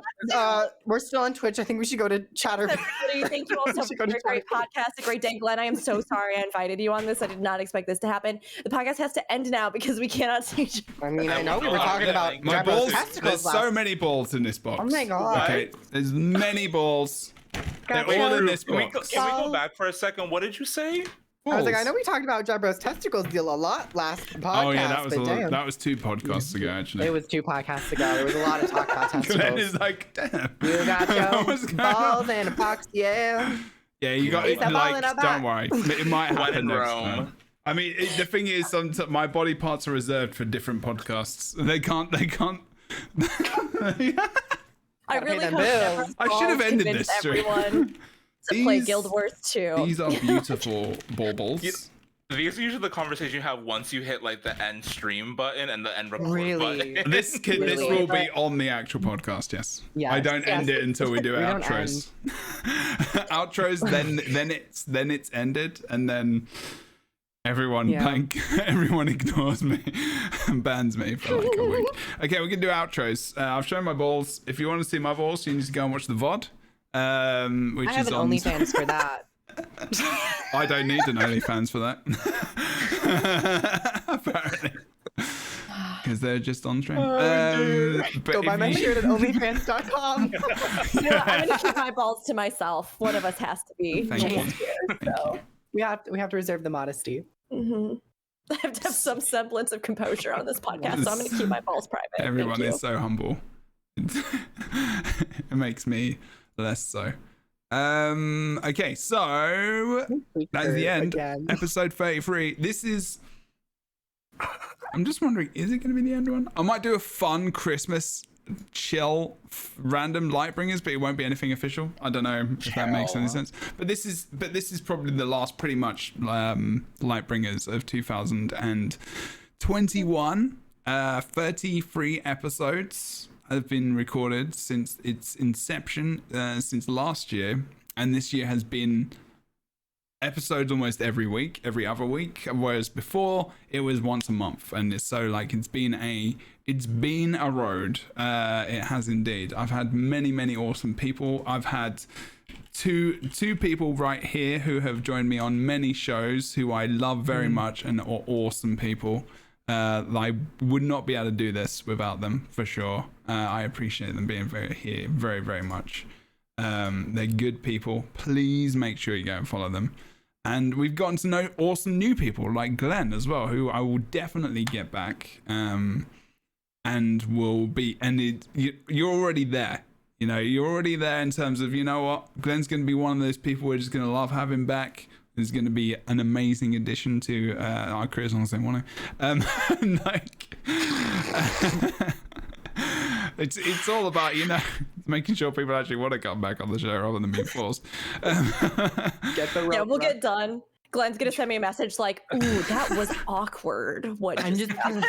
We're still on Twitch. I think we should go to chatter. Everybody, thank you all so much Should for go to a great podcast, a great day, Glenn. I am so sorry I invited you on this. I did not expect this to happen. The podcast has to end now because we cannot see each I mean, I know we were I'm talking gonna, about like, My Jebro's balls. testicles There's last. so many balls in this box. Oh my god. Okay, there's many balls. God, They're all wait, in this Can we, box. can we go back for a second? What did you say? I was like, I Balls. know we talked about Jebro's testicles deal a lot last podcast. Oh yeah, that was but damn. that was 2 podcasts ago actually. It was 2 podcasts ago. There was a lot of talk about Glenn testicles. is like, damn. You got What's your going on? balls and epoxy, yeah. Yeah, you got Is that ball in like. our Don't back? worry, it might When happen in next Rome. time. I mean, the thing is, my body parts are reserved for different podcasts. They can't. I Gotta pay really them hope bills. Jefferson I should have Falls ended convinced this stream. everyone to play These- Guild Wars 2. These are beautiful baubles. These are usually the conversation you have once you hit like the end stream button and the end record Really? button. This Really? will be on the actual podcast. Yes. Yes, I don't end yes. it until we do We don't outros. Outros. Then it's ended, and then everyone Yeah. everyone ignores me and bans me for like a week. Okay, we can do outros. I've shown my balls. If you want to see my balls, you need to go and watch the VOD. Which I have is an on. OnlyFans for that. I don't need an OnlyFans for that. Apparently. Because they're just on stream. But Go buy if my you- shirt at onlyfans.com. You know, I'm going to keep my balls to myself. One of us has to be. Thank you. almost here, so. we have to reserve the modesty. Mhm. I have to have some semblance of composure on this podcast, so I'm going to keep my balls private. Thank Everyone you. is so humble. It makes me less so. Okay, so that's the end. Again. Episode 33. This is. I'm just wondering, is it going to be the end one? I might do a fun Christmas chill random LightBringers, but it won't be anything official. I don't know if that makes any sense. But this is probably the last pretty much LightBringers of 2021. 33 episodes have been recorded since its inception, since last year, and this year has been episodes almost every week, every other week, whereas before it was once a month. And it's so like it's been a road. It has indeed. I've had many awesome people. I've had two people right here who have joined me on many shows who I love very much and are awesome people. I would not be able to do this without them, for sure. I appreciate them being here very much. They're good people. Please make sure you go and follow them. And we've gotten to know awesome new people like Glenn as well, who I will definitely get back. And will be, and you're already there. You know, you're already there in terms of, you know what, Glenn's going to be one of those people we're just going to love having back. He's going to be an amazing addition to our career as long as they want to. Like, it's all about, you know, making sure people actually want to come back on the show rather than being forced. Get the rope. Yeah, we'll run. get done. Glenn's gonna send me a message like, "Ooh, that was awkward. What I'm just just- happened?"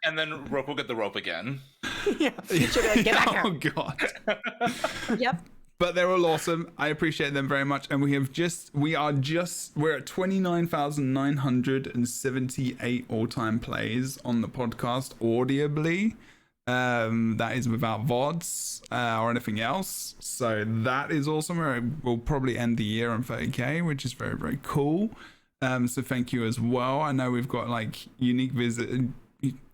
And then Rope will get the rope again. Yeah. She'll be like, get back Oh here. God. Yep. But they're all awesome. I appreciate them very much. And we're at 29,978 all-time plays on the podcast audibly. That is without VODs or anything else. So that is awesome. We'll probably end the year on 30K, which is very, very cool. So thank you as well. I know we've got like unique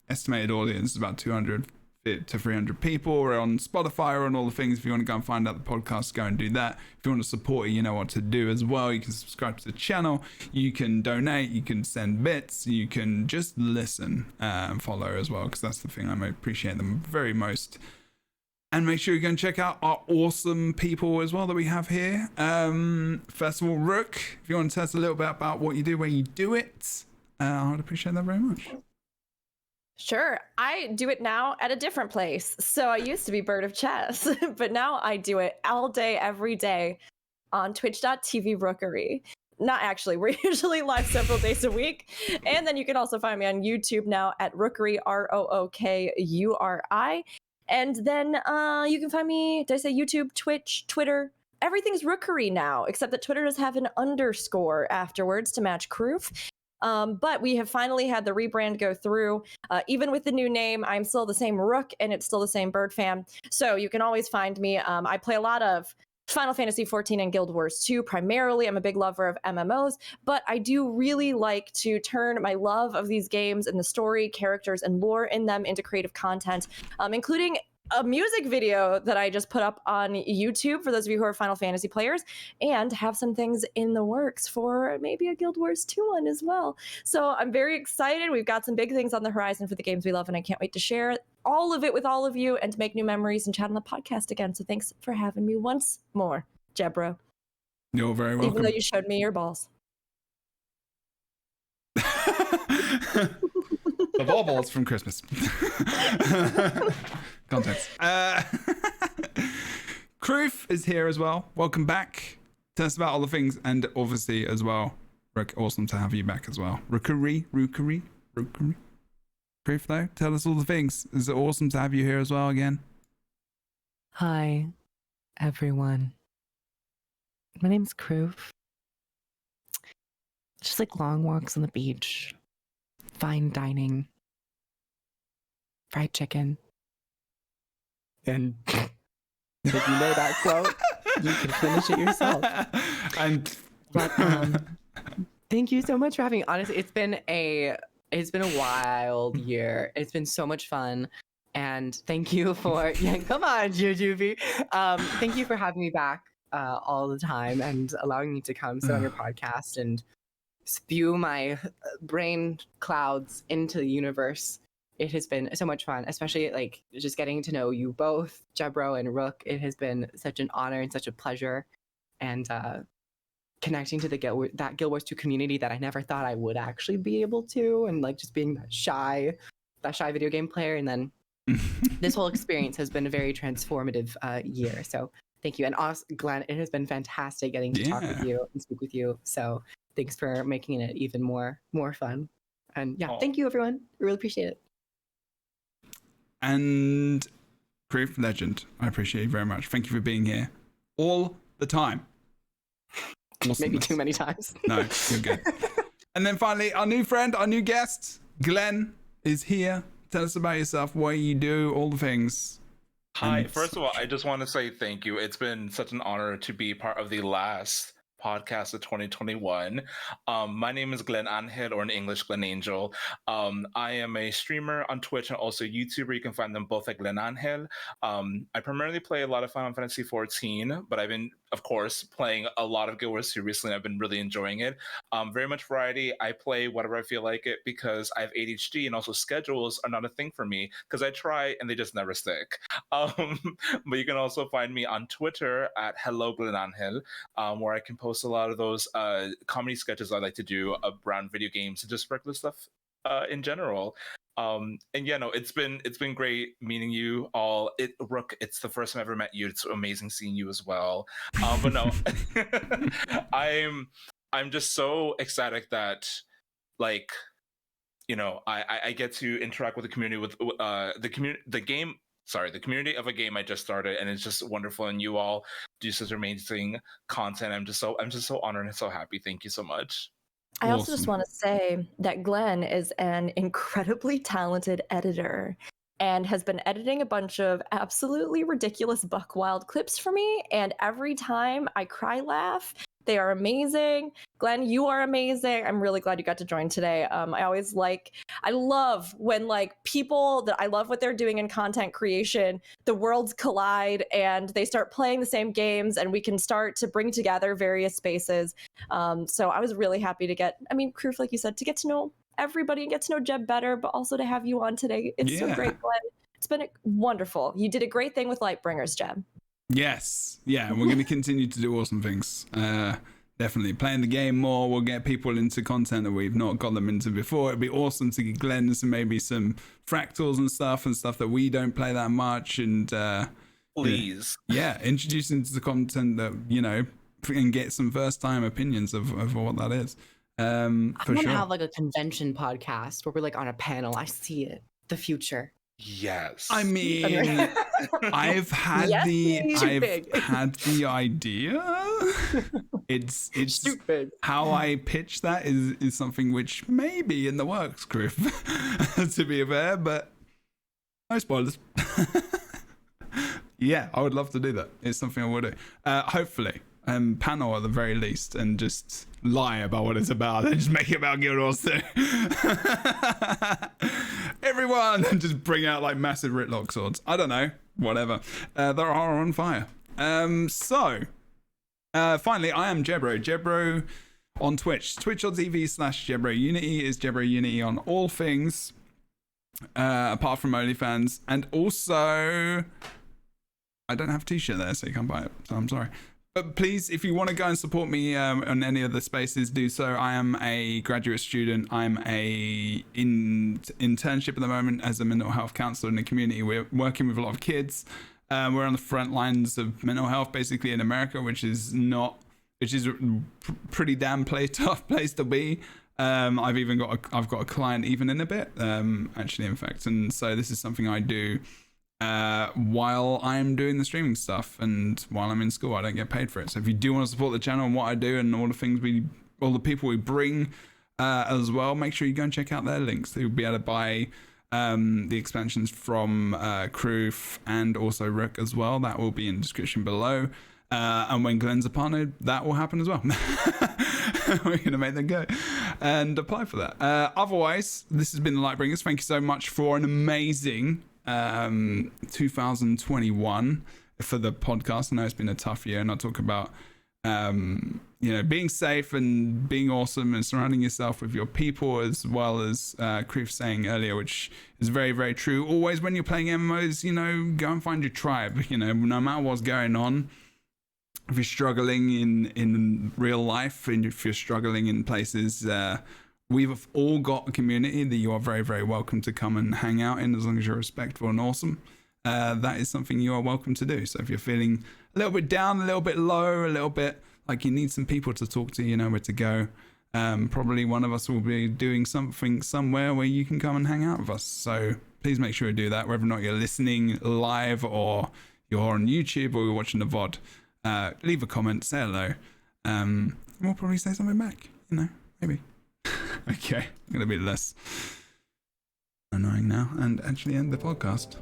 estimated audience is about 200 to 300 people. We're on Spotify or on all the things. If you want to go and find out the podcast, go and do that. If you want to support it, you know what to do as well. You can subscribe to the channel, you can donate, you can send bits, you can just listen and follow as well, because that's the thing I appreciate them very most. And make sure you go and check out our awesome people as well that we have here. First of all, Rook, if you want to tell us a little bit about what you do, where you do it, I would appreciate that very much. Sure. I do it now at a different place. So I used to be Bird of Chess, but now I do it all day, every day on twitch.tv Rookery. Not actually, we're usually live several days a week. And then you can also find me on YouTube now at Rookery, ROOKURI. And then you can find me, did I say YouTube, Twitch, Twitter? Everything's Rookery now, except that Twitter does have an underscore afterwards to match Kroof. But we have finally had the rebrand go through. Even with the new name, I'm still the same Rook, and it's still the same Bird fam. So you can always find me. I play a lot of Final Fantasy XIV and Guild Wars 2 primarily. I'm a big lover of MMOs, but I do really like to turn my love of these games and the story, characters, and lore in them into creative content, including a music video that I just put up on YouTube for those of you who are Final Fantasy players, and have some things in the works for maybe a Guild Wars 2 one as well. So I'm very excited. We've got some big things on the horizon for the games we love, and I can't wait to share all of it with all of you and to make new memories and chat on the podcast again. So thanks for having me once more, Jebro. You're very welcome. Even though you showed me your balls. The baubles from Christmas. Context. Kroof is here as well. Welcome back. Tell us about all the things, and obviously as well, Rook, awesome to have you back as well. Rookery. Kroof, though, tell us all the things. Is it awesome to have you here as well again? Hi, everyone. My name's Kroof. Just like long walks on the beach, fine dining, fried chicken. And if you know that quote, you can finish it yourself. And But thank you so much for having me. Honestly, it's been a wild year. It's been so much fun. And thank you for come on, Jujubee. Thank you for having me back all the time and allowing me to come sit on your podcast and spew my brain clouds into the universe. It has been so much fun, especially like just getting to know you both, Jebro and Rook. It has been such an honor and such a pleasure, and connecting to that Guild Wars 2 community that I never thought I would actually be able to, and like just being that shy video game player. And then this whole experience has been a very transformative year. So thank you, and also Glenn, it has been fantastic getting to talk with you and speak with you. So thanks for making it even more fun. And yeah, thank you everyone. I really appreciate it. And Kroof, legend. I appreciate you very much. Thank you for being here all the time. Maybe too many times. No, you're good. And then finally, our new friend, our new guest, Glenn, is here. Tell us about yourself, what you do, all the things. Hi. First of all, I just want to say thank you. It's been such an honor to be part of the last podcast of 2021. My name is Glenn Angel, or in English, Glenn Angel. I am a streamer on Twitch and also YouTuber. You can find them both at Glenn Angel. I primarily play a lot of Final Fantasy XIV, but I've been of course, playing a lot of Guild Wars 2 recently. I've been really enjoying it. Very much variety. I play whatever I feel like it because I have ADHD, and also schedules are not a thing for me because I try and they just never stick. But you can also find me on Twitter at Hello Glenangel, where I can post a lot of those comedy sketches I like to do around video games and just regular stuff in general. And yeah, no, it's been great meeting you all. Rook, it's the first time I've ever met you. It's amazing seeing you as well. But no, I'm just so ecstatic that, like, you know, I get to interact with the community, with the community of a game I just started, and it's just wonderful. And you all do such amazing content. I'm just so honored and so happy. Thank you so much. I also just want to say that Glenn is an incredibly talented editor and has been editing a bunch of absolutely ridiculous buck wild clips for me. And every time I cry laugh, they are amazing. Glenn, you are amazing. I'm really glad you got to join today. I love when like people that I love what they're doing in content creation, the worlds collide and they start playing the same games and we can start to bring together various spaces. So I was really happy to Kroof, like you said, to get to know everybody and get to know Jeb better, but also to have you on today. It's so great, Glenn. It's been wonderful. You did a great thing with LightBringers, Jeb. Yes. Yeah, and we're going to continue to do awesome things. Definitely. Playing the game more, we'll get people into content that we've not got them into before. It'd be awesome to get Glenn maybe some fractals and stuff that we don't play that much. And please. Yeah, introduce into the content that, you know, and get some first-time opinions of what that is. I want to have like a convention podcast where we're like on a panel. I see it. The future. Yes. I mean, I've had the idea. It's stupid. How I pitch that is something which may be in the works, Griff, to be fair, but no spoilers. Yeah, I would love to do that. It's something I would do. Hopefully. Panel at the very least, and just lie about what it's about and just make it about Guild Wars 2. Everyone, and just bring out like massive Ritlock swords. I don't know, whatever. They are on fire. Finally, I am Jebro. Jebro on Twitch. Twitch.tv/Jebro Unity is Jebro Unity on all things, apart from OnlyFans. And also, I don't have a t-shirt there, so you can't buy it. So I'm sorry. But please, if you want to go and support me on any of the spaces, do so. I am a graduate student. I'm in internship at the moment as a mental health counselor in the community. We're working with a lot of kids. We're on the front lines of mental health, basically in America, which is a pretty damn tough place to be. I've got a client even in a bit, actually, in fact. And so this is something I do while I'm doing the streaming stuff and while I'm in school. I don't get paid for it. So if you do want to support the channel and what I do and all the people we bring as well, make sure you go and check out their links. You'll be able to buy the expansions from Kroof and also Rook as well. That will be in the description below. And when Glenn's a partner, that will happen as well. We're going to make them go and apply for that. Otherwise, this has been the LightBringers. Thank you so much for an amazing 2021 for the podcast. I know it's been a tough year, and I talk about being safe and being awesome and surrounding yourself with your people, as well as Kroof saying earlier, which is very, very true. Always when you're playing MMOs, go and find your tribe. No matter what's going on, if you're struggling in real life and if you're struggling in places, we've all got a community that you are very, very welcome to come and hang out in, as long as you're respectful and awesome. That is something you are welcome to do. So if you're feeling a little bit down, a little bit low, a little bit like you need some people to talk to, you know where to go. Probably one of us will be doing something somewhere where you can come and hang out with us. So please make sure you do that, whether or not you're listening live or you're on YouTube or you're watching the VOD. Leave a comment, say hello. We'll probably say something back, maybe. Okay, I'm going to be less annoying now and actually end the podcast.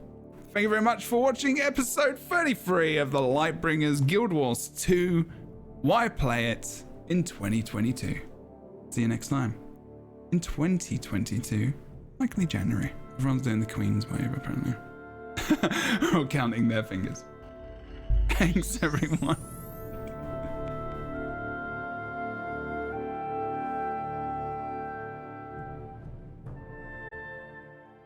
Thank you very much for watching episode 33 of the LightBringers Guild Wars 2. Why play it in 2022? See you next time. In 2022, likely January. Everyone's doing the Queen's wave, apparently. We're all counting their fingers. Thanks, everyone.